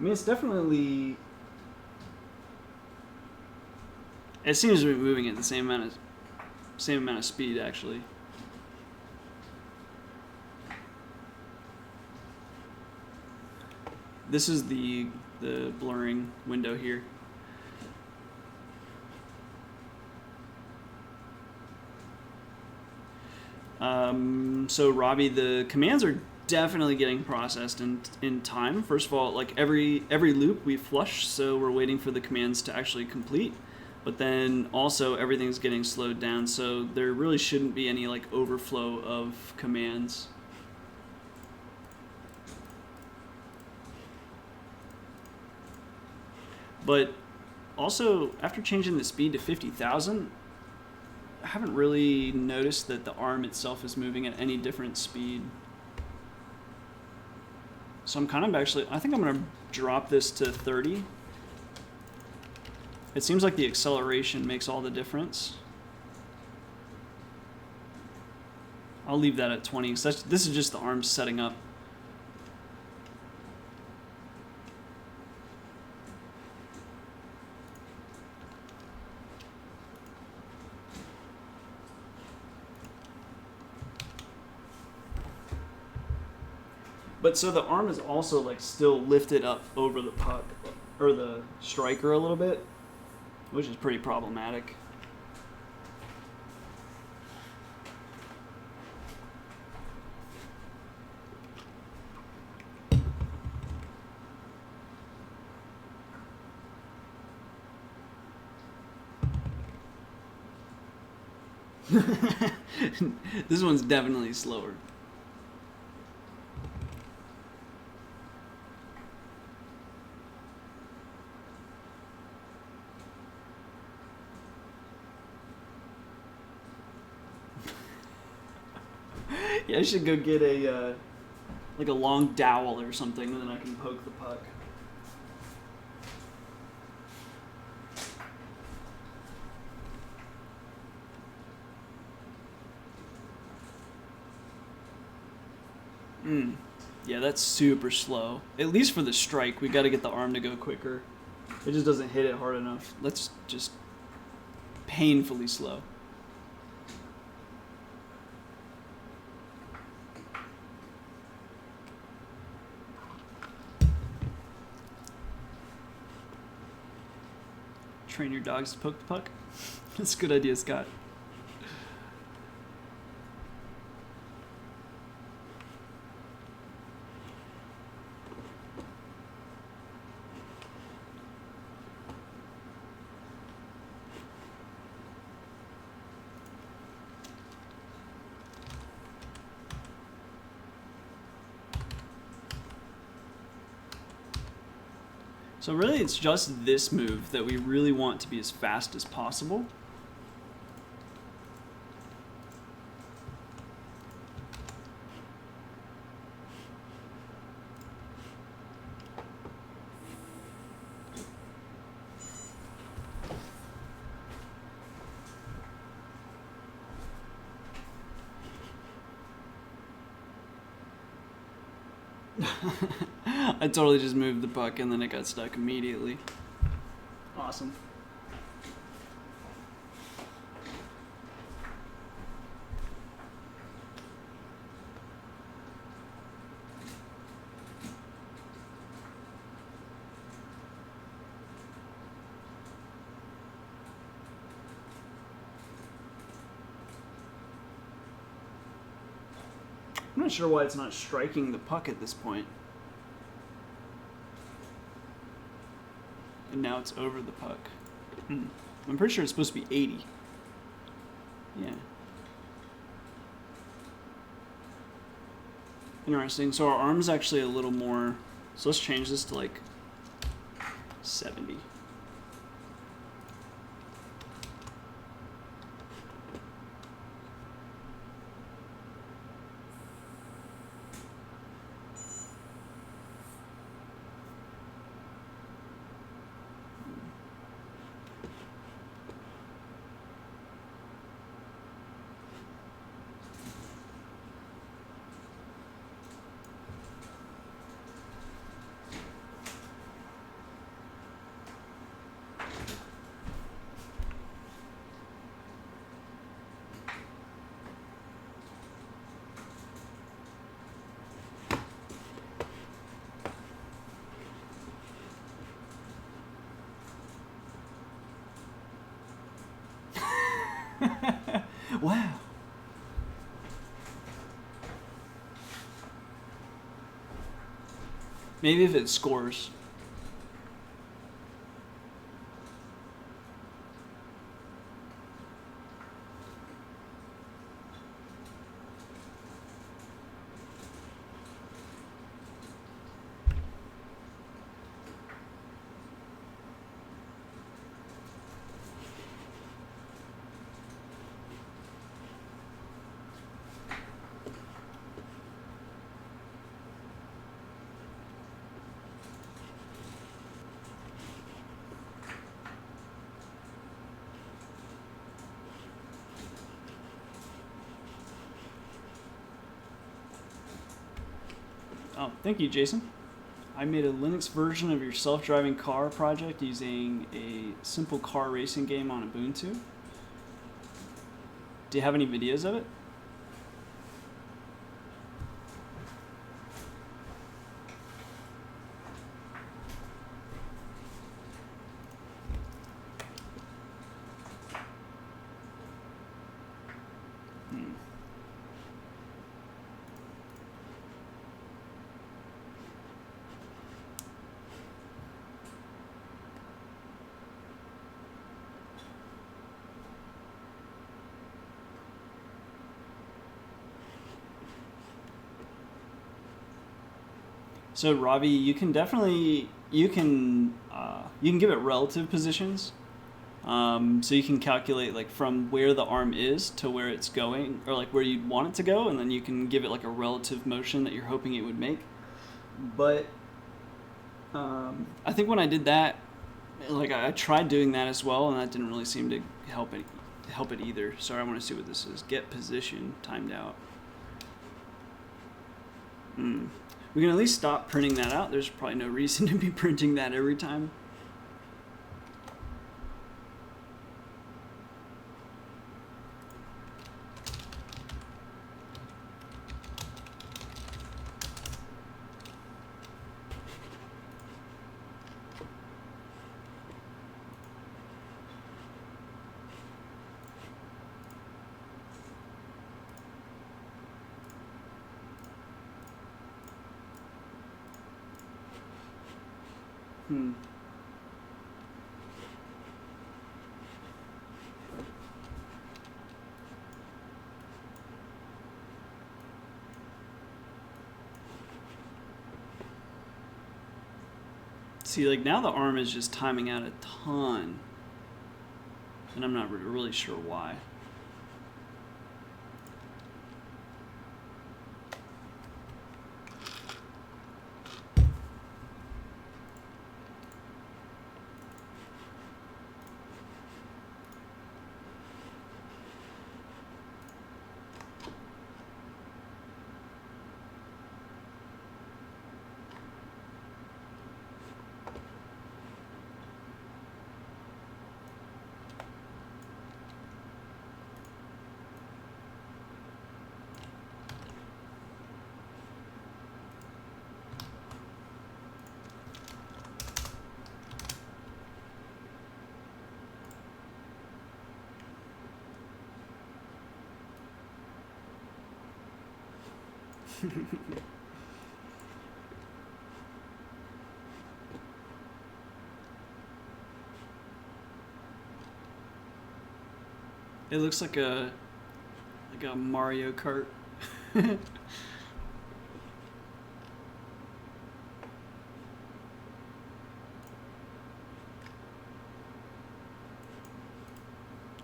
it's definitely It seems to be moving at the same amount of speed, actually. This is the blurring window here. So Robbie, the commands are definitely getting processed in time. First of all, like every loop we flush, so we're waiting for the commands to actually complete. But then also everything's getting slowed down, so there really shouldn't be any like overflow of commands. But also, after changing the speed to 50,000, I haven't really noticed that the arm itself is moving at any different speed. So I'm kind of actually, I think I'm going to drop this to 30. It seems like the acceleration makes all the difference. I'll leave that at 20, because this is just the arm setting up. But so the arm is also like still lifted up over the puck or the striker a little bit, which is pretty problematic. This one's definitely slower. Yeah, I should go get a like a long dowel or something, and then I can poke the puck. Yeah, that's super slow. At least for the strike, we got to get the arm to go quicker. It just doesn't hit it hard enough. That's just painfully slow. Train your dogs to poke the puck. That's a good idea, Scott. So really it's just this move that we really want to be as fast as possible. I totally just moved the puck and then it got stuck immediately. Awesome. I'm not sure why it's not striking the puck at this point. And now it's over the puck. I'm pretty sure it's supposed to be 80. Yeah. Interesting. So our arm's actually a little more... So let's change this to like 70. Wow. Maybe if it scores. Oh, thank you, Jason. I made a Linux version of your self-driving car project using a simple car racing game on Ubuntu. Do you have any videos of it? So Ravi, you can definitely you can give it relative positions. So you can calculate like from where the arm is to where it's going, or like where you'd want it to go, and then you can give it like a relative motion that you're hoping it would make. But I think when I did that, like I tried doing that as well, and that didn't really seem to help it either. Sorry, I want to see what this is. Get position timed out. We can at least stop printing that out. There's probably no reason to be printing that every time. See, like now the arm is just timing out a ton, and I'm not really sure why. It looks like a Mario Kart.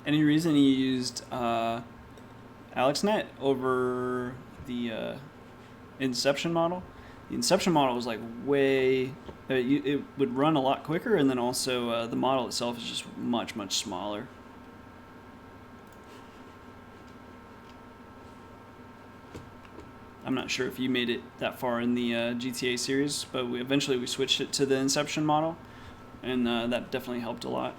Any reason you used AlexNet over the Inception model? The Inception model was like way... it would run a lot quicker, and then also the model itself is just much, much smaller. I'm not sure if you made it that far in the GTA series, but eventually we switched it to the Inception model, and that definitely helped a lot.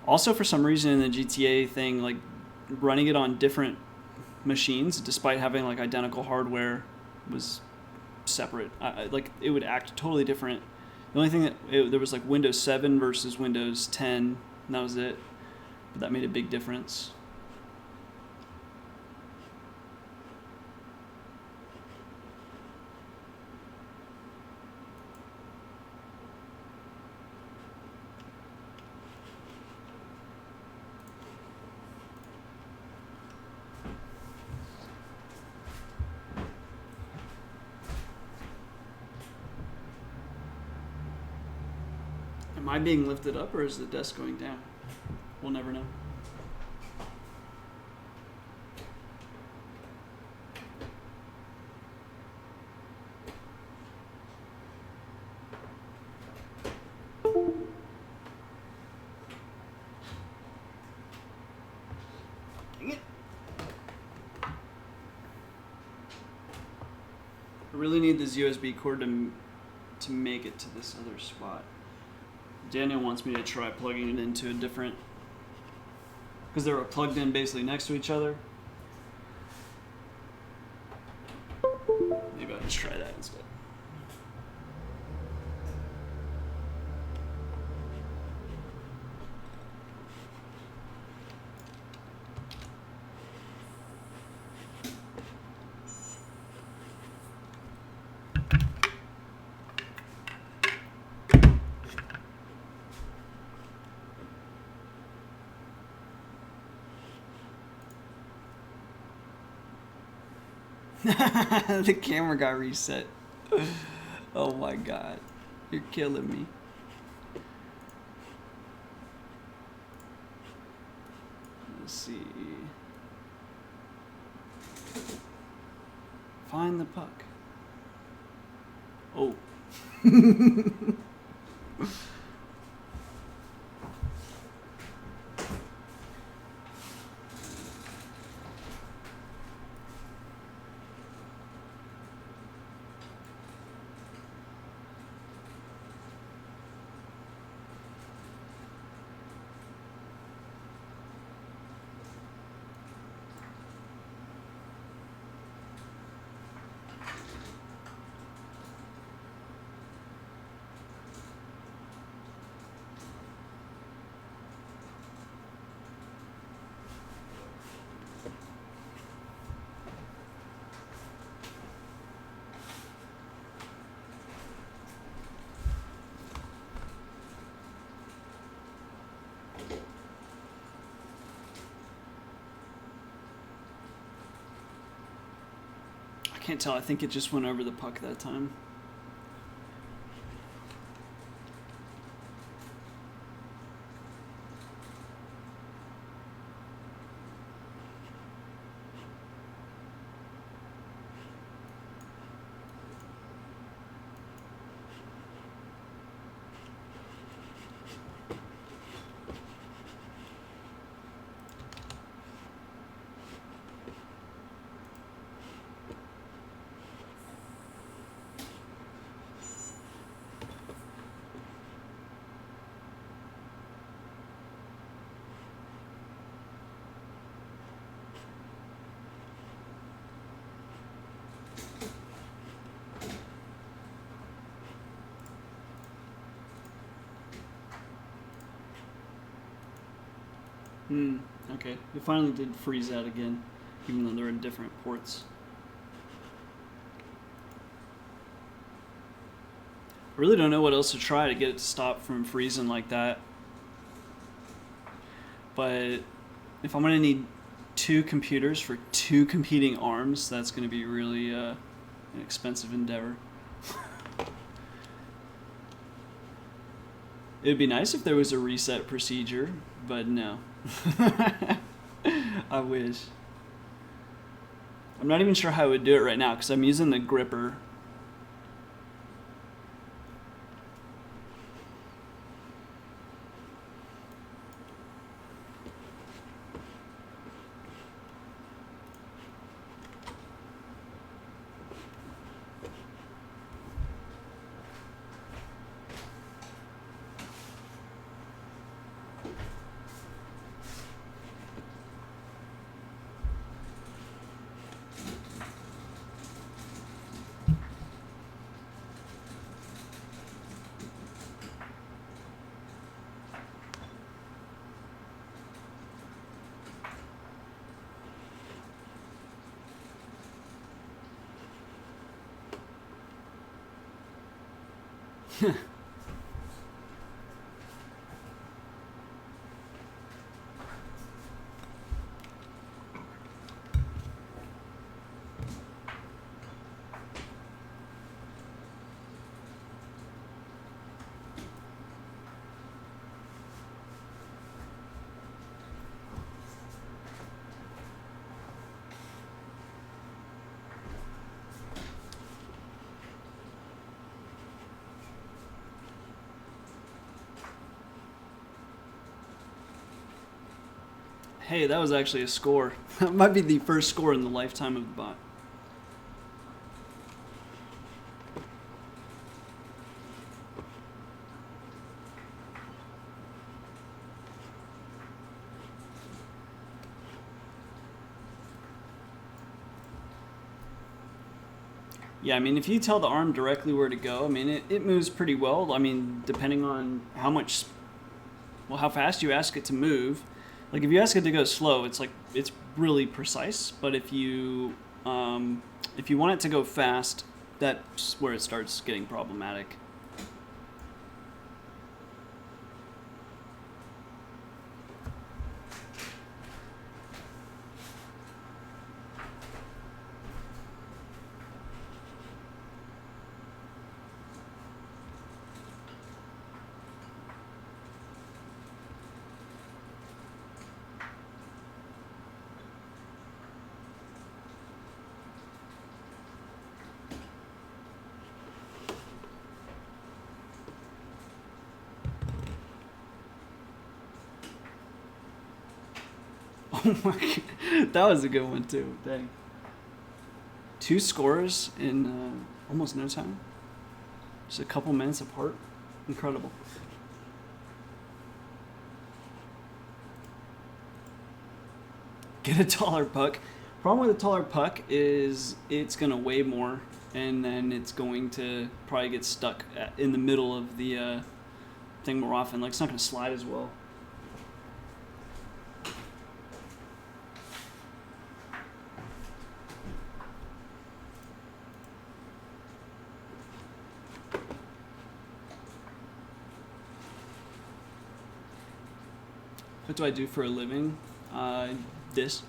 Also, for some reason in the GTA thing, like running it on different machines, despite having like identical hardware, was separate. Like it would act totally different. The only thing there was like Windows 7 versus Windows 10, and that was it. but that made a big difference. Am I being lifted up or is the desk going down? We'll never know. Dang it. I really need this USB cord to make it to this other spot. Daniel wants me to try plugging it into a different, because they were plugged in basically next to each other. Maybe I'll just try that instead. The camera got reset. Oh my god. You're killing me. Let's see. Find the puck. Oh. I can't tell. I think it just went over the puck that time. Okay. It finally did freeze out again, even though they're in different ports. I really don't know what else to try to get it to stop from freezing like that. But if I'm going to need two computers for two competing arms, that's going to be really an expensive endeavor. It would be nice if there was a reset procedure, but no. I wish. I'm not even sure how I would do it right now because I'm using the gripper. Hey, that was actually a score. That might be the first score in the lifetime of the bot. Yeah, I mean, if you tell the arm directly where to go, I mean, it moves pretty well. I mean, depending on how much, well, how fast you ask it to move. Like, if you ask it to go slow, it's like, it's really precise. But if you want it to go fast, that's where it starts getting problematic. Oh my God. That was a good one too. Dang. 2 scores in almost no time. Just a couple minutes apart. Incredible. Get a taller puck. Problem with a taller puck is it's going to weigh more, and then it's going to probably get stuck in the middle of the thing more often. Like, it's not going to slide as well. What do I do for a living? This.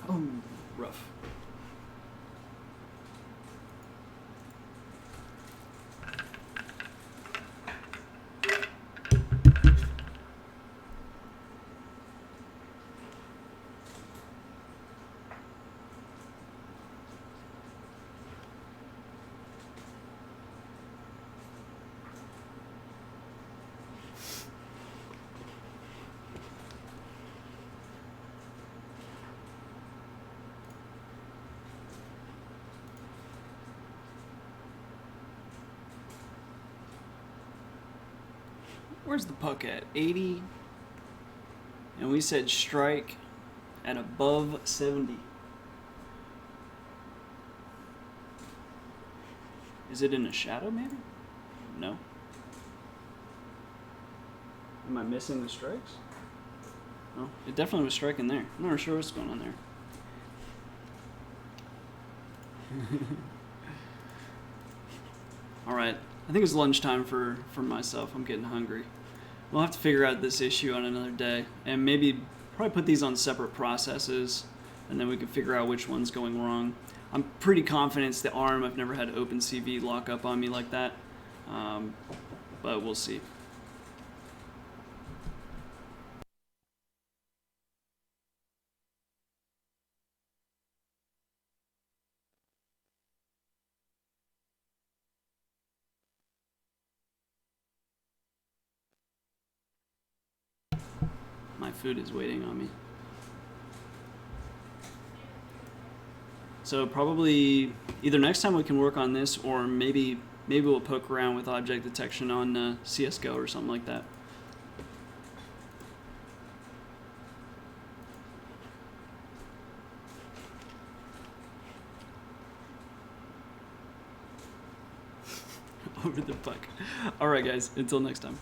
Oh, rough. Where's the puck at? 80. And we said strike at above 70. Is it in a shadow maybe? No. Am I missing the strikes? No, it definitely was striking there. I'm not sure what's going on there. Alright, I think it's lunchtime for myself. I'm getting hungry. We'll have to figure out this issue on another day, and maybe probably put these on separate processes, and then we can figure out which one's going wrong. I'm pretty confident it's the ARM. I've never had OpenCV lock up on me like that, but we'll see. My food is waiting on me. So probably either next time we can work on this, or maybe we'll poke around with object detection on CSGO or something like that. Over the puck. All right, guys. Until next time.